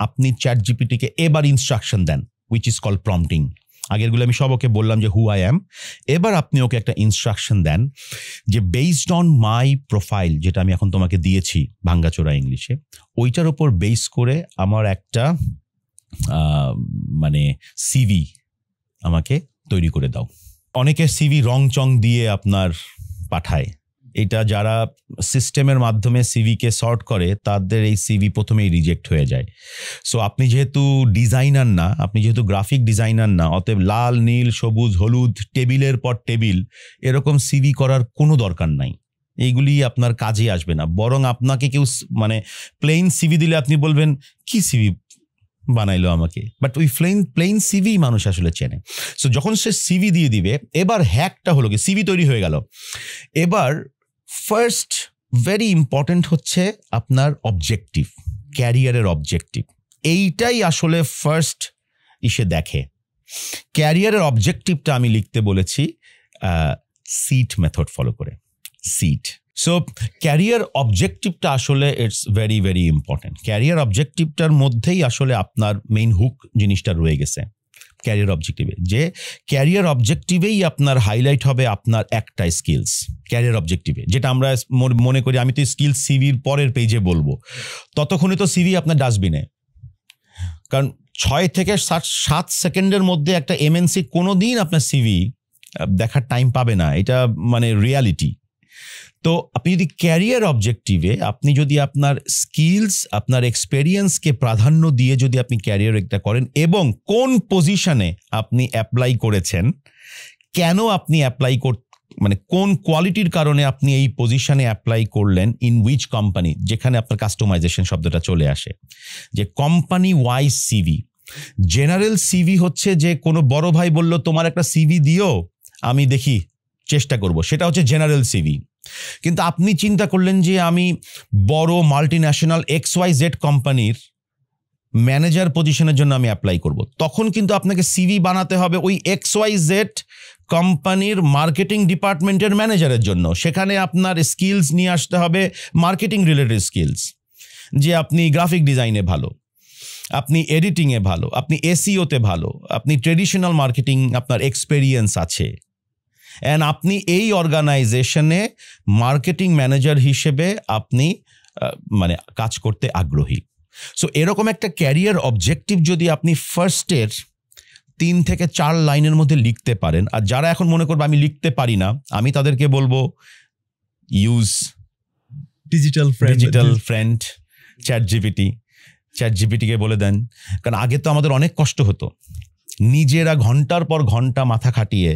আপনি চ্যাট জিপিটিকে এবার ইনস্ট্রাকশন দেন, উইচ ইজ কল প্রম্পটিং। আগেরগুলো আমি সব ওকে বললাম যে হু আই অ্যাম। এবার আপনি ওকে একটা ইনস্ট্রাকশন দেন যে বেসড অন মাই প্রোফাইল, যেটা আমি এখন তোমাকে দিয়েছি ভাঙ্গাচোরা ইংলিশে, ওইটার ওপর বেস করে আমার একটা মানে সিভি আমাকে তৈরি করে দাও। অনেকের সিভি রং চং দিয়ে আপনার পাঠায়। এটা যারা সিস্টেমের মাধ্যমে সিভিকে সর্ট করে তাদের এই সিভি প্রথমেই রিজেক্ট হয়ে যায়। সো আপনি যেহেতু ডিজাইনার না, আপনি যেহেতু গ্রাফিক ডিজাইনার না, অতএব লাল নীল সবুজ হলুদ টেবিলের পর টেবিল এরকম সিভি করার কোনো দরকার নাই। এইগুলি আপনার কাজে আসবে না। বরং আপনাকে কেউ মানে প্লেন সিভি দিলে আপনি বলবেন কি সিভি বানাইলো আমাকে, বাট ওই প্লেন সিভি মানুষ আসলে চেনে। সো যখন সে সিভি দিয়ে দিবে, এবার হ্যাকটা হলো কি, সিভি তৈরি হয়ে গেল। এবার ফার্স্ট ভেরি ইম্পর্টেন্ট হচ্ছে আপনার অবজেক্টিভ, ক্যারিয়ারের অবজেক্টিভ। এইটাই আসলে ফার্স্ট ইসে দেখে। ক্যারিয়ারের অবজেক্টিভটা আমি লিখতে বলেছি সিট মেথড ফলো করে, সিট। সো ক্যারিয়ার অবজেক্টিভটা আসলে it's very very important. Career অবজেক্টিভটার মধ্যেই আসলে আপনার মেইন হুক জিনিসটা রয়ে গেছে ক্যারিয়ার অবজেক্টিভে, যে ক্যারিয়ার অবজেক্টিভেই আপনার হাইলাইট হবে আপনার একটা স্কিলস ক্যারিয়ার অবজেক্টিভে, যেটা আমরা মনে করি আমি তো স্কিলস সিভির পরের পেজে বলবো, ততক্ষণে তো সিভি আপনার ডাস্টবিনে। কারণ 6 থেকে 7 সেকেন্ডের মধ্যে একটা এমএনসি কোনো দিন আপনার সিভি দেখার টাইম পাবে না, এটা মানে রিয়ালিটি। তো আপনি যদি ক্যারিয়ার অবজেক্টিভে আপনি যদি আপনার স্কিলস আপনার এক্সপেরিয়েন্সকে প্রাধান্য দিয়ে যদি আপনি ক্যারিয়ার একটা করেন, এবং কোন পজিশনে আপনি অ্যাপ্লাই করেছেন, কেন আপনি অ্যাপ্লাই মানে কোন কোয়ালিটির কারণে আপনি এই পজিশনে অ্যাপ্লাই করলেন, ইন উইচ কোম্পানি, যেখানে আপনার কাস্টমাইজেশন শব্দটা চলে আসে, যে company wise CV. General CV হচ্ছে যে কোনো বড় ভাই বলল তোমার একটা সিভি দিও, আমি দেখি চেষ্টা করব, সেটা হচ্ছে জেনারেল সিভি। কিন্তু আপনি চিন্তা করলেন যে আমি বড় মাল্টিন্যাশনাল XYZ কোম্পানির ম্যানেজার পজিশনের জন্য আমি অ্যাপ্লাই করব, তখন কিন্তু আপনাকে সিভি বানাতে হবে ওই XYZ কোম্পানির মার্কেটিং ডিপার্টমেন্টের ম্যানেজারের জন্য। সেখানে আপনার স্কিলস নিয়ে আসতে হবে মার্কেটিং রিলেটেড স্কিলস, যে আপনি গ্রাফিক ডিজাইনে ভালো, আপনি এডিটিংয়ে ভালো, আপনি SEOতে ভালো, আপনি ট্রেডিশনাল মার্কেটিং আপনার এক্সপেরিয়েন্স আছে, অ্যান্ড আপনি এই অর্গানাইজেশনে মার্কেটিং ম্যানেজার হিসেবে আপনি মানে কাজ করতে আগ্রহী। সো এরকম একটা ক্যারিয়ার অবজেক্টিভ যদি আপনি ফার্স্টের 3 থেকে 4 লাইনের মধ্যে লিখতে পারেন, আর যারা এখন মনে করবে আমি লিখতে পারি না, আমি তাদেরকে বলবো ইউজ ডিজিটাল ফ্রেন্ড চ্যাট জিপিটিকে বলে দেন। কারণ আগে তো আমাদের অনেক কষ্ট হতো, নিজেরা ঘন্টার পর ঘন্টা মাথা খাটিয়ে,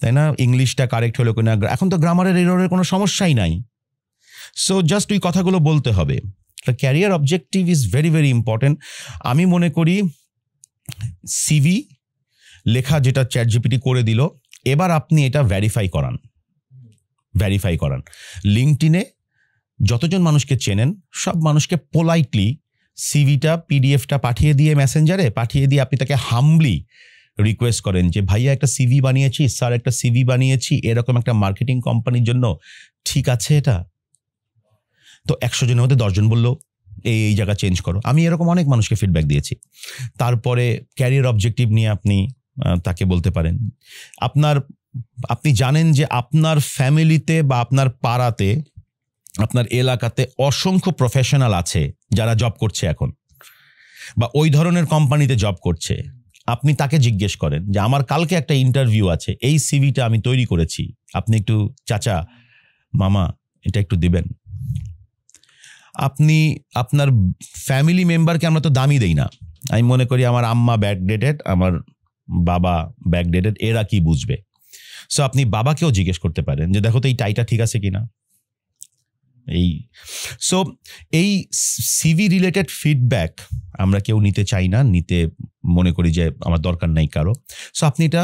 তাই না, ইংলিশটা কারেক্ট হলো কিনা। এখন তো গ্রামারের এররের কোনো সমস্যাই নাই। সো জাস্ট ওই কথাগুলো বলতে হবে। Career objective is very very important. আমি মনে করি সিভি লেখা যেটা চ্যাট জিপিটি করে দিল, এবার আপনি এটা ভেরিফাই করান। লিঙ্কডইনে যতজন মানুষকে চেনেন সব মানুষকে পোলাইটলি সিভিটা পিডিএফটা পাঠিয়ে দিয়ে মেসেঞ্জারে পাঠিয়ে দিয়ে আপনি তাকে হাম্বলি রিকোয়েস্ট করেন যে ভাইয়া একটা সিভি বানিয়েছি, স্যার একটা সিভি বানিয়েছি এরকম একটা মার্কেটিং কোম্পানির জন্য, ঠিক আছে এটা? তো 100 জনের মধ্যে 10 জন বললো এই জায়গা চেঞ্জ করো। আমি এরকম অনেক মানুষকে ফিডব্যাক দিয়েছি। তারপরে ক্যারিয়ার অবজেক্টিভ নিয়ে আপনি তাকে বলতে পারেন। আপনি জানেন যে আপনার ফ্যামিলিতে বা আপনার পাড়াতে আপনার এলাকাতে অসংখ্য প্রফেশনাল আছে যারা জব করছে এখন বা ওই ধরনের কোম্পানিতে জব করছে। আপনি তাকে জিজ্ঞেস করেন যে আমার কালকে একটা ইন্টারভিউ আছে, এই সিভিটা আমি তৈরি করেছি, আপনি একটু চাচা মামা এটা একটু দিবেন। আপনি আপনার ফ্যামিলি মেম্বারকে আমরা তো দামই দেই না। আমি মনে করি আমার আম্মা ব্যাকডেটেড, আমার বাবা ব্যাকডেটেড, এরা কি বুঝবে? সো আপনি বাবাকেও জিজ্ঞেস করতে পারেন যে দেখো তো এই টাইটা ঠিক আছে কিনা। এই সিভি রিলেটেড ফিডব্যাক আমরা কেউ নিতে চাই না, নিতে মনে করি যে আমার দরকার নাই কারো। সো আপনি এটা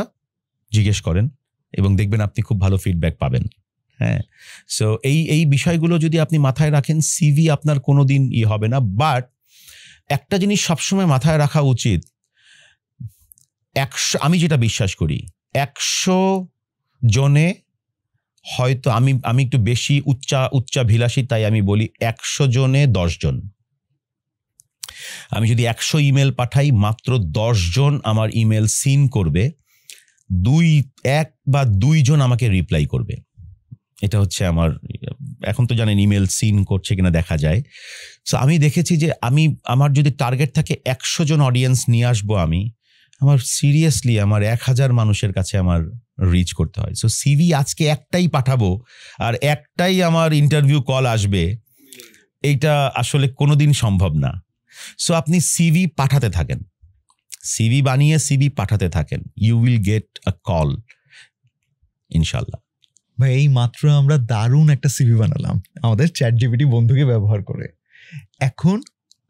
জিজ্ঞেস করেন এবং দেখবেন আপনি খুব ভালো ফিডব্যাক পাবেন। হ্যাঁ, সো এই বিষয়গুলো যদি আপনি মাথায় রাখেন, সিভি আপনার কোনোদিন হবে না। বাট একটা জিনিস সবসময় মাথায় রাখা উচিত, 100 আমি যেটা বিশ্বাস করি 100 জনে হয়তো আমি একটু বেশি উচ্চাভিলাষী, তাই আমি বলি 100 জনে 10 জন। আমি যদি 100 ইমেল পাঠাই মাত্র 10 জন আমার ইমেল সিন করবে, 1 বা 2 জন আমাকে রিপ্লাই করবে। এটা হচ্ছে আমার, এখন তো জানেন ইমেল সিন করছে কিনা দেখা যায়। সো আমি দেখেছি যে আমার যদি টার্গেট থাকে 100 জন অডিয়েন্স নিয়ে আসবো, আমার সিরিয়াসলি আমার 1000 মানুষের কাছে আমার রিচ করতে হয়। সো সিভি আজকে একটাই পাঠাবো আর একটাই আমার ইন্টারভিউ কল আসবে, এইটা আসলে কোনোদিন সম্ভব না। সো আপনি সিভি পাঠাতে থাকেন, সিভি বানিয়ে সিভি পাঠাতে থাকেন, you will get a call ইনশাল্লাহ। ভাই এই মাত্র আমরা দারুণ একটা সিভি বানালাম আমাদের চ্যাটজিপিটি বন্ধুকে ব্যবহার করে। এখন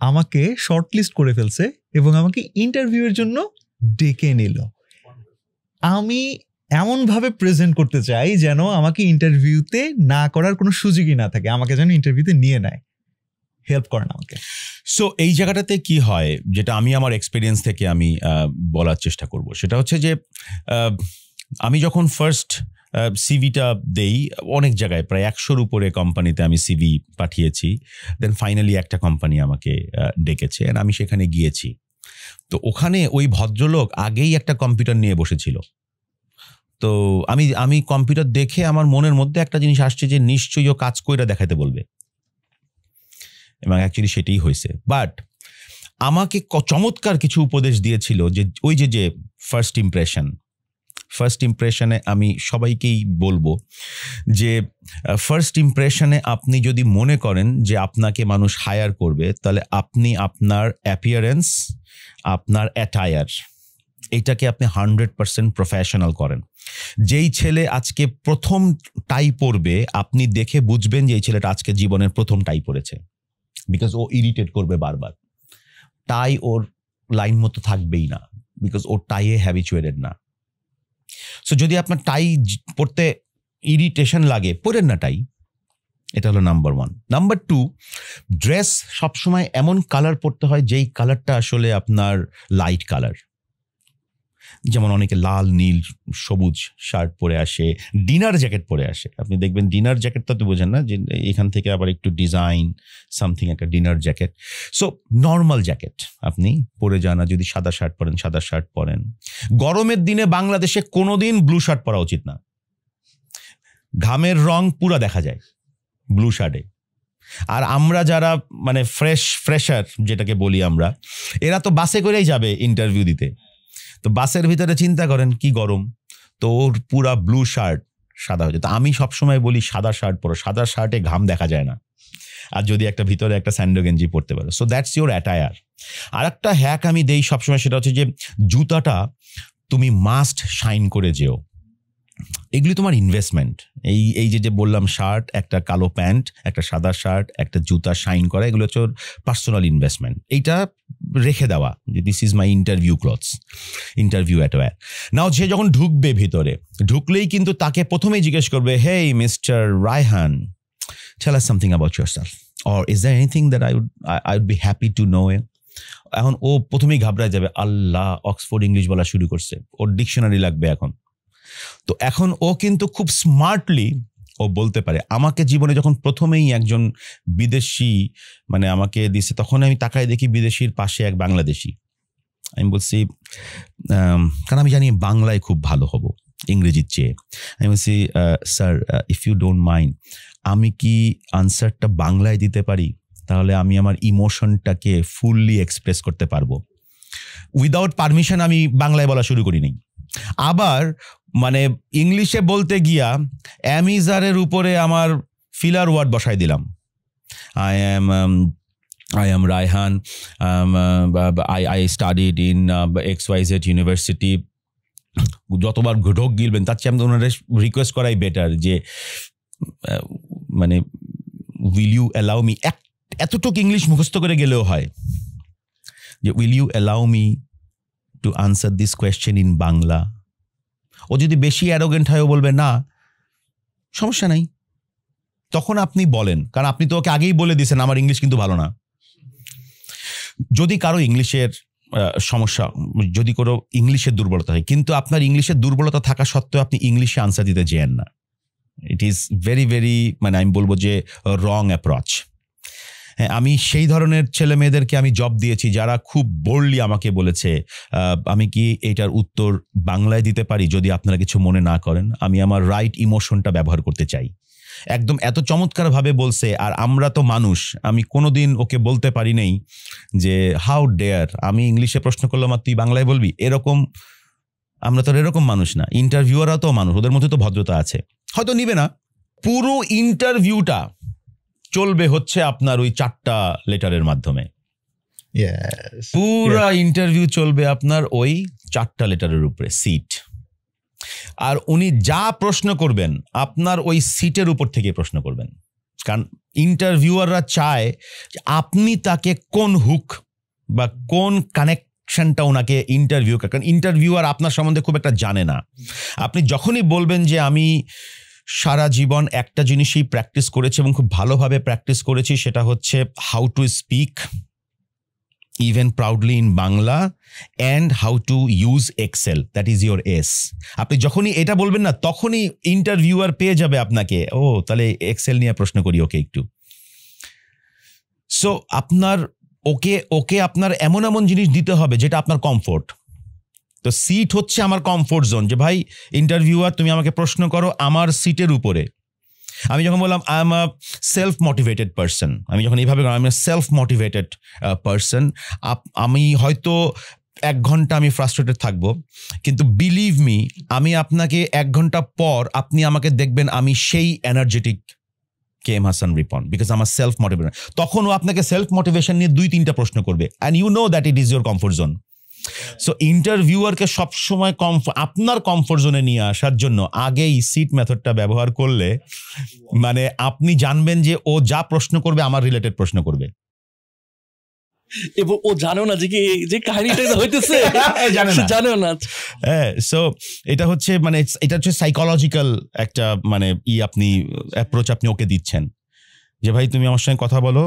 আমাকে শর্ট লিস্ট করে ফেলছে এবং আমাকে ইন্টারভিউয়ের জন্য ডেকে নিল। আমি এমনভাবে প্রেজেন্ট করতে চাই যেন আমাকে ইন্টারভিউতে না করার কোনো সুযোগই না থাকে, আমাকে যেন ইন্টারভিউতে নিয়ে নেয়। হেল্প করেন আমাকে। সো এই জায়গাটাতে কি হয়, যেটা আমি আমার এক্সপিরিয়েন্স থেকে আমি বলার চেষ্টা করব, সেটা হচ্ছে যে আমি যখন ফার্স্ট সিভিটা দেই অনেক জায়গায়, প্রায় 100-র উপরে কোম্পানিতে আমি সিভি পাঠিয়েছি। দেন ফাইনালি একটা কোম্পানি আমাকে ডেকেছে, আর আমি সেখানে গিয়েছি। তো ওখানে ওই ভদ্রলোক আগেই একটা কম্পিউটার নিয়ে বসেছিল। তো আমি কম্পিউটার দেখে আমার মনের মধ্যে একটা জিনিস আসছে যে নিশ্চয়ই ও কাজ কইরা দেখাতে বলবে, এবং অ্যাকচুয়ালি সেটাই হয়েছে। বাট আমাকে চমৎকার কিছু উপদেশ দিয়েছিল যে ওই যে ফার্স্ট ইমপ্রেশনে আমি সবাইকেই বলবো যে ফার্স্ট ইমপ্রেশনে আপনি যদি মনে করেন যে আপনাকে মানুষ হায়ার করবে, তাহলে আপনি আপনার অ্যাপিয়ারেন্স, আপনার অ্যাটায়ার, এইটাকে আপনি 100% প্রফেশনাল করেন। যেই ছেলে আজকে প্রথম টাই পরবে, আপনি দেখে বুঝবেন যে এই ছেলেটা আজকে জীবনের প্রথম টাই পরেছে, বিকজ ও ইরিটেট করবে বারবার। টাই ওর লাইন মতো থাকবেই না, বিকজ ও টাইয়ে হ্যাবিচুয়েটেড না। সো যদি আপনার টাই পরতে ইরিটেশন লাগে, পরেন না টাই। এটা হলো নাম্বার 1। নাম্বার 2, ড্রেস সবসময় এমন কালার পরতে হয় যেই কালারটা আসলে আপনার লাইট কালার। যেমন অনেকে লাল, নীল, সবুজ শার্ট পরে আসে, ডিনার জ্যাকেট পরে আসে। আপনি দেখবেন ডিনার জ্যাকেটটা তো বোঝেন না, যে এখান থেকে আবার একটু ডিজাইন সামথিং একটা dinner jacket. So normal jacket আপনি পরে যান, যদি সাদা শার্ট পরেন সাদা শার্ট পরেন। গরমের দিনে বাংলাদেশে কোনোদিন ব্লু শার্ট পরা উচিত না, ঘামের রং পুরা দেখা যায় ব্লু শার্টে। আর আমরা যারা মানে ফ্রেশার যেটাকে বলি আমরা, এরা তো বাসে করেই যাবে ইন্টারভিউ দিতে। তো বাসের ভিতরে চিন্তা করেন কি গরম, তো ওর পুরা ব্লু শার্ট সাদা হয়ে যায়। তো আমি সবসময় বলি সাদা শার্ট পরো, সাদা শার্টে ঘাম দেখা যায় না, আর যদি একটা ভিতরে একটা স্যান্ডো গেঞ্জি পরতে পারো। So that's your attire. আর একটা হ্যাক আমি দেই সবসময়, সেটা হচ্ছে যে জুতাটা তুমি মাস্ট শাইন করে যেও। এগুলি তোমার ইনভেস্টমেন্ট। এই যে বললাম, শার্ট, একটা কালো প্যান্ট, একটা সাদা শার্ট, একটা জুতা শাইন করা, এগুলো হচ্ছে ওর পার্সোনাল ইনভেস্টমেন্ট। এইটা রেখে দেওয়া যে this is my interview clothes, interview attire. Now সে যখন ঢুকবে ভিতরে, ঢুকলেই কিন্তু তাকে প্রথমেই জিজ্ঞেস করবে, hey mister Raihan, tell us something about yourself, or is there anything that I would be happy to know? এখন ও প্রথমেই ঘাবড়ায় যাবে, আল্লাহ অক্সফোর্ড ইংলিশ বলা শুরু করছে, ওর ডিকশনারি লাগবে এখন। তো এখন ও কিন্তু খুব স্মার্টলি ও বলতে পারে। আমাকে জীবনে যখন প্রথমেই একজন বিদেশি মানে আমাকে দিছে, তখন আমি তাকায় দেখি বিদেশির পাশে এক বাংলাদেশি। আমি বলছি, কারণ আমি জানি বাংলায় খুব ভালো হব ইংরেজির চেয়ে। আমি বলছি, sir if you don't mind, আমি কি আনসারটা বাংলায় দিতে পারি? তাহলে আমি আমার ইমোশনটাকে ফুললি এক্সপ্রেস করতে পারবো। উইদাউট পারমিশন আমি বাংলায় বলা শুরু করিনি। আবার মানে ইংলিশে বলতে গিয়া অ্যামিজারের উপরে আমার ফিলার ওয়ার্ড বসাই দিলাম। I am Raihan. I studied in XYZ University. যতবার ঢোক গিলবেন তার চেয়ে আমি ওনারা রিকোয়েস্ট করাই বেটার যে মানে উইল ইউ অ্যালাউ মি, এতটুকু ইংলিশ মুখস্থ করে গেলেও হয় যে will you allow me to answer this question in Bangla. ও যদি বেশি অ্যারোগেন্ট হয় ও বলবে না সমস্যা নাই, তখন আপনি বলেন, কারণ আপনি তো ওকে আগেই বলে দিয়েছেন আমার ইংলিশ কিন্তু ভালো না। যদি কারো ইংলিশের সমস্যা, যদি কোনো ইংলিশের দুর্বলতা হয়, কিন্তু আপনার ইংলিশের দুর্বলতা থাকা সত্ত্বেও আপনি ইংলিশে আনসার দিতে যেন না, ইট ইজ ভেরি ভেরি মানে আমি বলবো যে রং অ্যাপ্রোচ। হ্যাঁ, আমি সেই ধরনের ছেলে মেয়েদেরকে আমি জব দিয়েছি যারা খুব বোল্ডলি আমাকে বলেছে আমি কি এটার উত্তর বাংলায় দিতে পারি যদি আপনারা কিছু মনে না করেন, আমি আমার রাইট ইমোশনটা ব্যবহার করতে চাই। একদম এত চমৎকারভাবে বলছে। আর আমরা তো মানুষ, আমি কোনোদিন ওকে বলতে পারি নাই যে হাউ ডেয়ার, আমি ইংলিশে প্রশ্ন করলাম আর তুই বাংলায় বলবি, এরকম আমরা তো এরকম মানুষ না। ইন্টারভিউয়াররা তো মানুষ, ওদের মধ্যে তো ভদ্রতা আছে, হয়তো নিবে না। পুরো ইন্টারভিউটা চলবে হচ্ছে আপনার ওই 4টা লেটারের মাধ্যমে। পুরো ইন্টারভিউ চলবে আপনার ওই 4টা লেটারের উপরে, সিট। আর উনি যা প্রশ্ন করবেন আপনার ওই সিটের উপর থেকে প্রশ্ন করবেন, কারণ ইন্টারভিউয়াররা চায় আপনি তাকে কোন হুক বা কোন কানেকশনটা ওনাকে ইন্টারভিউ, কারণ ইন্টারভিউয়ার আপনার সম্বন্ধে খুব একটা জানে না। আপনি যখনই বলবেন যে আমি সারা জীবন একটা জিনিসই প্র্যাকটিস করেছি এবং খুব ভালোভাবে প্র্যাকটিস করেছি, সেটা হচ্ছে how to speak even proudly in Bangla and how to use Excel, that is your S. আপনি যখনই এটা বলবেন না, তখনই ইন্টারভিউয়ার পেয়ে যাবে আপনাকে, ও তাহলে এক্সেল নিয়ে প্রশ্ন করি ওকে একটু। সো আপনার ওকে আপনার এমন এমন জিনিস দিতে হবে যেটা আপনার কমফোর্ট। তো সিট হচ্ছে আমার কমফোর্ট জোন, যে ভাই ইন্টারভিউয়ার তুমি আমাকে প্রশ্ন করো আমার সিটের উপরে। আমি যখন বললাম I am a self motivated person, আমি যখন এইভাবে I am a self motivated person, আমি হয়তো 1 ঘন্টা আমি ফ্রাস্ট্রেটেড থাকবো, কিন্তু বিলিভ মি আমি আপনাকে 1 ঘন্টা পর আপনি আমাকে দেখবেন আমি সেই energetic KM Hassan Ripon, because আমার সেলফ মোটিভেশন। তখন ও আপনাকে সেলফ মোটিভেশন নিয়ে 2-3টা প্রশ্ন করবে, and you know that it is your comfort zone. So ইন্টারভিউয়ারকে সবসময় আপনার কমফোর্ট জোনে নিয়ে আসার জন্য আগেই সিট মেথডটা ব্যবহার করলে মানে আপনি জানবেন যে ও যা প্রশ্ন করবে আমার রিলেটেড প্রশ্ন করবে, এবং ও জানেও না যে কাহিনীটা হইতেছে, জানেও না। হ্যাঁ, সো এটা হচ্ছে মানে এটা হচ্ছে সাইকোলজিক্যাল একটা মানে আপনি অ্যাপ্রোচ আপনি ওকে দিচ্ছেন যে ভাই তুমি আমার সঙ্গে কথা বলো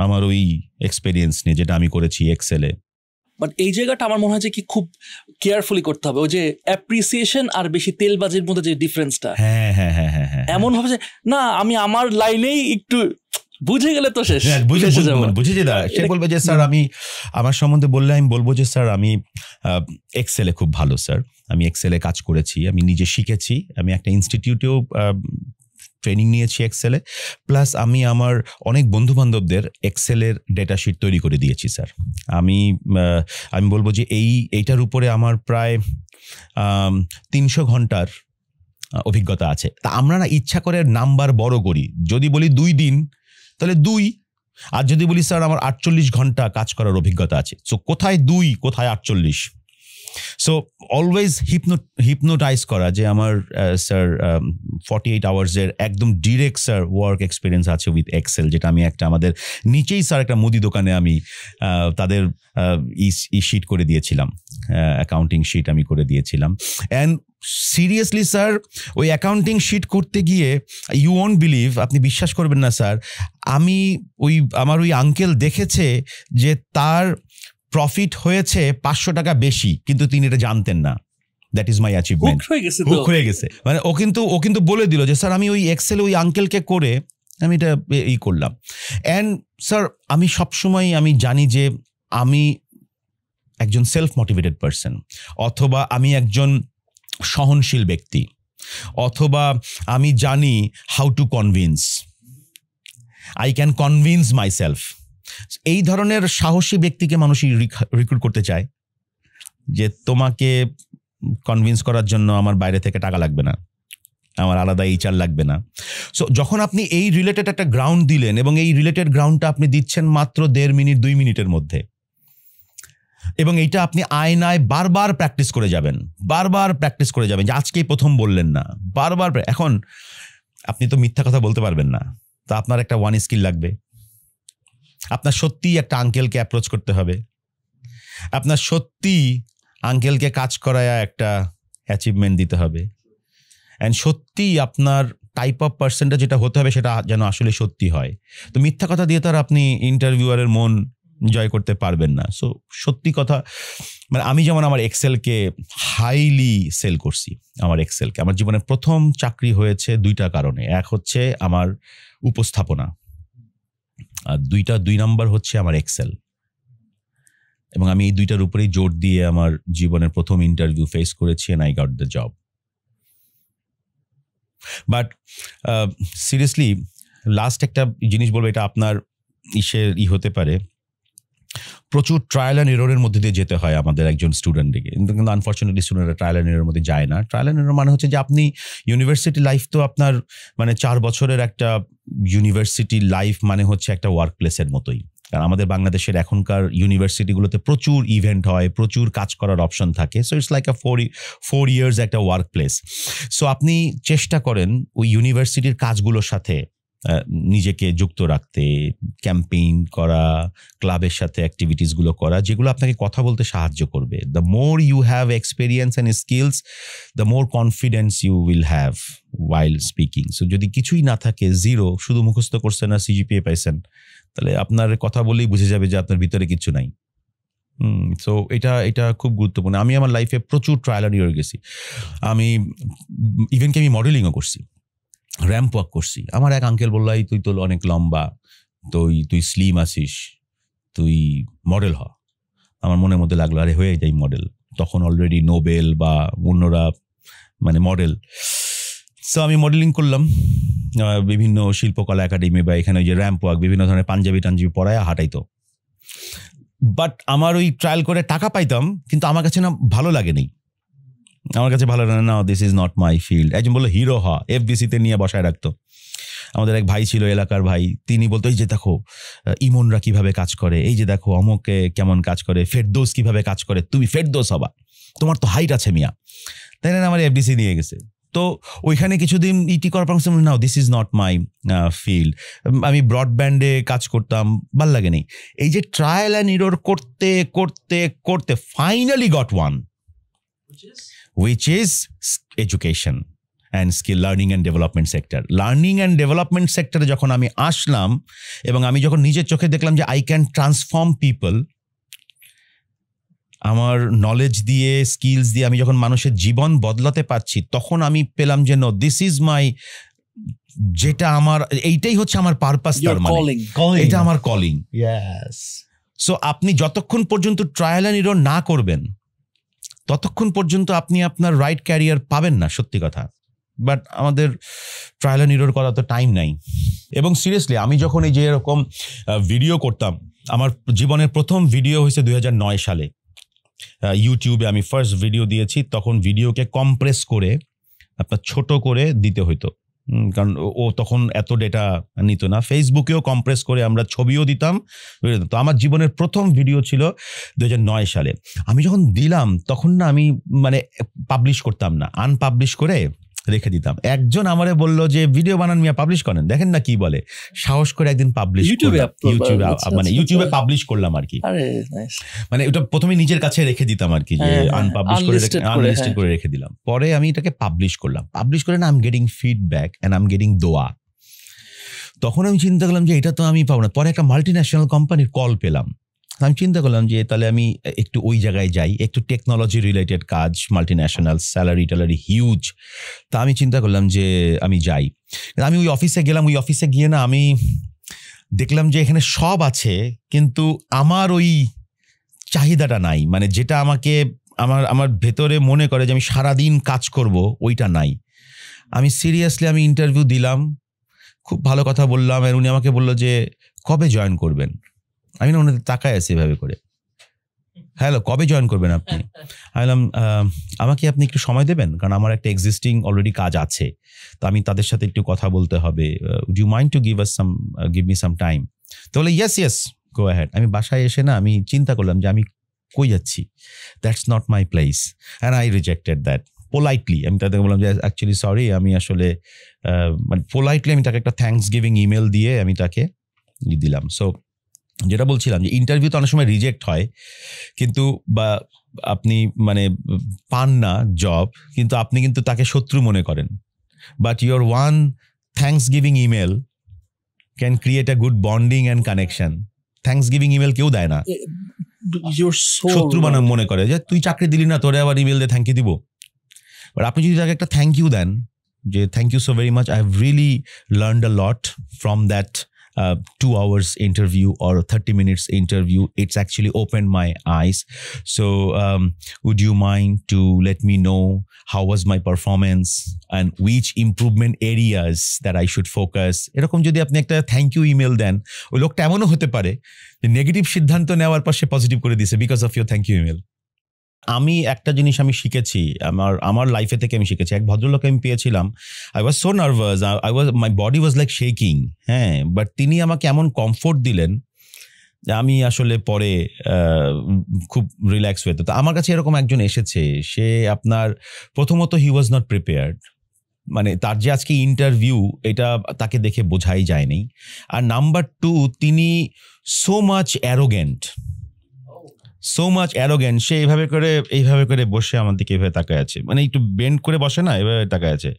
আমার ওই এক্সপেরিয়েন্স নিয়ে যেটা আমি করেছি এক্সেলে। বাট এই জায়গাটা আমার মনে হয় যে কি খুব কেয়ারফুলি করতে হবে, ওই যে অ্যাপ্রিসিয়েশন আর বেশি তেলবাজির মধ্যে যে ডিফারেন্সটা। হ্যাঁ হ্যাঁ হ্যাঁ হ্যাঁ হ্যাঁ, এমন হবে যে না আমি আমার লাইনেই একটু বুঝে গেলে তো শেষ, বুঝেছি দা। সে বলবে যে স্যার আমি আমার সম্বন্ধে বললে আমি বলবো যে স্যার আমি এক্সেলে খুব ভালো স্যার, আমি এক্সেলে কাজ করেছি, আমি নিজে শিখেছি, আমি একটা ইনস্টিটিউটেও ট্রেনিং নিয়েছি এক্সেলে, প্লাস আমি আমার অনেক বন্ধুবান্ধবদের এক্সেলের ডেটা শিট তৈরি করে দিয়েছি স্যার। আমি বলবো যে এইটার উপরে আমার প্রায় 300 ঘন্টার অভিজ্ঞতা আছে। তা আমরা না ইচ্ছা করে নাম্বার বড় করি, যদি বলি 2 দিন তাহলে 2, আর যদি বলি স্যার আমার 48 ঘন্টা কাজ করার অভিজ্ঞতা আছে, সো কোথায় 2 কোথায় 48। সো অলওয়েজ হিপনোটাইজ করা যে আমার স্যার 48 আওয়ার্সের একদম ডিরেক্ট স্যার ওয়ার্ক এক্সপিরিয়েন্স আছে উইথ এক্সেল, যেটা আমি একটা আমাদের নিচেই স্যার একটা মুদি দোকানে আমি তাদের শিট করে দিয়েছিলাম, অ্যাকাউন্টিং শিট আমি করে দিয়েছিলাম। অ্যান্ড সিরিয়াসলি স্যার, ওই অ্যাকাউন্টিং শিট করতে গিয়ে ইউ ওয়ন্ট বিলিভ, আপনি বিশ্বাস করবেন না স্যার, আমার ওই আঙ্কেল দেখেছে যে তার প্রফিট হয়েছে 500 টাকা বেশি, কিন্তু তিনি এটা জানতেন না। That is my achievement. Hook হয়ে গেছে, মানে ও কিন্তু বলে দিল যে স্যার আমি ওই এক্সেলে ওই আঙ্কেলকে করে আমি এটা করলাম। অ্যান্ড স্যার আমি সবসময় আমি জানি যে আমি একজন সেলফ মোটিভেটেড পারসন, অথবা আমি একজন সহনশীল ব্যক্তি, অথবা আমি জানি how to convince, I can convince my self. এই ধরনের সাহসী ব্যক্তিকে মানুষই রিক্রুট করতে চায়, যে তোমাকে কনভিন্স করার জন্য আমার বাইরে থেকে টাকা লাগবে না, আমার আলাদা HR লাগবে না। সো যখন আপনি এই রিলেটেড একটা গ্রাউন্ড দিলেন, এবং এই রিলেটেড গ্রাউন্ডটা আপনি দিচ্ছেন মাত্র 1.5 মিনিট 2 মিনিটের মধ্যে, এবং এইটা আপনি আয়নায় বারবার প্র্যাকটিস করে যাবেন, যে আজকেই প্রথম বললেন না, বারবার। এখন আপনি তো মিথ্যা কথা বলতে পারবেন না, তো আপনার একটা ওয়ান স্কিল লাগবে। আপনার সত্যিই একটা আঙ্কেলকে অ্যাপ্রোচ করতে হবে, আপনার সত্যি আঙ্কেলকে কাজ করায় একটা অ্যাচিভমেন্ট দিতে হবে, অ্যান্ড সত্যি আপনার টাইপ অফ পার্সনটা যেটা হতে হবে সেটা যেন আসলে সত্যি হয়। তো মিথ্যা কথা দিয়ে তো আর আপনি ইন্টারভিউয়ারের মন জয় করতে পারবেন না। সো সত্যি কথা, মানে আমি যেমন আমার এক্সেলকে হাইলি সেল করছি, আমার জীবনের প্রথম চাকরি হয়েছে 2টা কারণে। এক হচ্ছে আমার উপস্থাপনা, আর 2 নাম্বার হচ্ছে আমার এক্সেল। এবং আমি এই 2টার উপরেই জোর দিয়ে আমার জীবনের প্রথম ইন্টারভিউ ফেস করেছি, and I got the job. But seriously last একটা জিনিস বলবো, এটা আপনার হতে পারে, প্রচুর ট্রায়াল অ্যান্ড এররের মধ্যে দিয়ে যেতে হয় আমাদের একজন স্টুডেন্টকে, কিন্তু আনফর্চুনেটলি স্টুডেন্টরা ট্রায়াল অ্যান্ড এররের মধ্যে যায় না। ট্রায়াল অ্যান্ড এরর মানে হচ্ছে যে আপনি ইউনিভার্সিটি লাইফ তো আপনার মানে 4 বছরের একটা ইউনিভার্সিটি লাইফ মানে হচ্ছে একটা ওয়ার্ক প্লেসের মতোই। কারণ আমাদের বাংলাদেশের এখনকার ইউনিভার্সিটিগুলোতে প্রচুর ইভেন্ট হয়, প্রচুর কাজ করার অপশন থাকে। So it's like a 4 years একটা ওয়ার্ক প্লেস। সো আপনি চেষ্টা করেন ওই ইউনিভার্সিটির কাজগুলোর সাথে নিজেকে যুক্ত রাখতে, ক্যাম্পেইন করা, ক্লাবের সাথে অ্যাক্টিভিটিসগুলো করা, যেগুলো আপনাকে কথা বলতে সাহায্য করবে। The more you have experience and skills, the more confidence you will have while speaking. So যদি কিছুই না থাকে, 0, শুধু মুখস্থ করছেন আর CGPA পাইছেন, তাহলে আপনার কথা বলেই বুঝে যাবে যে আপনার ভিতরে কিছু নাই। সো এটা খুব গুরুত্বপূর্ণ। আমি আমার লাইফে প্রচুর ট্রায়াল অ্যান্ড এরর গেছি। আমি ইভেনকি আমি মডেলিংও করছি, র্যাম্প ওয়াক করছি। আমার এক আঙ্কেল বলল, তুই তো অনেক লম্বা, তুই স্লিম আসিস, তুই মডেল হ। আমার মনের মধ্যে লাগলো আরে হয়ে যাই মডেল। তখন অলরেডি নোবেল বা অন্যরা মানে মডেল। সো আমি মডেলিং করলাম বিভিন্ন শিল্পকলা একাডেমি বা এখানে যে র্যাম্প ওয়াক, বিভিন্ন ধরনের পাঞ্জাবি পরায় হাঁটাইতো। বাট আমার ওই ট্রায়াল করে টাকা পাইতাম, কিন্তু আমার কাছে না ভালো লাগেনি, না, this is not my field. একজন বললো হিরো হ, FBC-তে নিয়ে বসায় রাখতো। আমাদের এক ভাই ছিল, এলাকার ভাই, তিনি বলতো এই যে দেখো ইমনরা কিভাবে কাজ করে, এই যে দেখো অমুকে কেমন কাজ করে, ফেরদৌস কিভাবে কাজ করে, তুমি ফেরদৌস হবা, তোমার তো হাইট আছে মিয়া। তাই না, আমার FBC নিয়ে গেছে। তো ওইখানে কিছুদিন ইটি করার পর now this is not my field. আমি ব্রডব্যান্ডে কাজ করতাম, ভাল লাগেনি। এই যে ট্রায়াল অ্যান্ড এরর করতে করতে করতে finally goat one, which is education and skill learning and development sector. Learning and development sector যখন আমি আসলাম এবং আমি যখন নিজের চোখে দেখলাম যে I can transform people, আমার নলেজ দিয়ে, স্কিলস দিয়ে আমি যখন মানুষের জীবন বদলাতে পারছি, তখন আমি পেলাম যে নো, দিস ইজ মাই, যেটা আমার, এইটাই হচ্ছে আমার পারপাস, তার মানে এটা আমার কলিং। সো আপনি যতক্ষণ পর্যন্ত ট্রায়াল অ্যান্ড এরর না করবেন, ততক্ষণ পর্যন্ত আপনি আপনার রাইট ক্যারিয়ার পাবেন না, সত্যি কথা। বাট আমাদের ট্রায়াল অ্যান্ড এরর করা তো টাইম নাই। এবং সিরিয়াসলি আমি যখন এই যে এরকম ভিডিও করতাম, আমার জীবনের প্রথম ভিডিও হয়েছে 2009 সালে। ইউটিউবে আমি ফার্স্ট ভিডিও দিয়েছি, তখন ভিডিওকে কম্প্রেস করে আপনার ছোট করে দিতে হইতো, কারণ ও তখন এত ডেটা নিত না। ফেসবুকেও কম্প্রেস করে আমরা ছবিও দিতাম। তো আমার জীবনের প্রথম ভিডিও ছিল 2009 সালে। আমি যখন দিলাম তখন না আমি মানে পাবলিশ করতাম না, আনপাবলিশ করে রেখে দিতাম। একজন আমারে বলল যে ভিডিও বানান মিয়া, পাবলিশ করেন, দেখেন না কি বলে। সাহস করে একদিন পাবলিশ ইউটিউবে ইউটিউবে পাবলিশ করলাম আর কি। মানে ওটা প্রথমে নিজের কাছে রেখে দিতাম আর কি, যে আনপাবলিশ করে আনলিস্টেড করে রেখে দিলাম। পরে আমি এটাকে পাবলিশ করলাম। পাবলিশ করে না, I am getting feedback and I am getting দোয়া। তখন আমি চিন্তা করলাম যে এটা তো আমি পাবো না। পরে একটা মাল্টিন্যাশনাল কোম্পানির কল পেলাম। আমি চিন্তা করলাম যে তাহলে আমি একটু ওই জায়গায় যাই, একটু টেকনোলজি রিলেটেড কাজ, মাল্টিন্যাশনাল, স্যালারি ট্যালারি হিউজ। তা আমি চিন্তা করলাম যে আমি যাই। আমি ওই অফিসে গেলাম। ওই অফিসে গিয়ে না আমি দেখলাম যে এখানে সব আছে, কিন্তু আমার ওই চাহিদাটা নাই। মানে যেটা আমাকে আমার ভেতরে মনে করে যে আমি সারাদিন কাজ করব, ওইটা নাই। আমি সিরিয়াসলি আমি ইন্টারভিউ দিলাম, খুব ভালো কথা বললাম। আর উনি আমাকে বললো যে কবে জয়েন করবেন। আমি না ওনাদের তাকায় আছি এভাবে করে, হ্যালো কবে জয়েন করবেন আপনি? আমি বললাম আমাকে আপনি একটু সময় দেবেন, কারণ আমার একটা এক্সিস্টিং অলরেডি কাজ আছে, তো আমি তাদের সাথে একটু কথা বলতে হবে। Would you mind to give me some time? তো বলে ইয়েস গো অ্যাহেড। আমি বাসায় এসে না আমি চিন্তা করলাম যে আমি কই যাচ্ছি, that's not my place, and I rejected that politely. আমি তাদেরকে বললাম যে অ্যাকচুয়ালি সরি, আমি আসলে মানে পোলাইটলি আমি তাকে একটা থ্যাঙ্কস গিভিং ইমেল দিয়ে আমি তাকে দিলাম। সো যেটা বলছিলাম যে ইন্টারভিউ তো অনেক সময় রিজেক্ট হয়, কিন্তু বা আপনি মানে পান না জব, কিন্তু আপনি কিন্তু তাকে শত্রু মনে করেন। But your one thanks giving email can create a good bonding and connection. Thanks giving email কেউ দেয় না, শত্রু মনে করে যে তুই চাকরি দিলি না, তোরে আবার ইমেল দিয়ে থ্যাংক ইউ দিব। বাট আপনি যদি তাকে একটা থ্যাংক ইউ দেন, যে thank you so very much, I have really learned a lot from that 2 hours interview or 30 minutes interview. It's actually opened my eyes. So would you mind to let me know how was my performance and which improvement areas that I should focus? এরকম যদি আপনি একটা thank you email দেন, ওই লোকটা এমনও হতে পারে যে নেগেটিভ সিদ্ধান্ত নেওয়ার পর সে পজিটিভ করে দিয়েছে because of your thank you email. আমি একটা জিনিস আমি শিখেছি আমার লাইফে থেকে, আমি শিখেছি। এক ভদ্রলোক আমি পেয়েছিলাম, I was so nervous, my body was like shaking, হ্যাঁ, বাট তিনি আমাকে এমন কমফোর্ট দিলেন যে আমি আসলে পরে খুব রিল্যাক্স হয়ে। তো আমার কাছে এরকম একজন এসেছে, সে আপনার প্রথমত হি ওয়াজ নট প্রিপেয়ার্ড, মানে তার যে আজকে ইন্টারভিউ এটা তাকে দেখে বোঝাই যায়নি। আর নাম্বার 2, তিনি সো মাচ অ্যারোগেন্ট, সে এইভাবে করে বসে আমার দিকে এইভাবে তাকায় আছে, মানে একটু বেন্ড করে বসে না, এভাবে তাকায় আছে।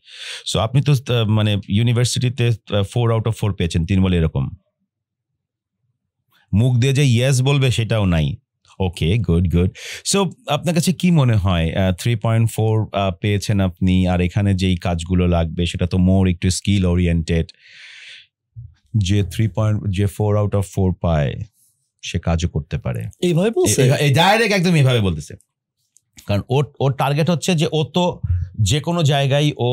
সো আপনি তো মানে ইউনিভার্সিটিতে 4 out of 4 পেয়েছেন, তিনি বলে এরকম মুখ দিয়ে যে ইয়েস বলবে সেটাও নাই। ওকে, গুড। সো আপনার কাছে কি মনে হয় 3.4 পেয়েছেন আপনি, আর এখানে যেই কাজগুলো লাগবে সেটা তো মোর একটু স্কিল ওরিয়েন্টেড, যে 4 out of 4 পায় সে কাজও করতে পারে, এইভাবে বলছে, ডাইরেক্ট একদম এইভাবে বলতেছে। কারণ ওর টার্গেট হচ্ছে যে ও তো যে কোনো জায়গায় ও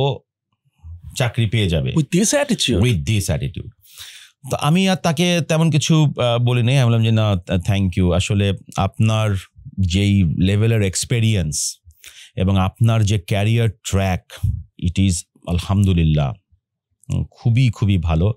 চাকরি পেয়ে যাবে উইথ দিস অ্যাটিটিউড। তো আমি আর তাকে তেমন কিছু বলি নাই। আমি বললাম যে না থ্যাংক ইউ, আসলে আপনার যেই লেভেলের এক্সপেরিয়েন্স এবং আপনার যে ক্যারিয়ার ট্র্যাক, ইট ইজ আলহামদুলিল্লাহ খুবই ভালো।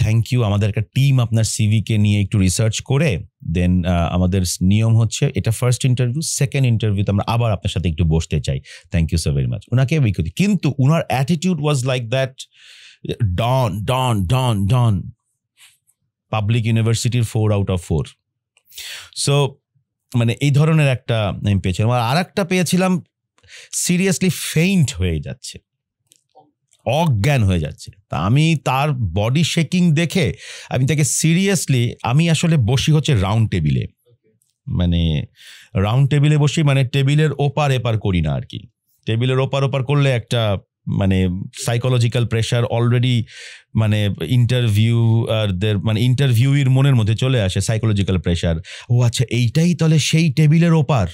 Thank you. আমাদের একটা টিম আপনার সিভিকে নিয়ে একটু রিসার্চ করে দেন আমাদের নিয়ম হচ্ছে এটা ফার্স্ট ইন্টারভিউ, সেকেন্ড ইন্টারভিউতে আমরা আবার আপনার সাথে একটু বসতে চাই। Thank you so very much. ওনাকে কিন্তু ওনার অ্যাটিটিউড ওয়াজ লাইক দ্যাট, ডন পাবলিক ইউনিভার্সিটির 4 out of 4। সো মানে এই ধরনের একটা আমি পেয়েছিলাম। আর একটা পেয়েছিলাম সিরিয়াসলি ফেইন্ট হয়ে যাচ্ছে, অজ্ঞান হয়ে যাচ্ছে। তা আমি তার বডি শেকিং দেখে আমি তাকে সিরিয়াসলি, আমি আসলে বসি হচ্ছে রাউন্ড টেবিলে, মানে রাউন্ড টেবিলে বসি, মানে টেবিলের ওপার এপার করি না আর কি। টেবিলের ওপার করলে একটা মানে সাইকোলজিক্যাল প্রেশার অলরেডি মানে ইন্টারভিউয়ের মনের মধ্যে চলে আসে, সাইকোলজিক্যাল প্রেশার। ও আচ্ছা, এইটাই তাহলে সেই টেবিলের ওপার।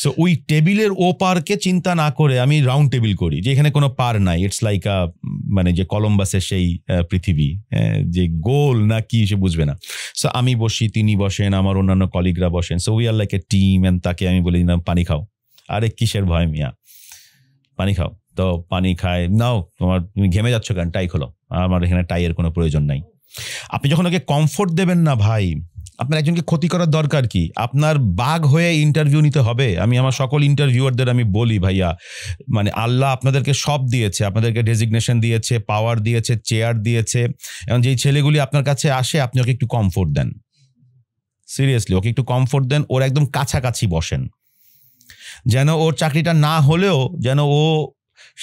সো ওই টেবিলের ওপারকে চিন্তা না করে আমি রাউন্ড টেবিল করি, যে এখানে কোনো পার নাই। ইটস লাইক মানে যে কলম্বাসের সেই পৃথিবী, যে গোল না কি সে বুঝবে না। সো আমি বসি, তিনি বসেন, আমার অন্যান্য কলিগরা বসেন। So we are like a team. And তাকে আমি বলি না পানি খাও। আরে কিসের ভয় মিয়া, পানি খাও। তো পানি খায়, নাও তুমি ঘেমে যাচ্ছ কেন, টাই খোলো। আমার এখানে টাইয়ের কোনো প্রয়োজন নাই। আপনি যখন ওকে কমফোর্ট দেবেন না ভাই, আপনার একজনকে ক্ষতি করার দরকার কি? আপনার বাঘ হয়ে ইন্টারভিউ নিতে হবে? আমি আমার সকল ইন্টারভিউয়ারদের আমি বলি, ভাইয়া মানে আল্লাহ আপনাদেরকে সব দিয়েছে, আপনাদেরকে ডেজিগনেশন দিয়েছে, পাওয়ার দিয়েছে, চেয়ার দিয়েছে, এবং যেই ছেলেগুলি আপনার কাছে আসে আপনি ওকে একটু কমফোর্ট দেন, সিরিয়াসলি ওকে একটু কমফোর্ট দেন, ওর একদম কাছাকাছি বসেন, যেন ওর চাকরিটা না হলেও যেন ও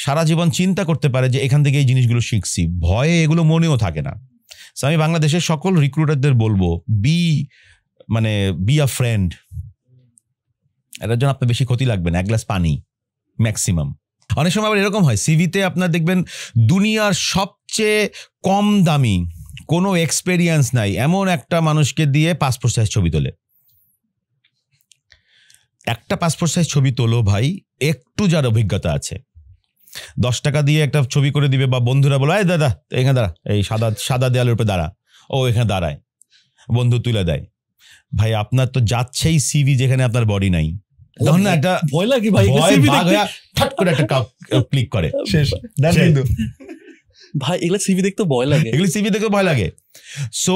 সারা জীবন চিন্তা করতে পারে যে এখান থেকে এই জিনিসগুলো শিখছি, ভয়ে এগুলো মনেও থাকে না। So, আমি বাংলাদেশের সকল রিক্রুটারদের বলবো, বি আ ফ্রেন্ড। এটার জন্য আপনার বেশি ক্ষতি লাগবে না, এক গ্লাস পানি ম্যাক্সিমাম। অনেক সময় আবার এরকম হয় সিভিতে আপনার দেখবেন দুনিয়ার সবচেয়ে কম দামি, কোনো এক্সপেরিয়েন্স নাই এমন একটা মানুষকে দিয়ে পাসপোর্ট সাইজ ছবি তোলে। একটা পাসপোর্ট সাইজ ছবি তোলো ভাই, একটু যার অভিজ্ঞতা আছে 10 টাকা দিয়ে একটা ছবি করে দিবে, বা বন্ধুরা বলো এই দাদা এখানে দাঁড়া, এই সাদা দেয়ালের উপরে দাঁড়া, ও এখানে দাঁড়ায়, বন্ধু তুলে দেয়। ভাই আপনার তো যাচ্ছেই সিভি যেখানে আপনার বডি নাই, তখন না একটা ভয় লাগে ভাই, ঠাট করে একটা ক্লিক করে শেষ। কিন্তু ভাই এগুলো সিভি দেখতে ভয় লাগে, এগুলি সিভি দেখে ভয় লাগে। সো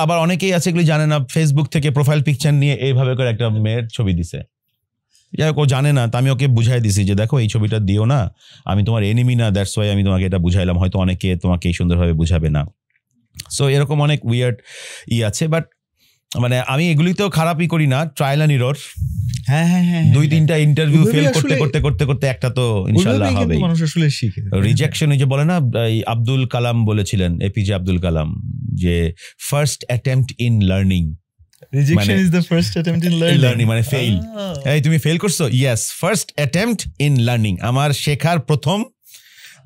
আবার অনেকেই আছে এগুলি জানে না, ফেসবুক থেকে প্রোফাইল পিকচার নিয়ে এইভাবে করে একটা মেয়ের ছবি দিছে, যাই হোক ও জানে না, তো আমি ওকে বুঝাই দিছি যে দেখো এই ছবিটা দিও না, আমি তোমার এনিমি না, দ্যাটস ওয়াই আমি তোমাকে এটা বুঝাইলাম, হয়তো অনেকে তোমাকে এই সুন্দরভাবে বুঝাবে না। সো এরকম অনেক উইয়ার্ড আছে, বাট মানে আমি এগুলিতেও খারাপই করি না, ট্রায়াল অ্যান্ড এরর। হ্যাঁ 2-3টা ইন্টারভিউ ওইভাবেই ফেল আসলে- করতে একটা তো ইনশাআল্লাহ হবে। মানুষ আসলে শিখে রিজেকশন এই যে বলে না, এই আব্দুল কালাম বলেছিলেন, এপিজে আব্দুল কালাম, যে first attempt in learning, rejection is the first attempt in learning মানে ফেইল। এই তুমি ফেল করছো, yes, first attempt in learning, আমার শেখার প্রথম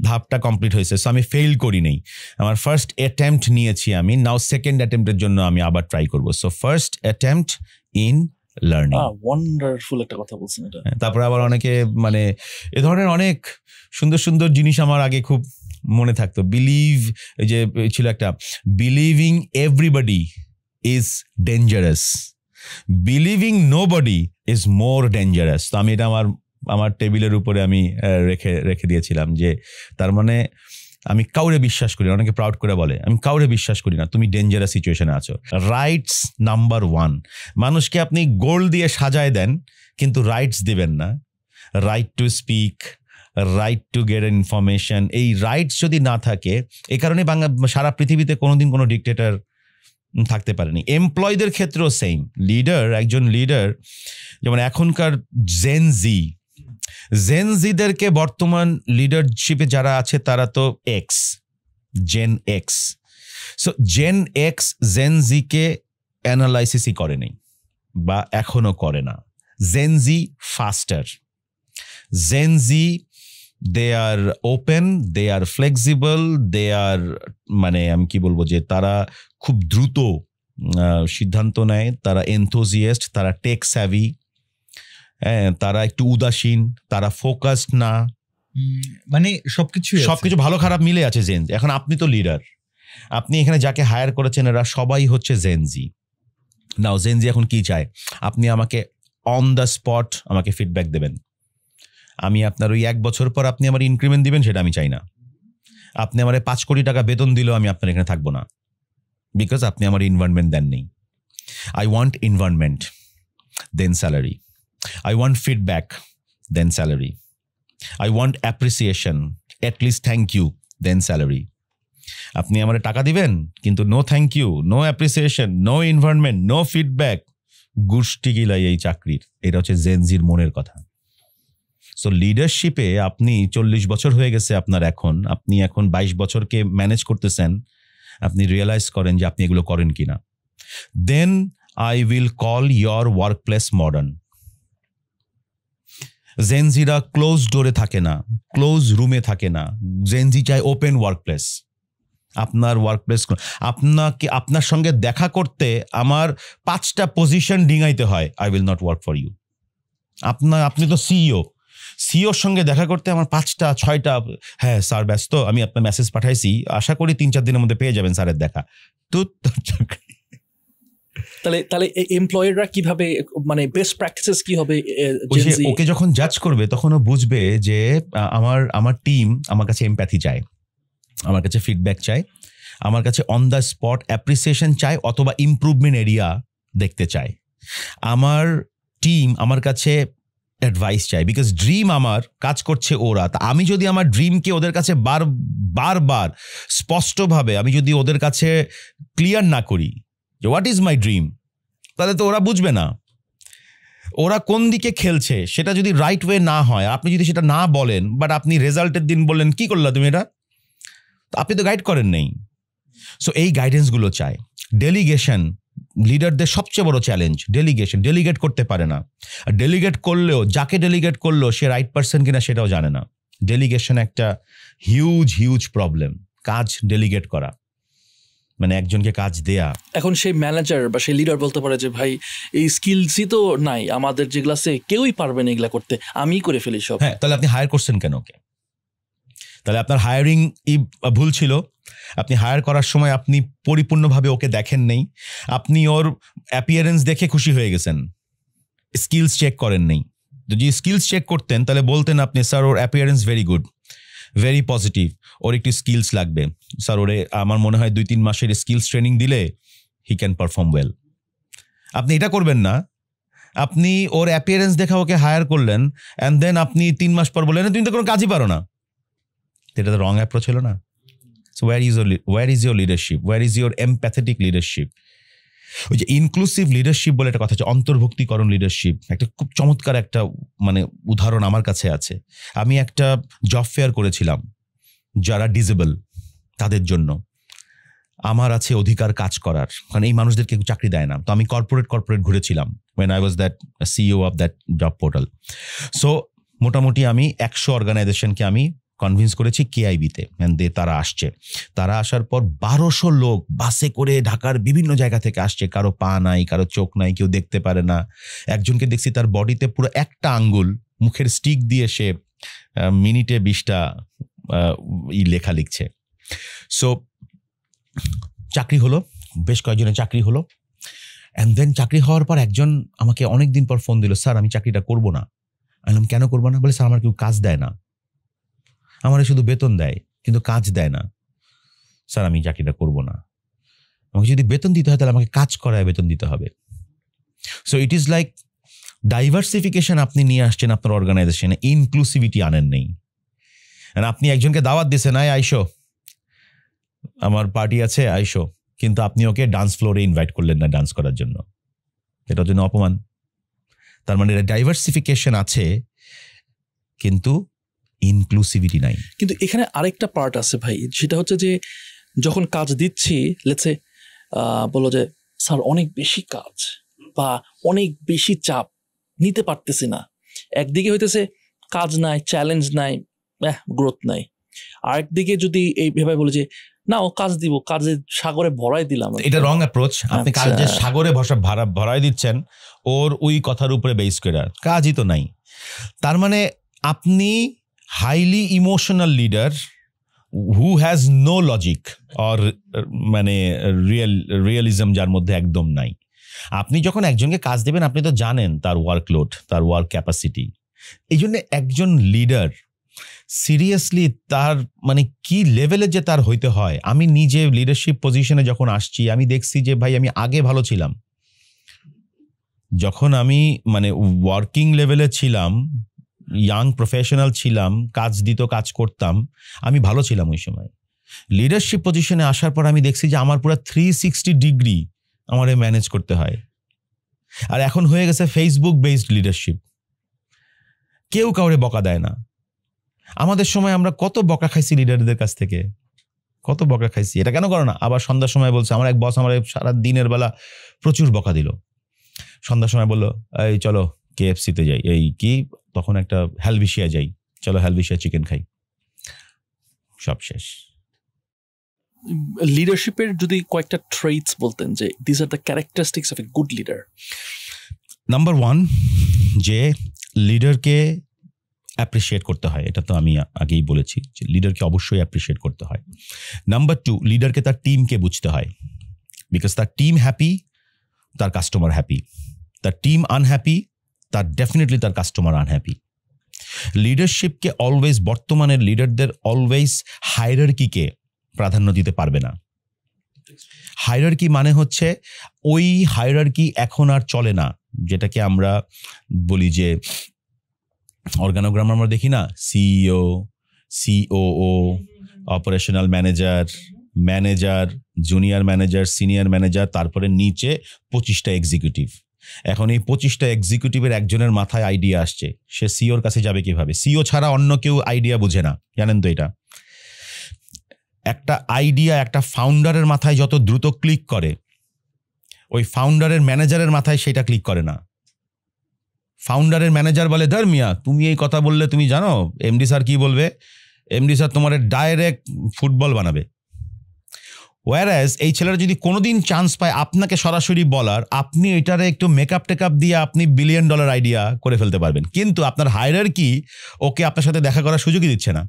ধাপটা কমপ্লিট হয়েছে। সো আমি ফেল করি নাই, আমার ফার্স্ট অ্যাটেম্পট নিয়েছি আমি, নাও সেকেন্ড অ্যাটেম্পটের জন্য আমি আবার ট্রাই করবো। So first attempt in learning. Wonderful একটা কথা বলছেন এটা। তারপরে আবার অনেকে মানে এ ধরনের অনেক সুন্দর সুন্দর জিনিস আমার আগে খুব মনে থাকতো। বিলিভ, যে ছিল একটা, believing everybody is dangerous, believing nobody is more dangerous. তো আমি এটা আমার টেবিলের উপরে আমি রেখে দিয়েছিলাম, যে তার মানে আমি কাউরে বিশ্বাস করি না। অনেকে প্রাউড করে বলে আমি কাউরে বিশ্বাস করি না, তুমি ডেঞ্জারাস সিচুয়েশনে আছো। রাইটস নাম্বার 1, মানুষকে আপনি গোল্ড দিয়ে সাজায় দেন কিন্তু রাইটস দিবেন না। Right to speak, right to get information, এই রাইটস যদি না থাকে, এই কারণে সারা পৃথিবীতে কোনোদিন কোনো ডিক্টেটর থাকতে পারেনি। এমপ্লয়ীদের ক্ষেত্রেও সেম। একজন লিডার, যেমন এখনকার জেনজিদেরকে বর্তমান লিডারশিপে যারা আছে তারা তো Gen X. So Gen X জেনজিকে অ্যানালাইসিসই করেনি বা এখনো করে না। Gen Z faster, Gen Z they are open, they are flexible, they are মানে আমি কি বলবো, যে তারা খুব দ্রুত সিদ্ধান্ত নেয়, তারা এনথুজিয়াস্ট, তারা টেক স্যাভি, হ্যাঁ, তারা একটু উদাসীন, তারা ফোকাসড না, মানে সবকিছু ভালো খারাপ মিলে আছে জেন। এখন আপনি তো লিডার, আপনি এখানে যাকে হায়ার করেছেন এরা সবাই হচ্ছে জেনজি। নাও জেনজি এখন কি চায়, আপনি আমাকে অন দ্য স্পট আমাকে ফিডব্যাক দেবেন। আমি আপনার ওই 1 বছর পর আপনি আমার ইনক্রিমেন্ট দিবেন, সেটা আমি চাই না। আপনি আমার 5 কোটি টাকা বেতন দিলেও আমি আপনার এখানে থাকবো না, বিকজ আপনি আমার ইনভায়রনমেন্ট দেননি। I want environment, then salary. I want feedback, then salary. I want appreciation, at least thank you, then salary. আপনি আমারে টাকা দিবেন কিন্তু no thank you, no appreciation, no environment, no feedback, গোষ্ঠী গিলাই এই চাকরির। এটা হচ্ছে জেনজির মনের কথা। সো লিডারশিপে আপনি 40 বছর হয়ে গেছে আপনার, আপনি এখন 22 বছরকে ম্যানেজ করতেছেন, আপনি রিয়েলাইজ করেন যে আপনি এগুলো করেন কিনা। Then I will call your work place modern. জেনজিরা ক্লোজ ডোরে থাকে না, ক্লোজ রুমে থাকে না। জেনজি চায় ওপেন ওয়ার্ক প্লেস। আপনার ওয়ার্ক প্লেস, আপনার সঙ্গে দেখা করতে আমার 5টা পজিশন ডিঙাইতে হয়, I will not work for you. আপনি তো সিওর সঙ্গে দেখা করতে আমার 5টা 6টা, হ্যাঁ স্যার ব্যস্ত, আমি আপনার মেসেজ পাঠাইছি, আশা করি 3-4 দিনের মধ্যে পেয়ে যাবেন স্যারের দেখা। তো তাহলে এমপ্লয়াররা কিভাবে, মানে বেস্ট প্র্যাকটিসেস কি হবে? ওকে যখন জাজ করবে তখন ও বুঝবে যে আমার টিম আমার কাছে এমপ্যাথি চায়, আমার কাছে ফিডব্যাক চায়, আমার কাছে অন দ্য স্পট অ্যাপ্রিসিয়েশন চায় অথবা ইমপ্রুভমেন্ট এরিয়া দেখতে চায়। আমার টিম আমার কাছে অ্যাডভাইস চাই, বিকজ ড্রিম আমার কাজ করছে ওরা। তা আমি যদি আমার ড্রিমকে ওদের কাছে বারবার স্পষ্টভাবে আমি যদি ওদের কাছে ক্লিয়ার না করি যে হোয়াট ইজ মাই ড্রিম, তাহলে তো ওরা বুঝবে না। ওরা কোন দিকে খেলছে সেটা যদি রাইট ওয়ে না হয়, আপনি যদি সেটা না বলেন, বাট আপনি রেজাল্টের দিন বললেন কি করলা তুমি এটা, আপনি তো গাইড করেন নেই। সো এই গাইডেন্সগুলো চাই। ডেলিগেশন লিডারদের সবচেয়ে বড় চ্যালেঞ্জ, ডেলিগেট করতে পারে না। আর ডেলিগেট করলেও যাকে ডেলিগেট করলো সে রাইট পারসন কিনা সেটাও জানে না। ডেলিগেশন একটা হিউজ প্রবলেম। কাজ ডেলিগেট করা মানে একজনকে কাজ দেয়া। এখন সেই ম্যানেজার বা সেই লিডার বলতে পারে যে ভাই এই স্কিলসই তো নাই আমাদের, যেগুলো আছে কেউই পারবে না এগুলা করতে, আমিই করে ফেলি সব। হ্যাঁ, তাহলে আপনি হায়ার করছেন কেন ওকে? তাহলে আপনার হায়ারিং ভুল ছিল। আপনি হায়ার করার সময় আপনি পরিপূর্ণভাবে ওকে দেখেন নেই, আপনি ওর অ্যাপিয়ারেন্স দেখে খুশি হয়ে গেছেন, স্কিলস চেক করেন নেই। যদি স্কিলস চেক করতেন তাহলে বলতেন আপনি স্যার ওর appearance very good, very positive, ওর একটু স্কিলস লাগবে স্যার, ওরে আমার মনে হয় 2-3 মাসের স্কিলস ট্রেনিং দিলে হি ক্যান পারফর্ম ওয়েল। আপনি এটা করবেন না, আপনি ওর অ্যাপিয়ারেন্স দেখা ওকে হায়ার করলেন অ্যান্ড দেন আপনি 3 মাস পর বললেন তুমি তো কোনো কাজই পারো না। এটা তো রং অ্যাপ্রোচ হলো না? So where is your leadership? Where is your empathetic leadership? ওই যে ইনক্লুসিভ লিডারশিপ বলে একটা কথা আছে, অন্তর্ভুক্তিকরণ লিডারশিপ, একটা খুব চমৎকার একটা মানে উদাহরণ আমার কাছে আছে। আমি একটা জব ফেয়ার করেছিলাম যারা ডিজেবল তাদের জন্য। আমার আছে অধিকার কাজ করার, কারণ এই মানুষদের কেউ চাকরি দেয় না। তো আমি কর্পোরেট ঘুরেছিলাম when I was that CEO of that job portal. So মোটামুটি আমি 100 অর্গানাইজেশনকে আমি কনভিন্স করেছি কেআইবিতে, তারা আসছে। তারা আসার পর 1200 লোক বাসে করে ঢাকার বিভিন্ন জায়গা থেকে আসছে। কারো পা নাই, কারো চোখ নাই, কেউ দেখতে পারে না। একজনকে দেখছি তার বডিতে পুরো একটা আঙ্গুল মুখের স্টিক দিয়ে সে মিনিটে 20টা লেখা লিখছে। সো চাকরি হলো, বেশ কয়েকজনের চাকরি হলো। অ্যান্ড দেন চাকরি হওয়ার পর একজন আমাকে অনেকদিন পর ফোন দিল, স্যার আমি চাকরিটা করবো না। আমি বললাম কেন করবো না? বলে স্যার আমার কেউ কাজ দেয় না, আমার শুধু বেতন দেয় কিন্তু কাজ দেয় না, স্যার আমি চাকরিটা করবো না। আমাকে যদি বেতন দিতে হয় তাহলে আমাকে কাজ করায় বেতন দিতে হবে। So it is like diversification আপনি নিয়ে আসছেন আপনার অর্গানাইজেশনে, ইনক্লুসিভিটি আনেন নেই। আপনি একজনকে দাওয়াত দিয়েছেন, আইসো আমার পার্টি আছে আইসো, কিন্তু আপনি ওকে ডান্স ফ্লোরে ইনভাইট করলেন না ডান্স করার জন্য, এটার জন্য অপমান। তার মানে ডাইভার্সিফিকেশন আছে কিন্তু ইনক্লুসিভিটি নাই। কিন্তু এখানে আরেকটা পার্ট আছে ভাই, সেটা হচ্ছে যে যখন কাজ দিচ্ছি লেটস সে বলো যে স্যার অনেক বেশি কাজ বা অনেক বেশি চাপ নিতে পারতেছি না, একদিকে হইতেছে কাজ নাই, চ্যালেঞ্জ নাই, গ্রোথ নাই। আরেকদিকে যদি এইভাবে বলে যে না ও কাজ দিব, কাজে সাগরে ভরাই দিলাম, এটা রং অ্যাপ্রোচ। আপনি কাজে সাগরে ভরাই দিচ্ছেন ওর ওই কথার উপরে বেস করে, কাজই তো নাই। তার মানে আপনি highly emotional leader who has no logic or মানে রিয়েলিজম যার মধ্যে একদম নাই। আপনি যখন একজনকে কাজ দেবেন আপনি তো জানেন তার ওয়ার্কলোড, তার ওয়ার্ক ক্যাপাসিটি। এই জন্য একজন লিডার সিরিয়াসলি তার মানে কি লেভেলে যে তার হইতে হয়। আমি নিজে লিডারশিপ পজিশনে যখন আসছি আমি দেখছি যে ভাই আমি আগে ভালো ছিলাম, যখন আমি মানে ওয়ার্কিং লেভেলে ছিলাম, ইয়াং প্রফেশনাল ছিলাম, কাজ দিত, কাজ করতাম, আমি ভালো ছিলাম ওই সময়। লিডারশিপ পজিশনে আসার পর আমি দেখছি যে আমার পুরো 360 ডিগ্রি আমার ম্যানেজ করতে হয়। আর এখন হয়ে গেছে ফেসবুক বেসড লিডারশিপ, কেউ কাউরে বকা দেয় না। আমাদের সময় আমরা কত বকা খাইছি লিডারদের কাছ থেকে, কত বকা খাইছি, এটা কেন করো না। আবার সন্ধ্যার সময় বলছে, আমার এক বস আমার সারা দিনের বেলা প্রচুর বকা দিল, সন্ধ্যার সময় বললো এই চলো KFC-তে যাই, এই কি তখন একটা হেলভিশিয়া যাই, চলো হেলভিশিয়া চিকেন খাই, সব শেষ। লিডারশিপের যদি কয়েকটা ট্রেটস বলতেন যে this are the characteristics of a good leader. Number 1 যে লিডারকে অ্যাপ্রিসিয়েট করতে হয়, এটা তো আমি আগেই বলেছি যে লিডারকে অবশ্যই অ্যাপ্রিসিয়েট করতে হয়। নাম্বার 2 লিডারকে তার টিমকে বুঝতে হয়, বিকজ তার টিম হ্যাপি তার কাস্টমার হ্যাপি, তার টিম আনহ্যাপি তার ডেফিনেটলি তার কাস্টমার আনহ্যাপি। লিডারশিপকে অলওয়েজ, বর্তমানের লিডারদের অলওয়েজ হায়ারার্কিকে প্রাধান্য দিতে পারবে না। হায়ারার্কি মানে হচ্ছে ওই হায়ারার্কি এখন আর চলে না, যেটাকে আমরা বলি যে অর্গানোগ্রাম আমরা দেখি না, CEO, COO, operational manager, manager, junior manager, senior manager, তারপরে নিচে 25টা এক্সিকিউটিভ। এখন এই 25টা এক্সিকিউটিভের একজনের মাথায় আইডিয়া আসছে, সে সিওর কাছে যাবে কিভাবে? সিও ছাড়া অন্য কেউ আইডিয়া বুঝে না, জানেন তো এটা। একটা আইডিয়া একটা ফাউন্ডারের মাথায় যত দ্রুত ক্লিক করে, ওই ফাউন্ডারের ম্যানেজারের মাথায় সেটা ক্লিক করে না। ফাউন্ডারের ম্যানেজার বলে, ধর মিয়া তুমি এই কথা বললে তুমি জানো এমডি স্যার কি বলবে? এমডি স্যার তোমার ডাইরেক্ট ফুটবল বানাবে। ওয়ারাজ এই ছেলেরা যদি কোনোদিন চান্স পায় আপনাকে সরাসরি বলার, আপনি এটারে একটু মেকআপ টেকআপ দিয়ে আপনি $1 বিলিয়ন আইডিয়া করে ফেলতে পারবেন, কিন্তু আপনার হায়ারার্কি ওকে আপনার সাথে দেখা করার সুযোগই দিচ্ছে না।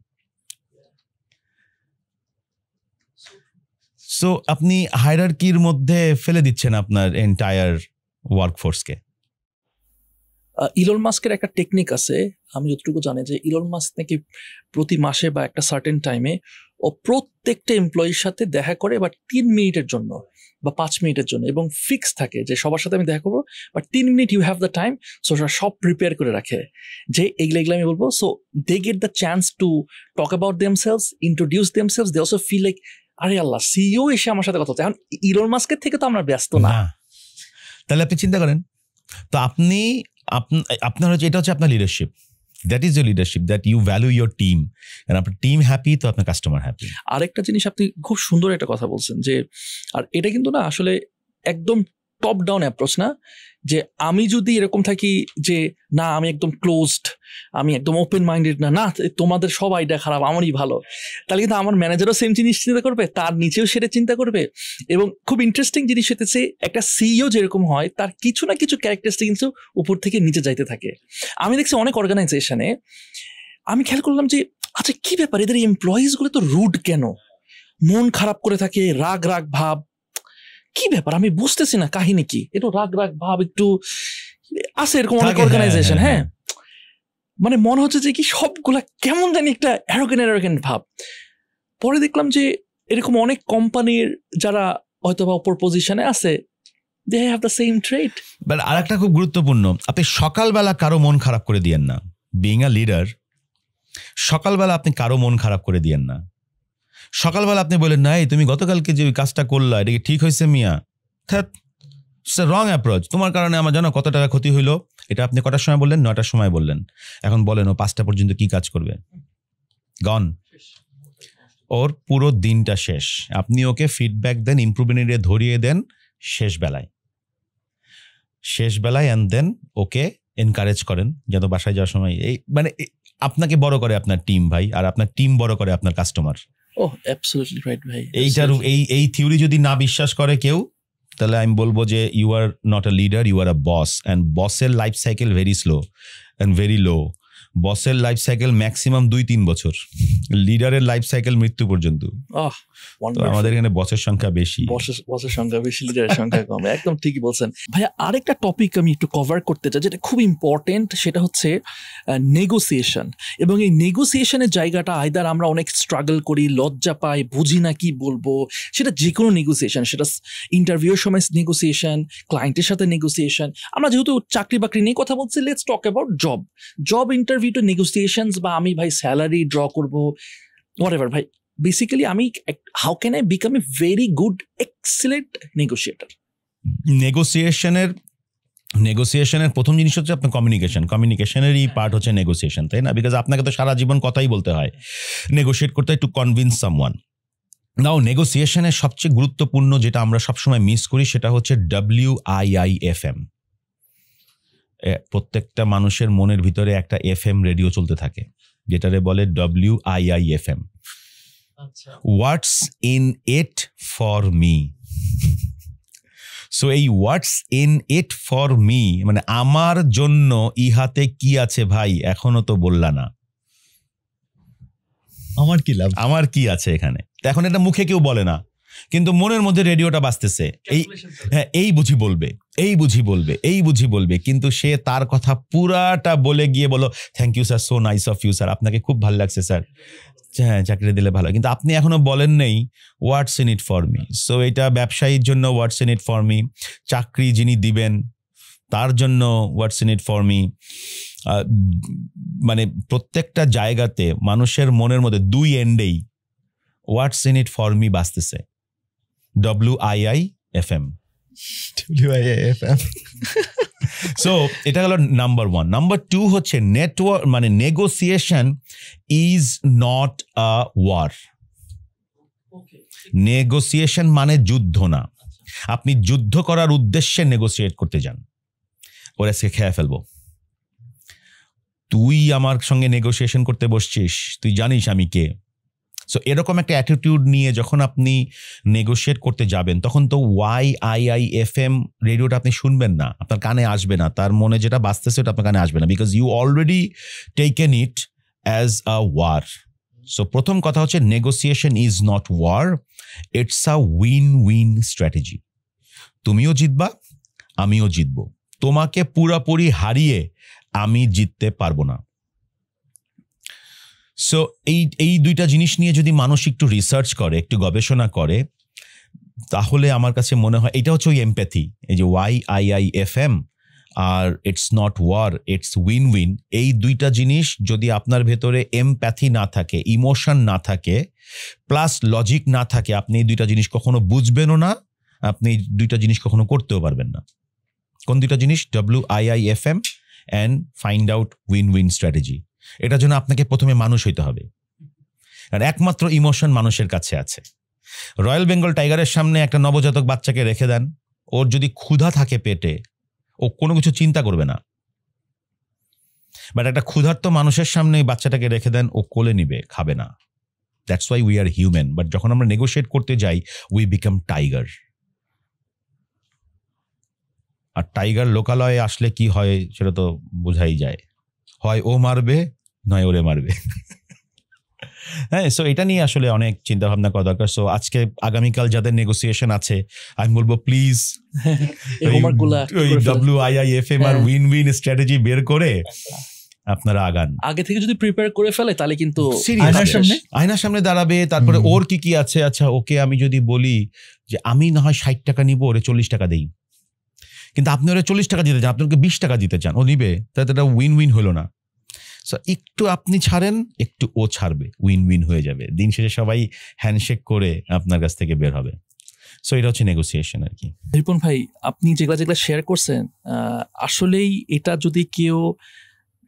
সো আপনি হায়ারার্কির মধ্যে ফেলে দিচ্ছেন আপনার এন্টায়ার ওয়ার্কফোর্সকে। ইলন মাস্কের একটা টেকনিক আছে, আমি যতটুকু জানি যে ইলন মাস্ক নাকি প্রতি মাসে বা একটা সার্টেন টাইমে ও প্রত্যেকটা এমপ্লয়ির সাথে দেখা করে, বা 3 মিনিটের জন্য বা 5 মিনিটের জন্য, এবং ফিক্স থাকে যে সবার সাথে আমি দেখা করবো, but 3 minute you have the time. So সব প্রিপেয়ার করে রাখে যে এগুলো আমি বলবো। So they get the chance to talk about themselves, introduce themselves. They also feel like আরে আল্লাহ, সিইও এসে আমার সাথে কথা হচ্ছে। এখন ইলন মাস্কের থেকে তো আমরা ব্যস্ত না। তাহলে আপনি চিন্তা করেন তো, আপনার হচ্ছে এটা হচ্ছে আপনার leadership. That is the leadership, that you value your team, আর আপনার টিম হ্যাপি তো আপনার কাস্টমার হ্যাপি। আরেকটা জিনিস আপনি খুব সুন্দর একটা কথা বলছেন যে, আর এটা কিন্তু না আসলে একদম টপ ডাউন অ্যাপ্রোচ না, যে আমি যদি এরকম থাকি যে না আমি একদম ক্লোজড, আমি একদম ওপেন মাইন্ডেড না, না তোমাদের সব আইডিয়া খারাপ, আমারই ভালো, তাহলে কিন্তু আমার ম্যানেজারও সেম জিনিস চিন্তা করবে, তার নিচেও সেটা চিন্তা করবে। এবং খুব ইন্টারেস্টিং জিনিস হতেছে, একটা সিইও যেরকম হয় তার কিছু না কিছু ক্যারেক্টারিস্টিক কিন্তু উপর থেকে নিচে যাইতে থাকে। আমি দেখছি অনেক অর্গানাইজেশনে, আমি খেয়াল করলাম যে আচ্ছা কি ব্যাপার, এদের এমপ্লয়িজগুলো তো রুড কেন, মন খারাপ করে থাকে, রাগ রাগ ভাব, কি ব্যাপার আমি বুঝতেছি না, কাহিনী কি? একটু রাগ রাগ ভাব একটু আছে এরকম অনেক অর্গানাইজেশন। হ্যাঁ, মানে মনে হচ্ছে যে কি সবগুলা কেমন জানি একটা অ্যারোগেন্ট ভাব। পরে দেখলাম যে এরকম অনেক কোম্পানির যারা হয়তো বা উপর পজিশনে আছে, they have the same trait. But আরেকটা খুব গুরুত্বপূর্ণ, আপনি সকালবেলা কারো মন খারাপ করে দিয়েন না। বিইং আ লিডার, সকালবেলা আপনি কারো মন খারাপ করে দিয়েন না। সকালবেলা আপনি বলেন না, এই তুমি গতকালকে যে কাজটা করলা এটা কি ঠিক হয়েছে মিয়া? রং অ্যাপ্রোচ, তোমার কারণে আমার জানো কত টাকা ক্ষতি হইলো। এটা আপনি কটার সময় বললেন? 9টার সময় বললেন। এখন বলেন ও 5টা পর্যন্ত কি কাজ করবে? গন, ওর পুরো দিনটা শেষ। আপনি ওকে ফিডব্যাক দেন, ইমপ্রুভমেন্ট ধরিয়ে দেন শেষ বেলায়, অ্যান্ড দেন ওকে এনকারেজ করেন যেন বাসায় যাওয়ার সময় এই মানে আপনাকে বড় করে আপনার টিম ভাই, আর আপনার টিম বড় করে আপনার কাস্টমার। ও অ্যাবসলিউটলি রাইট ভাই। এইটার এই থিওরি যদি না বিশ্বাস করে কেউ, তাহলে আমি বলবো যে you are not a leader, you are a boss. And বসের life cycle very slow and very low. বসের লাইফ সাইকেল ম্যাক্সিমাম 2-3 বছর, লিডারের লাইফ সাইকেল মৃত্যু পর্যন্ত। আমাদের এখানে বসের সংখ্যা বেশি, বসের সংখ্যা বেশি, লিডারের সংখ্যা কম। একদম ঠিকই বলছেন ভাইয়া। আরেকটা টপিক আমি একটু কভার করতে চাই যেটা খুব ইম্পর্টেন্ট, সেটা হচ্ছে নেগোসিয়েশন। এবং এই নেগোসিয়েশনের জায়গাটা আইদার আমরা অনেক স্ট্রাগল করি, লজ্জা পাই, বুঝি না কি বলবো। সেটা যে কোনো নেগোসিয়েশন, সেটা ইন্টারভিউর সময় নেগোসিয়েশন, ক্লায়েন্টের সাথে নেগোসিয়েশন। আমরা যেহেতু চাকরি বাকরি নিয়ে কথা বলছি, let's talk about job interview to negotiations, বা আমি ভাই স্যালারি ড্র করবো, হোয়াটএভার ভাই। বেসিক্যালি আমি how can I become a very good excellent negotiator? নেগোসিয়েশনের প্রথম জিনিস হচ্ছে আপনার কমিউনিকেশনেরই পার্ট হচ্ছে নেগোসিয়েশন, তাই না? বিকজ আপনাকে তো সারা জীবন কথাই বলতে হয়, নেগোসিয়েট করতে হয় টু কনভিন্স সামওয়ান। নাও নেগোসিয়েশনের সবচেয়ে গুরুত্বপূর্ণ যেটা আমরা সবসময় মিস করি সেটা হচ্ছে WIIFM। প্রত্যেকটা মানুষের মনের ভিতরে একটা FM রেডিও চলতে থাকে, যেটারে বলে WIIFM, what's in it for me. So এই what's in it for me মানে আমার জন্য ইহাতে কি আছে ভাই, এখনো তো বললা না, আমার কি লাভ, আমার কি আছে এখানে। এখন এটা মুখে কেউ বলে না, কিন্তু মনের মধ্যে রেডিওটা বাজতেছে, হ্যাঁ এই বুঝি বলবে, এই বুঝি বলবে, এই বুঝি বলবে, কিন্তু সে তার কথা পুরাটা বলে গিয়ে বলো thank you sir, so nice of you sir, আপনাকে খুব ভালো লাগছে স্যার, হ্যাঁ চাকরি দিলে ভালো, কিন্তু আপনি এখনো বলেন নেই what's in it for me. So এটা ব্যবসায়ীর জন্য what's in it for me, চাকরি যিনি দিবেন তার জন্য what's in it for me, মানে প্রত্যেকটা জায়গাতে মানুষের মনের মধ্যে দুই এন্ডেই what's in it for me বাজতেছে, WIIFM। সো এটা হলো নাম্বার 1। নাম্বার 2 হচ্ছে নেটওয়ার্ক, মানে negotiation is not a war. Negotiation মানে যুদ্ধ না। আপনি যুদ্ধ করার উদ্দেশ্যে নেগোসিয়েট করতে যান, ওরা আজকে খেয়ে ফেলবো, তুই আমার সঙ্গে নেগোসিয়েশন করতে বসছিস, তুই জানিস আমি কে। সো এরকম একটা অ্যাটিটিউড নিয়ে যখন আপনি নেগোশিয়েট করতে যাবেন, তখন তো WIIFM রেডিওটা আপনি শুনবেন না, আপনার কানে আসবে না, তার মনে যেটা বাজতেছে ওটা আপনার কানে আসবে না, because you already taken it as a war. So প্রথম কথা হচ্ছে negotiation is not war, it's a win win strategy. তুমিও জিতবা, আমিও জিতবো, তোমাকে পুরোপুরি হারিয়ে আমি জিততে পারবো না। সো এই দুইটা জিনিস নিয়ে যদি মানুষ একটু রিসার্চ করে, একটু গবেষণা করে, তাহলে আমার কাছে মনে হয় এটা হচ্ছে ওই এমপ্যাথি। এই যে WIIFM আর it's not war, it's win win, এই দুইটা জিনিস যদি আপনার ভেতরে এমপ্যাথি না থাকে, ইমোশন না থাকে, প্লাস লজিক না থাকে, আপনি এই দুইটা জিনিস কখনো বুঝবেনও না, আপনি এই দুইটা জিনিস কখনো করতেও পারবেন না। কোন দুইটা জিনিস? WIIFM and find out win win strategy. এটার জন্য আপনাকে প্রথমে মানুষ হইতে হবে, কারণ একমাত্র ইমোশন মানুষের কাছে আছে। রয়্যাল বেঙ্গল টাইগারের সামনে একটা নবজাতক বাচ্চাকে রেখে দেন, ওর যদি ক্ষুধা থাকে পেটে, ও কোনো কিছু চিন্তা করবে না, বাট একটা ক্ষুধার্ত মানুষের সামনে বাচ্চাটাকে রেখে দেন, ও কোলে নিবে, খাবে না। That's why we are human. But যখন আমরা নেগোশিয়েট করতে যাই, উই বিকাম টাইগার। আর টাইগার লোকালয়ে আসলে কি হয় সেটা তো বোঝাই যায়, হয় ও মারবে নয় ওরে মারবে। হ্যাঁ, সো এটা নিয়ে আসলে অনেক চিন্তা ভাবনা করা দরকার। সো আজকে আগামীকাল যাদের নেগোসিয়েশন আছে, আমি বলবো প্লিজ WIIFM আর উইন উইন স্ট্র্যাটেজি বের করে আপনারা আগান। আগে থেকে যদি প্রিপেয়ার করে ফেলে তাহলে কিন্তু আয়নার সামনে দাঁড়াবে, তারপরে ওর কি কি আছে, আচ্ছা ওকে আমি যদি বলি যে আমি না হয় 60 টাকা নিবো, ওরে 40 টাকা দেই, কিন্তু আপনি ওরা 40 টাকা দিতে চান, আপনি ওকে 20 টাকা দিতে চান, ও নিবে, তাহলে এটা উইন উইন হলো না। সো একটু আপনি ছাড়েন, একটু ও ছাড়বে, উইন উইন হয়ে যাবে, দিন শেষে সবাই হ্যান্ডশেক করে আপনার কাছ থেকে বের হবে। সো এটা হচ্ছে নেগোসিয়েশন আর কি। রিপন ভাই, আপনি যেগুলা শেয়ার করছেন, আসলেই এটা যদি কেউ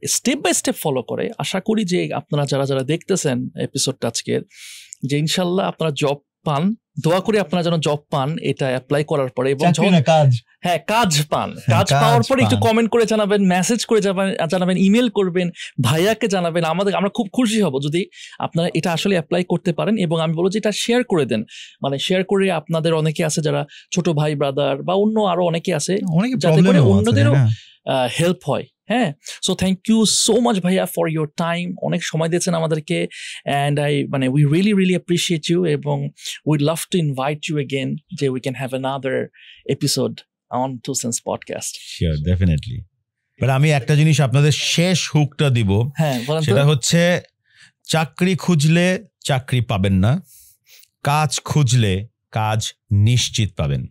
স্টেপ বাই স্টেপ ফলো করে, আশা করি যে আপনারা যারা দেখতেছেন এপিসোডটা আজকের, যে ইনশাল্লাহ আপনারা জব পান। দোয়া করে আপনারা যেন জব পান এটা অ্যাপ্লাই করার পরে, এবং কাজ পান। কাজ পাওয়ার পরে একটু কমেন্ট করে জানাবেন, মেসেজ করে জানাবেন, ইমেল করবেন, ভাইয়াকে জানাবেন। আমরা খুব খুশি হব যদি আপনারা এটা আসলে অ্যাপ্লাই করতে পারেন। এবং আমি বলবো যে এটা শেয়ার করে দেন, মানে শেয়ার করে আপনাদের অনেকে আছে যারা ছোট ভাই ব্রাদার বা অন্য আরো অনেকে আছে, যাতে করে অন্যদেরও হেল্প হয়। হ্যাঁ, so thank you so much ভাইয়া ফর ইউর টাইম, অনেক সময় দিয়েছেন আমাদেরকে, and we really appreciate you, এবং we'd love to invite you again, যে we can have another episode on two cents podcast. Sure, definitely. But আমি একটা জিনিস আপনাদের শেষ হুকটা দিব, হ্যাঁ, সেটা হচ্ছে চাকরি খুঁজলে চাকরি পাবেন না, কাজ খুঁজলে কাজ নিশ্চিত পাবেন।